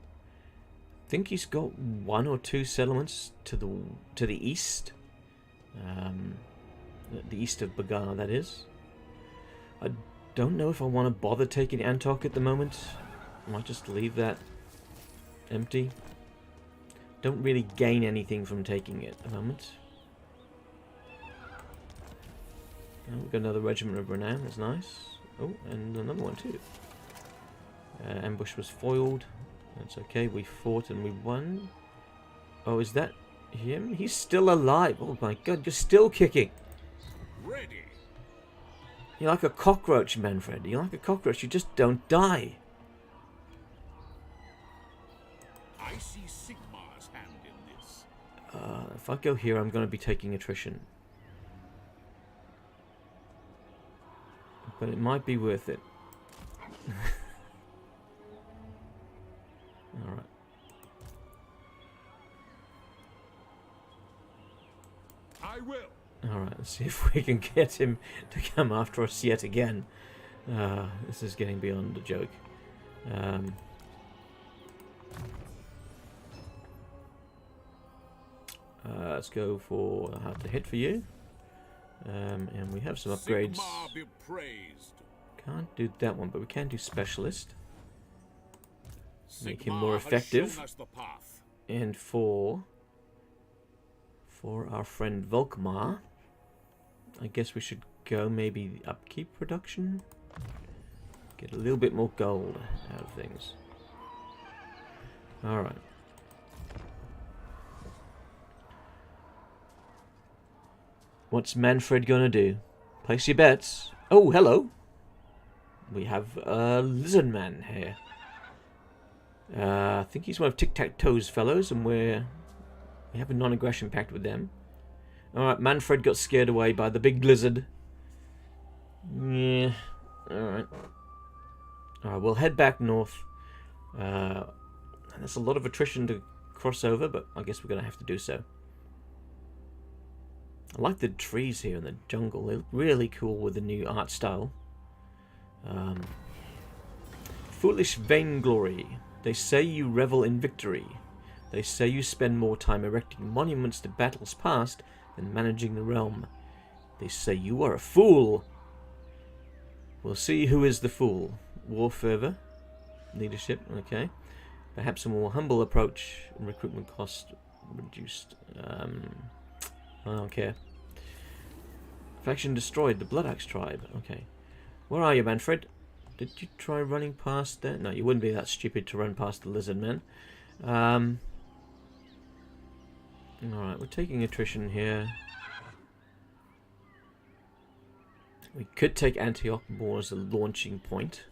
I think he's got 1 or 2 settlements to the east. The east of Bagar, that is. I don't know if I want to bother taking Antok at the moment. I might just leave that empty. Don't really gain anything from taking it at the moment. Oh, we've got another regiment of renown, that's nice. Oh, and another one too. Ambush was foiled. That's okay. We fought and we won. Oh, is that him? He's still alive. Oh my god, you're still kicking. Ready. You're like a cockroach, Manfred. You're like a cockroach. You just don't die. I see Sigmar's hand in this. If I go here, I'm going to be taking attrition. But it might be worth it. Alright. I will. Alright, let's see if we can get him to come after us yet again. This is getting beyond a joke. Let's go for hard to hit for you. And we have some upgrades. Sigmar be praised. Can't do that one, but we can do specialist. Make him Sigmar more has effective. shown us the path. And for our friend Volkmar, I guess we should go maybe the upkeep production. Get a little bit more gold out of things. Alright. What's Manfred gonna do? Place your bets. Oh, hello. We have a lizard man here. I think he's one of Tic-Tac-Toe's fellows, and we have a non-aggression pact with them. Alright, Manfred got scared away by the big lizard. Yeah. Alright. Alright, we'll head back north. And there's a lot of attrition to cross over, but I guess we're going to have to do so. I like the trees here in the jungle. They look really cool with the new art style. Foolish vainglory. They say you revel in victory. They say you spend more time erecting monuments to battles past than managing the realm. They say you are a fool. We'll see who is the fool. War fervor. Leadership. Okay. Perhaps a more humble approach and recruitment cost reduced. I don't care. Faction destroyed. The Blood Axe tribe. Okay. Where are you, Manfred? Did you try running past there? No, you wouldn't be that stupid to run past the lizard man. Alright, we're taking attrition here. We could take Antioch more as a launching point.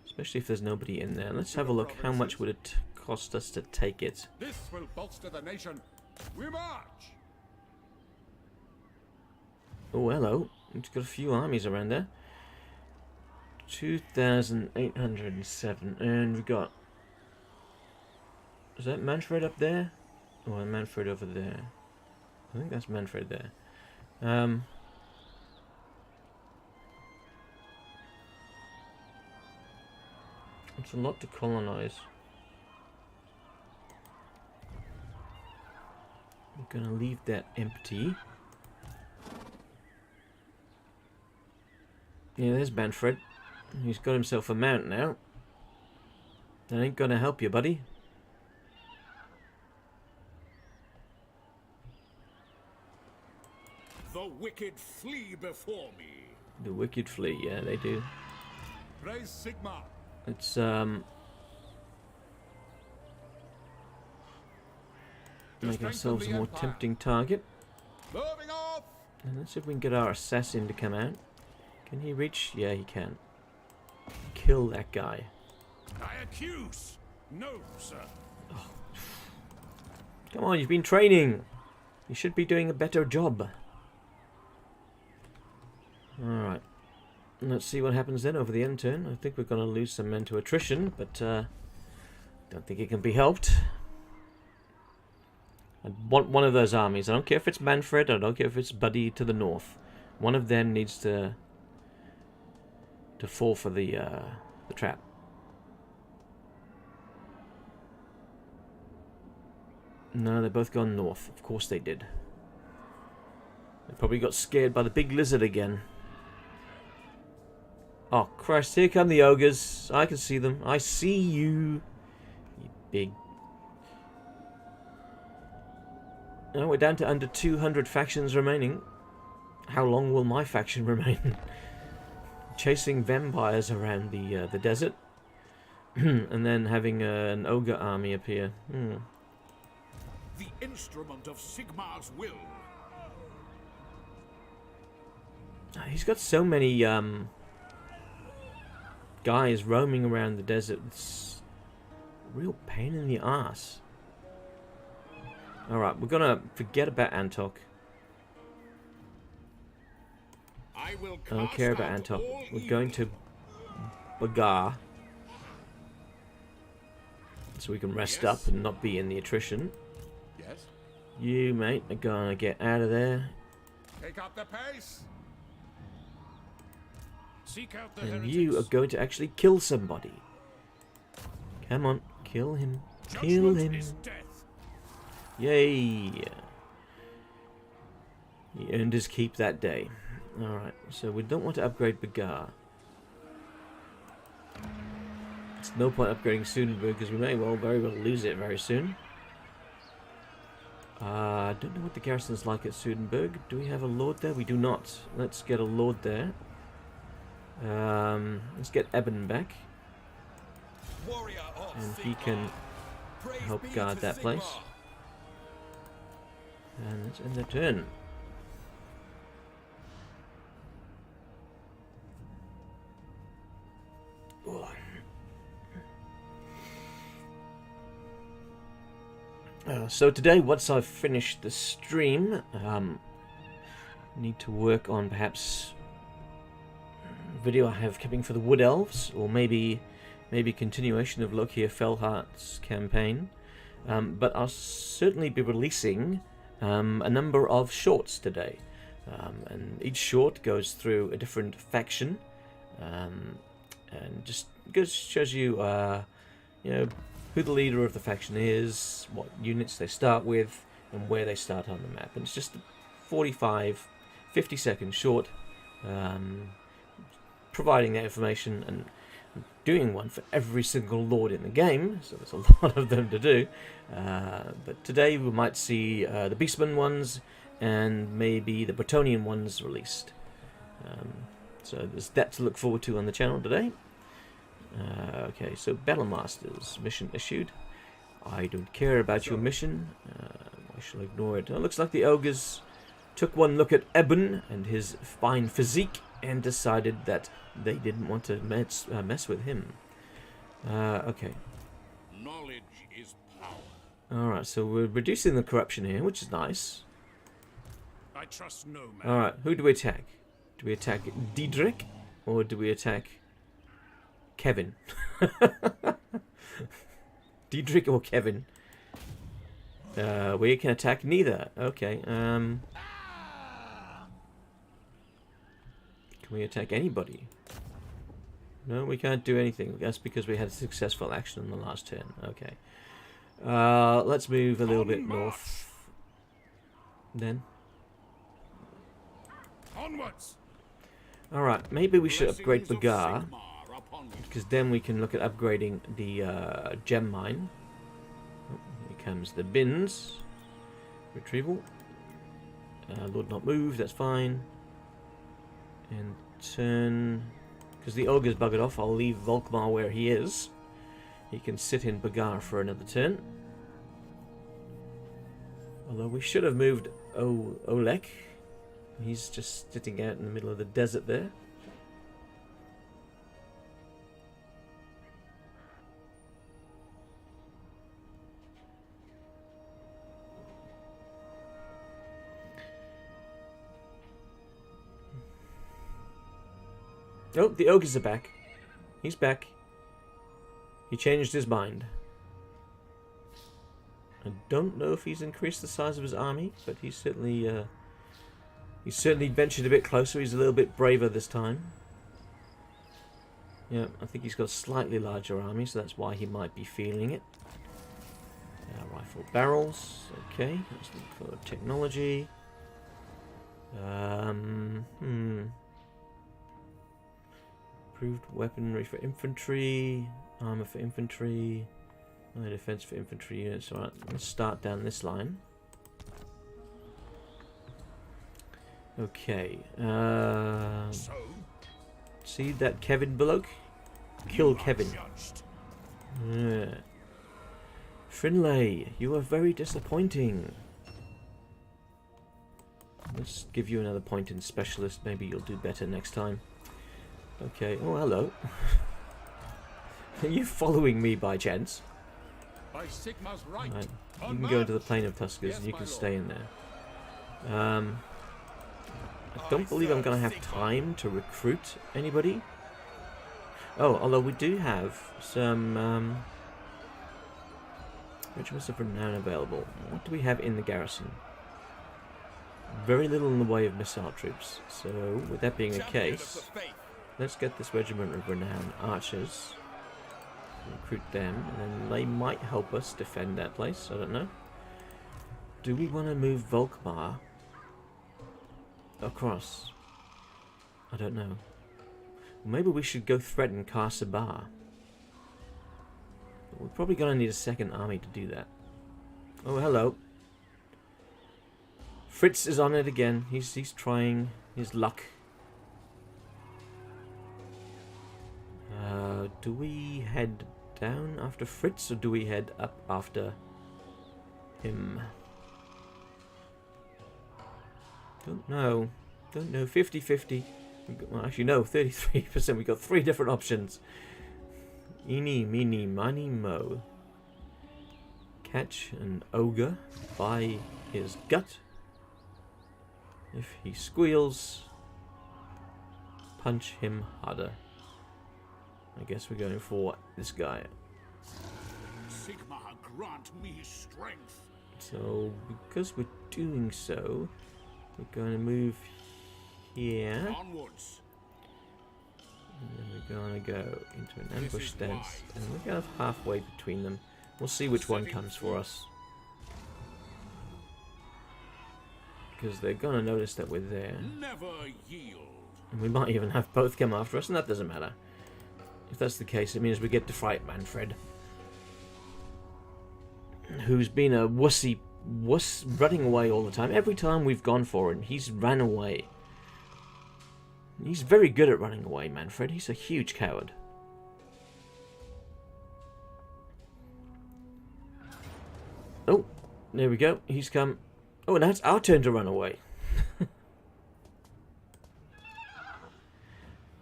Especially if there's nobody in there. Let's have a look. How much would it cost us to take it? This will bolster the nation. We march. Oh, hello. We've got a few armies around there. 2,807. And we got... Is that Manfred up there? Or Manfred over there? I think that's Manfred there. It's a lot to colonize. I'm gonna leave that empty. Yeah, there's Manfred. He's got himself a mount now. That ain't gonna help you, buddy. The wicked flee before me. The wicked flee, yeah, they do. Praise Sigmar. Let's make ourselves a more tempting target. Moving off. And let's see if we can get our assassin to come out. Can he reach? Yeah, he can. Kill that guy. I accuse. No, sir. Come on, you've been training. You should be doing a better job. Alright. Let's see what happens then over the end turn. I think we're going to lose some men to attrition, but don't think it can be helped. I want one of those armies. I don't care if it's Manfred, I don't care if it's Buddy to the north. One of them needs to fall for the trap. No, they both gone north. Of course they did. They probably got scared by the big lizard again. Oh, Christ, here come the ogres. I can see them. I see you. You big... Oh, we're down to under 200 factions remaining. How long will my faction remain? Chasing vampires around the desert. and then having an ogre army appear. The instrument of Sigmar's will. He's got so many guys roaming around the desert. It's a real pain in the ass. Alright, we're gonna forget about Antok. I will I don't care about cast out Antok. all We're going to Bagar. So we can rest Yes. up and not be in the attrition. Yes? You, mate, are gonna get out of there. Take up the pace. Seek out the And heretics. you are going to actually kill somebody. Come on, kill him. Kill Judgment him. is death. Yay! He earned his keep that day. Alright, so we don't want to upgrade Bagar. It's no point upgrading Sudenburg because we may very well lose it very soon. I don't know what the garrison's like at Sudenburg. Do we have a lord there? We do not. Let's get a lord there. Let's get Eben back. Warrior of And he Sigmar. can Praise help be guard to that Sigmar. place. And let's end the turn. So today, once I've finished the stream, need to work on perhaps video I have coming for the Wood Elves, or maybe continuation of Lokia Fellheart's campaign. But I'll certainly be releasing a number of shorts today, and each short goes through a different faction, and just shows you, you know, who the leader of the faction is, what units they start with, and where they start on the map. And it's just a 50-second short, providing that information and doing one for every single lord in the game, so there's a lot of them to do. But today we might see the Beastman ones and maybe the Bretonian ones released. So there's that to look forward to on the channel today. Okay, so Battle Masters mission issued. I don't care about your mission. I shall ignore it. It looks like the ogres took one look at Eben and his fine physique and decided that they didn't want to mess with him. Okay. Knowledge is power. Alright, so we're reducing the corruption here, which is nice. I trust no man. Alright, who do we attack? Do we attack Diedrich or do we attack Kevin? Diedrich or Kevin? We can attack neither. Okay. Can we attack anybody? No, we can't do anything. That's because we had a successful action on the last turn. Okay. Let's move a little bit north. Then. Onwards. Alright, maybe we should upgrade Blessings of Bagar, Sigmar upon you. because then we can look at upgrading the gem mine. Oh, here comes the bins. Retrieval. Lord not move, that's fine. And turn... Because the ogre's buggered off, I'll leave Volkmar where he is. He can sit in Bagar for another turn. Although we should have moved Olek. He's just sitting out in the middle of the desert there. Oh, the ogres are back. He's back. He changed his mind. I don't know if he's increased the size of his army, but he's certainly ventured a bit closer. He's a little bit braver this time. Yeah, I think he's got a slightly larger army, so that's why he might be feeling it. Rifle barrels. Okay, let's look for technology. Improved weaponry for infantry, armor for infantry, defense for infantry units. Alright, let's start down this line. Okay. So, See that Kevin bloke? Kill you are Kevin. judged. Finlay, you are very disappointing. Let's give you another point in specialist. Maybe you'll do better next time. Okay. Oh, hello. Are you following me by chance? By Sigma's right. Right. You can go into the Plain of Tuskers and you can stay in there. I don't believe I'm going to have time to recruit anybody. Oh, although we do have some regiments of renown available. What do we have in the garrison? Very little in the way of missile troops. So, with that being the case, let's get this regiment of renown archers. Recruit them, and then they might help us defend that place. I don't know. Do we want to move Volkmar across? I don't know. Maybe we should go threaten Karsabar. We're probably going to need a second army to do that. Oh, hello. Fritz is on it again. He's trying his luck. Do we head down after Fritz, or do we head up after him? Don't know. Don't know. 50-50. Well, actually, no. 33%. We got 3 different options. Eeny, meeny, miny, mo. Catch an ogre by his gut. If he squeals, punch him harder. I guess we're going for this guy. Sigma, grant me strength. So, because we're doing so, we're going to move here. Onwards. And then we're going to go into an ambush stance. And we're kind of halfway between them. We'll see which one comes for us. Because they're going to notice that we're there. Never yield. And we might even have both come after us, and that doesn't matter. If that's the case, it means we get to fight Manfred, who's been a wuss running away all the time. Every time we've gone for him, he's ran away. He's very good at running away, Manfred. He's a huge coward. Oh, there we go. He's come. Oh, now it's our turn to run away.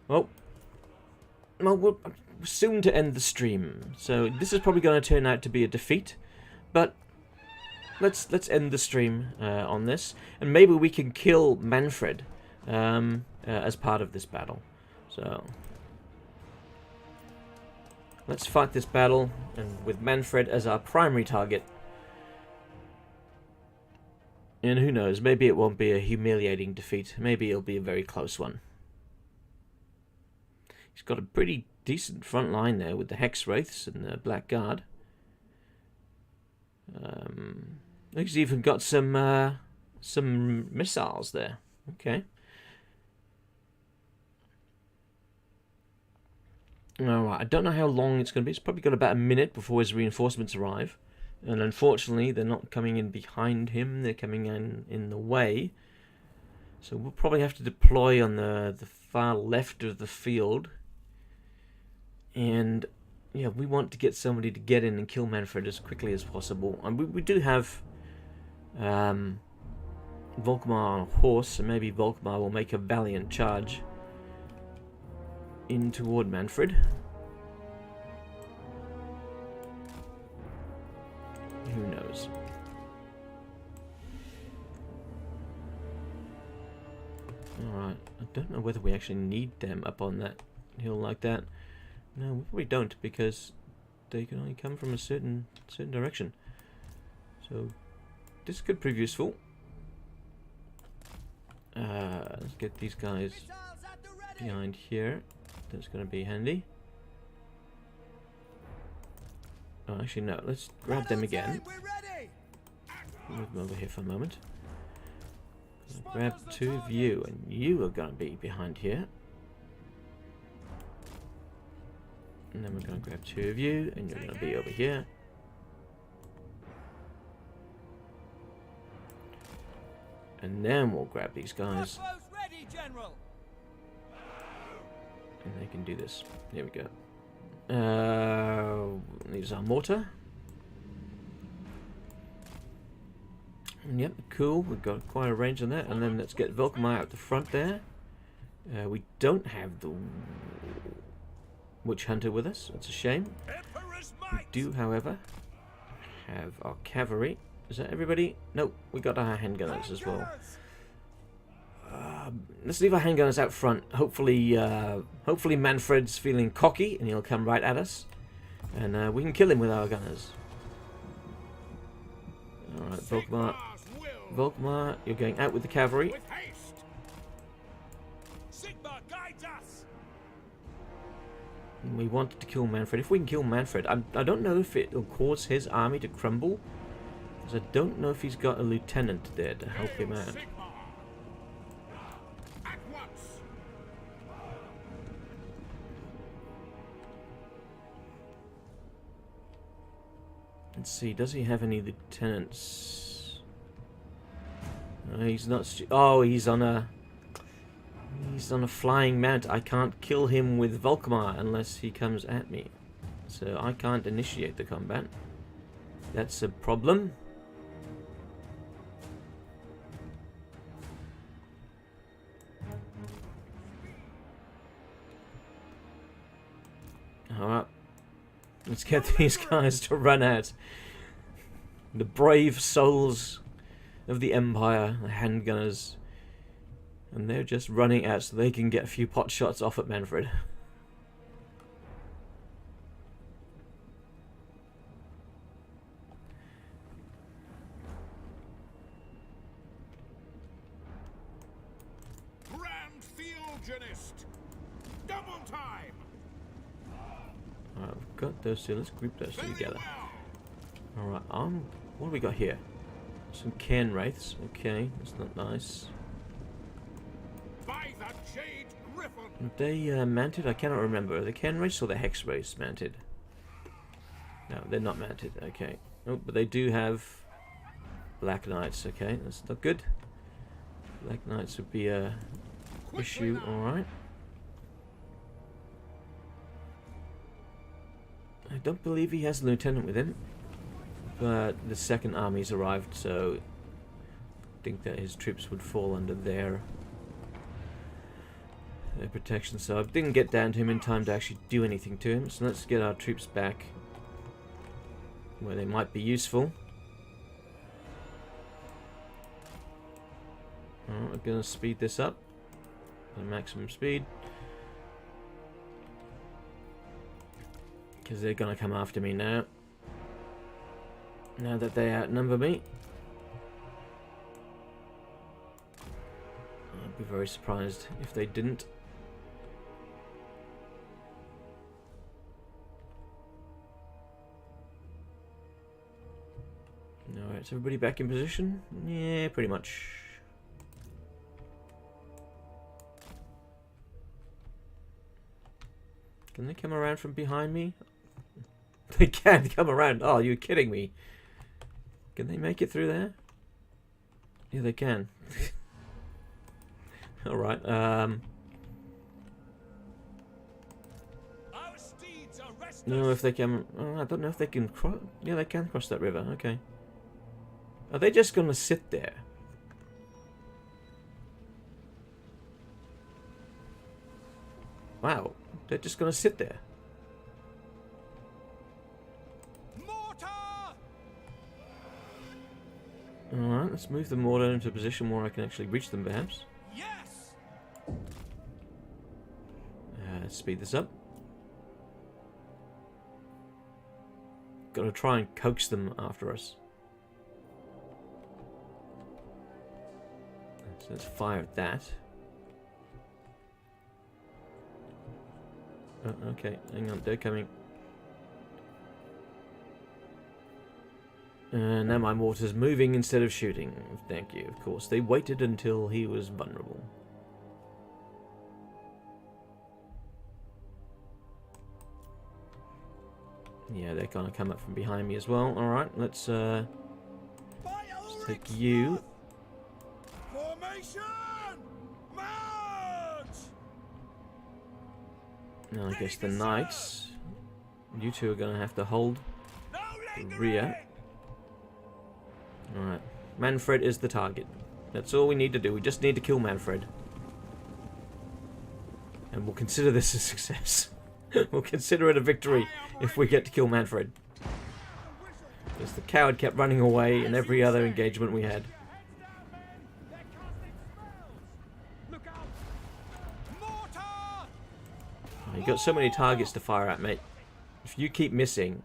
Well, we're soon to end the stream, so this is probably going to turn out to be a defeat, but let's end the stream on this, and maybe we can kill Manfred as part of this battle. So let's fight this battle, and with Manfred as our primary target. And who knows, maybe it won't be a humiliating defeat. Maybe it'll be a very close one. He's got a pretty decent front line there with the Hex Wraiths and the Black Guard. He's even got some missiles there. Okay. Alright, I don't know how long it's going to be. It's probably got about a minute before his reinforcements arrive. And unfortunately, they're not coming in behind him. They're coming in the way. So we'll probably have to deploy on the far left of the field. And yeah, we want to get somebody to get in and kill Manfred as quickly as possible. And we do have Volkmar on a horse, so maybe Volkmar will make a valiant charge in toward Manfred. Who knows? Alright, I don't know whether we actually need them up on that hill like that. No, we probably don't, because they can only come from a certain direction. So this could prove useful. Let's get these guys behind here. That's going to be handy. Oh, actually no. Let's grab them again. Move them over here for a moment. Grab 2 of you, and you are going to be behind here. And then we're going to grab 2 of you, and you're going to be over here. And then we'll grab these guys. And they can do this. Here we go. There's our mortar. And yep, cool. We've got quite a range on that. And then let's get Volkmar out the front there. We don't have the Witch Hunter with us. That's a shame. We do, however, have our cavalry. Is that everybody? Nope, we got our handgunners as well. Let's leave our handgunners out front. Hopefully Manfred's feeling cocky and he'll come right at us. And we can kill him with our gunners. Alright, Volkmar. Volkmar, you're going out with the cavalry. We wanted to kill Manfred. If we can kill Manfred, I don't know if it'll cause his army to crumble. Because I don't know if he's got a lieutenant there to help him out. Let's see, does he have any lieutenants? No, he's not. Oh, he's on a flying mount. I can't kill him with Volkmar unless he comes at me. So I can't initiate the combat. That's a problem. Alright. Let's get these guys to run out. The brave souls of the Empire, the handgunners. And they're just running out so they can get a few pot shots off at Manfred. Grand Fieldgenist! Double time! Alright, we've got those two. Let's group those two together. Alright, what do we got here? Some cairn wraiths. Okay, that's not nice. By the Jade Griffin! Are they mounted? I cannot remember. Are the cairn wraiths or the hex wraiths mounted? No, they're not mounted. Okay. Oh, but they do have black knights. Okay, that's not good. Black knights would be a issue. Alright. I don't believe he has a lieutenant with him. But the second army's arrived, so I think that his troops would fall under their protection. So I didn't get down to him in time to actually do anything to him. So let's get our troops back where they might be useful. Alright, we're going to speed this up to maximum speed. Because they're going to come after me now. Now that they outnumber me. I'd be very surprised if they didn't. Alright, is everybody back in position? Yeah, pretty much. Can they come around from behind me? They can't come around. Oh, you're kidding me. Can they make it through there? Yeah, they can. Alright, no, if they can... Oh, I don't know if they can cross... Yeah, they can cross that river. Okay. Are they just going to sit there? Wow. They're just going to sit there. Alright, let's move the mortar into a position where I can actually reach them, perhaps. Yes! Let's speed this up. Gotta try and coax them after us. So let's fire at that. Oh, okay, hang on, they're coming. Now my mortar's moving instead of shooting. Thank you, of course. They waited until he was vulnerable. Yeah, they're gonna come up from behind me as well. Alright, let's take you. Formation! March! Now I guess the knights. You two are gonna have to hold rear. Alright. Manfred is the target. That's all we need to do. We just need to kill Manfred. And we'll consider this a success. We'll consider it a victory if we get to kill Manfred. Because the coward kept running away in every other engagement we had. Oh, you got so many targets to fire at, mate. If you keep missing,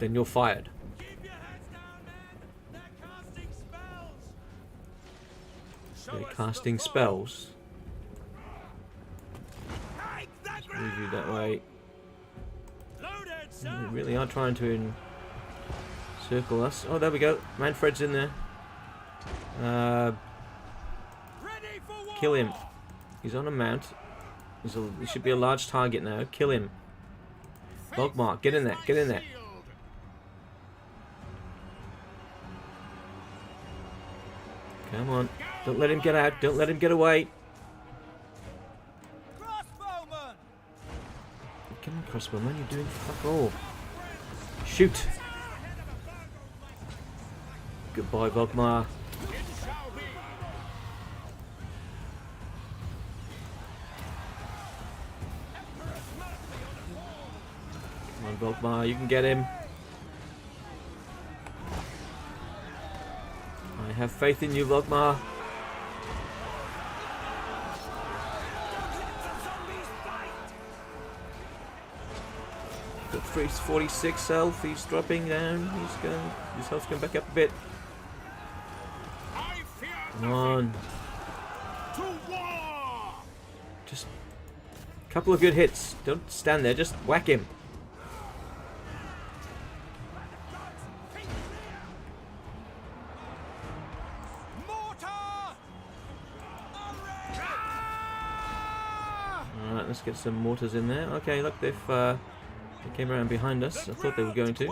then you're fired. They're casting spells. Let's move you that way. They really are trying to encircle us. Oh, there we go. Manfred's in there. Kill him. He's on a mount. He should be a large target now. Kill him. Volkmar, get in there. Get in there. Come on. Don't let him get out. Don't let him get away. Come on, crossbowman. You're doing fuck all. Shoot. Goodbye, Volkmar. Come on, Volkmar. You can get him. I have faith in you, Volkmar. Got 346 health. He's dropping down. His health's going back up a bit. Come on. Just a couple of good hits. Don't stand there. Just whack him. Alright, let's get some mortars in there. Okay, look, they came around behind us. I thought they were going to.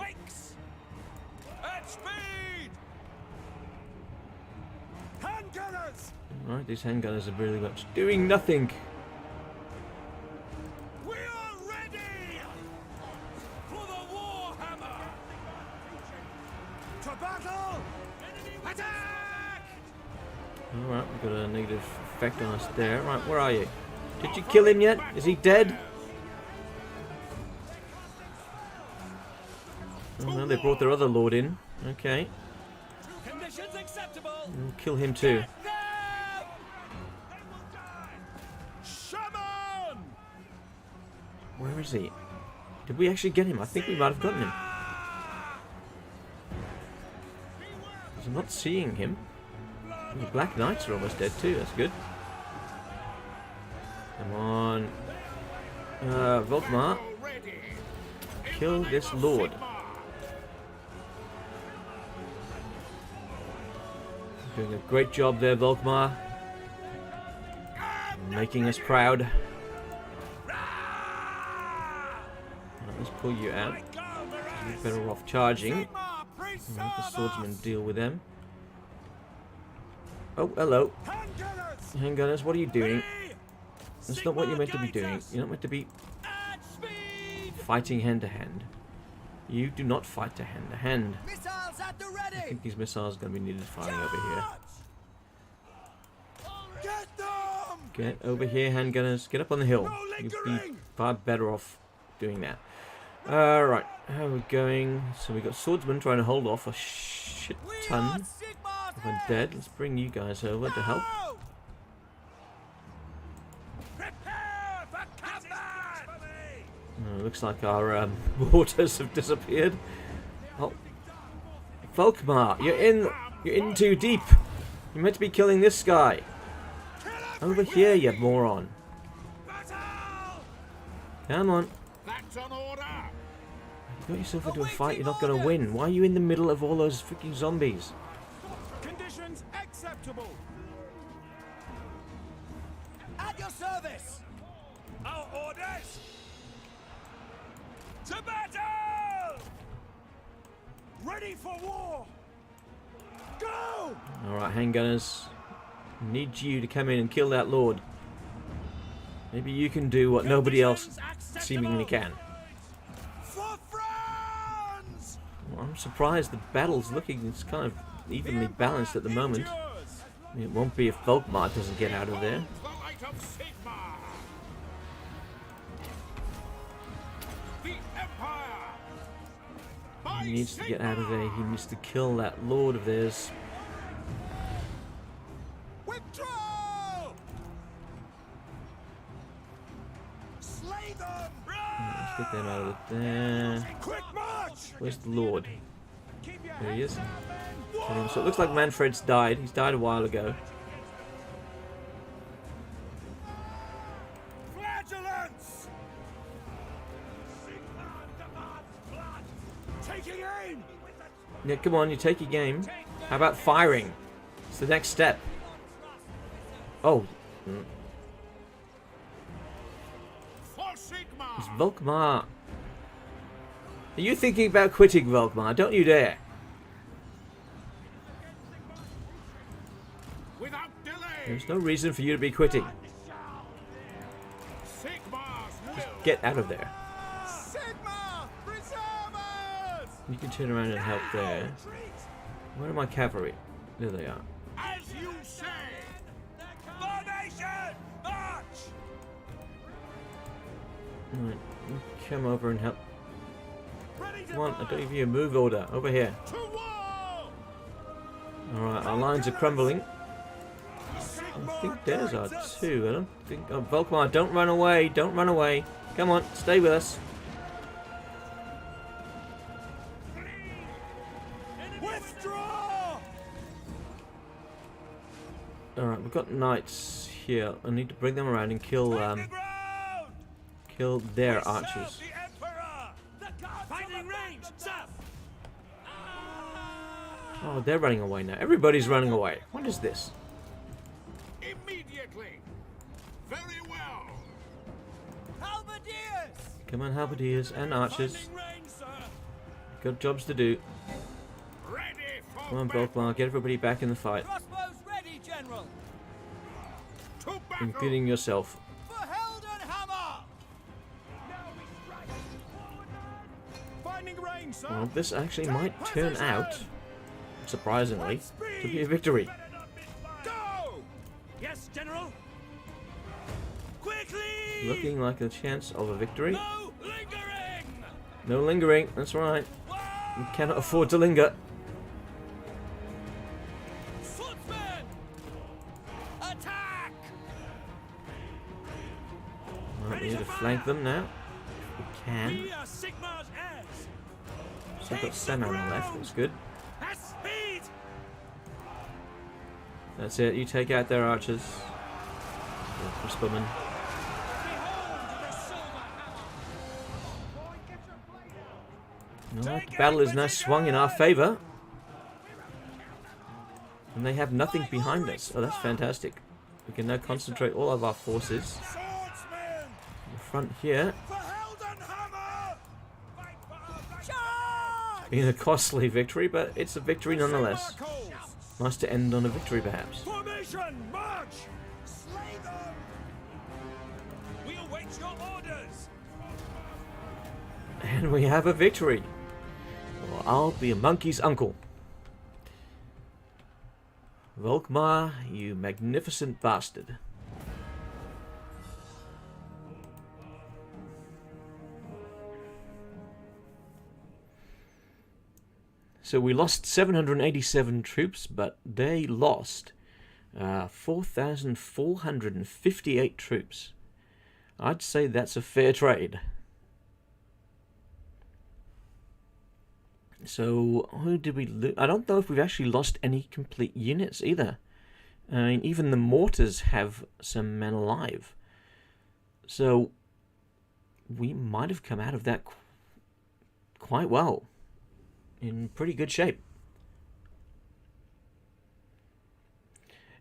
Alright, these handgunners are really much doing nothing. We are ready for the warhammer. To battle. Attack! Alright, we've got a negative effect on us there. Right, where are you? Did you kill him yet? Is he dead? Oh no, they brought their other lord in. Okay. Conditions acceptable. We'll kill him too. Shaman! Where is he? Did we actually get him? I think we might have gotten him. 'Cause I'm not seeing him. The Black Knights are almost dead too. That's good. Come on. Volkmar. Kill this lord. Doing a great job there, Volkmar. Making us proud. Right, let's pull you out. You're better off charging. Let the swordsmen deal with them. Oh, hello. Handgunners, what are you doing? That's not what you're meant to be doing. You're not meant to be fighting hand to hand. You do not fight to hand to hand. I think these missiles are going to be needed firing over here. Get over here, handgunners. Get up on the hill. You'd be far better off doing that. Alright, how are we going? So we got swordsmen trying to hold off a shit ton of undead. Let's bring you guys over to help. Oh, looks like our waters have disappeared. Oh, Volkmar, you're in too deep. You're meant to be killing this guy. Over here, you moron. Come on. That's an order. You got yourself into a fight you're not going to win. Why are you in the middle of all those freaking zombies? Conditions acceptable. At your service. Our orders. To battle. Ready for war. Go. Alright, handgunners. Need you to come in and kill that lord. Maybe you can do what nobody else seemingly can. For France. I'm surprised the battle's looking, it's kind of evenly balanced at the moment. It won't be if Volkmar doesn't get out of there. The light of Sigmar. The Empire. By He needs to get out of Sigmar. there. He needs to kill that lord of theirs. Withdraw! Slay them! Let's get them out of there. Quick march! Where's the lord? Keep your There he heads is. down, men! So it looks like Manfred's died. He's died a while ago. Flagellants! Sigmar demands blood! Taking aim! Yeah, come on, you take your game. How about firing? It's the next step. Oh. For Sigmar. It's Volkmar. Are you thinking about quitting, Volkmar? Don't you dare. Without delay. There's no reason for you to be quitting. Sigmar's will. Get out of there. Sigmar! Preserve us! You can turn around and help there. Where are my cavalry? There they are. As you say. Formation! March! Alright, you come over and help. Ready to Come on, I march! don't give you a move order. Over here. To war. Alright, our lines are crumbling. I think theirs are too. I don't think... Oh, Volkmar, don't run away. Don't run away. Come on, stay with us. Withdraw! Alright, we've got knights here. I need to bring them around and kill Ground! kill their Serve archers. the Emperor! Finding range, sir! Oh, they're running away now. Everybody's running away. What is this? Immediately. Very well. Halberdiers! Come on, halberdiers and archers. Finding range, sir! Got jobs to do. Ready for Come on, battle. Volkmar, get everybody back in the fight, Crossbows ready, General! To battle. including yourself. For Heldenhammer! Finding range, sir! Well, this actually might turn out, surprisingly, to be a victory. Go! Yes, General! Quickly! Looking like a chance of a victory. No lingering! No lingering, that's right. Whoa! We cannot afford to linger. Swordsman! Attack! Right, we need to flank them now. We can. We are Sigmar's heirs! So I've got 7 ammo left, that's good. At speed! That's it, you take out their archers. Crossbowmen. Behold the silver hammer! Alright, the battle is now swung in our favour. And they have nothing behind us. Oh, that's fantastic. We can now concentrate all of our forces Swordsman! in the front here. For Heldenhammer! Fight for our charge! Being a costly victory, but it's a victory nonetheless. Sigmar calls. Nice to end on a victory, perhaps. Formation, march! Slay them! We await your orders! And we have a victory. Well, I'll be a monkey's uncle. Volkmar, you magnificent bastard. So we lost 787 troops, but they lost 4,458 troops. I'd say that's a fair trade. So, who did we lose? I don't know if we've actually lost any complete units either. I mean, even the mortars have some men alive. So, we might have come out of that quite well. In pretty good shape.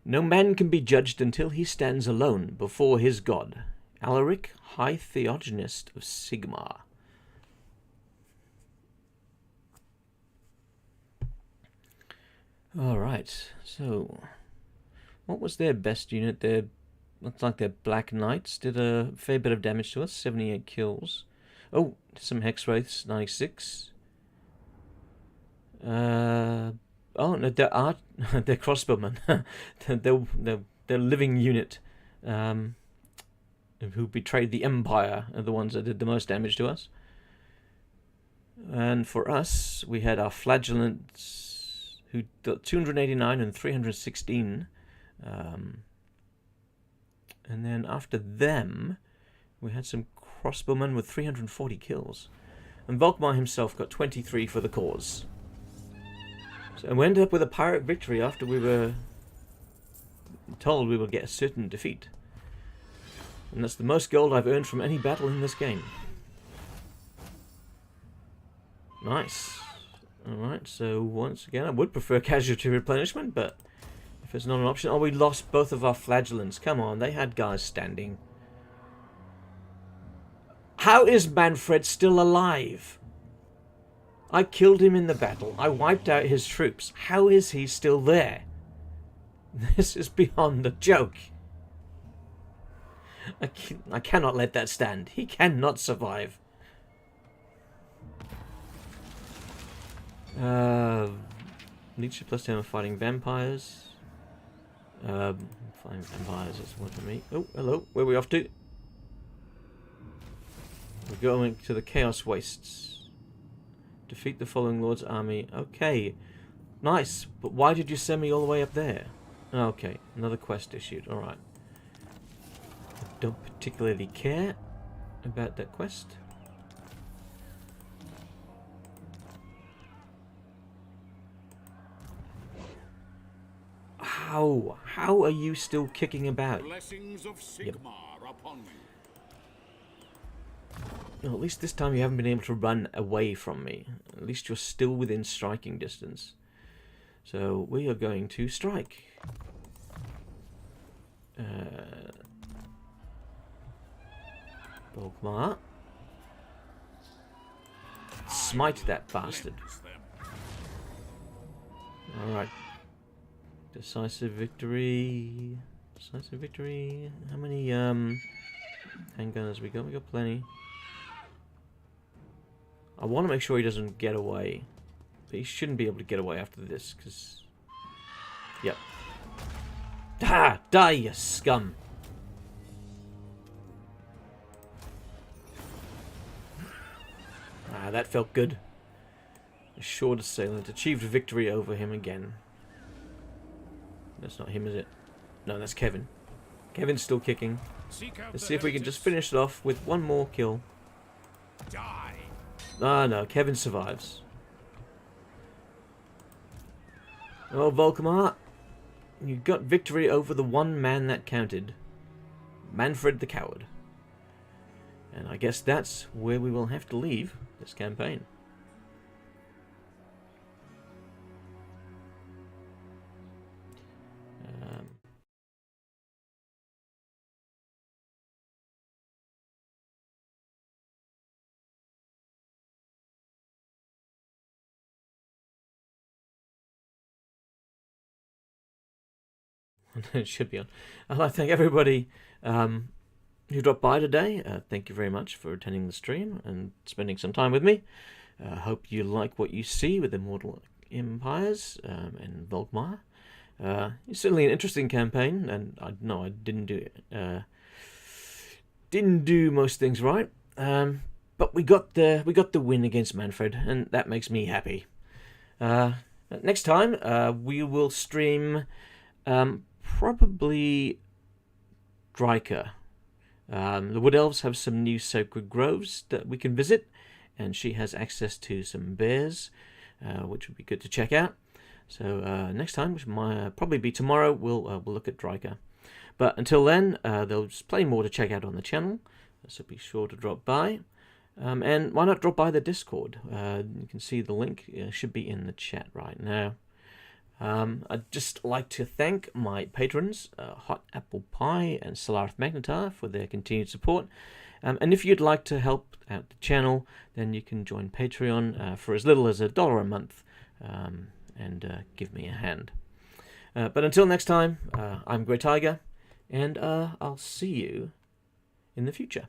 No man can be judged until he stands alone before his god. Alaric, High Theogonist of Sigmar. Alright, so what was their best unit? Their looks like their Black Knights did a fair bit of damage to us, 78 kills. Oh, some Hex Wraiths, 96. Oh no, they're crossbowmen. they're living unit. Who betrayed the Empire are the ones that did the most damage to us. And for us, we had our flagellants who got 289 and 316. And then after them, we had some crossbowmen with 340 kills. And Volkmar himself got 23 for the cause. So we ended up with a pirate victory after we were told we would get a certain defeat. And that's the most gold I've earned from any battle in this game. Nice. Alright, so once again, I would prefer casualty replenishment, but if it's not an option... Oh, we lost both of our flagellants. Come on, they had guys standing. How is Manfred still alive? I killed him in the battle. I wiped out his troops. How is he still there? This is beyond a joke. I cannot let that stand. He cannot survive. Leadership plus 10 of fighting vampires. Fighting vampires is one for me. Oh, hello. Where are we off to? We're going to the Chaos Wastes. Defeat the following Lord's army. Okay. Nice. But why did you send me all the way up there? Okay. Another quest issued. Alright. I don't particularly care about that quest. How are you still kicking about? Blessings of Sigmar upon me. Well, at least this time you haven't been able to run away from me. At least you're still within striking distance. So we are going to strike. Volkmar. Smite that bastard. Alright. Decisive victory. Decisive victory. How many handgunners we got? We got plenty. I want to make sure he doesn't get away. But he shouldn't be able to get away after this, because... Yep. Ah! Die, you scum! Ah, that felt good. A short assailant achieved victory over him again. That's not him, is it? No, that's Kevin. Kevin's still kicking. Let's see if we can just finish it off with one more kill. Die. Ah, no, Kevin survives. Oh, Volkmar, you got victory over the one man that counted. Manfred the Coward. And I guess that's where we will have to leave this campaign. It should be on. I'd like to thank everybody who dropped by today. Thank you very much for attending the stream and spending some time with me. Hope you like what you see with Immortal Empires and Volkmar. It's certainly an interesting campaign, and I know I didn't do most things right, but we got the win against Manfred, and that makes me happy. Next time we will stream. Probably Dryka. The Wood Elves have some new sacred groves that we can visit, and she has access to some bears, which would be good to check out. So next time, which might probably be tomorrow, we'll look at Dryka. But until then, there's plenty more to check out on the channel, so be sure to drop by. And why not drop by the Discord? You can see the link should be in the chat right now. I'd just like to thank my patrons, Hot Apple Pie and Solarith Magnetar, for their continued support. And if you'd like to help out the channel, then you can join Patreon for as little as $1 a month and give me a hand. But until next time, I'm Grey Tiger, and I'll see you in the future.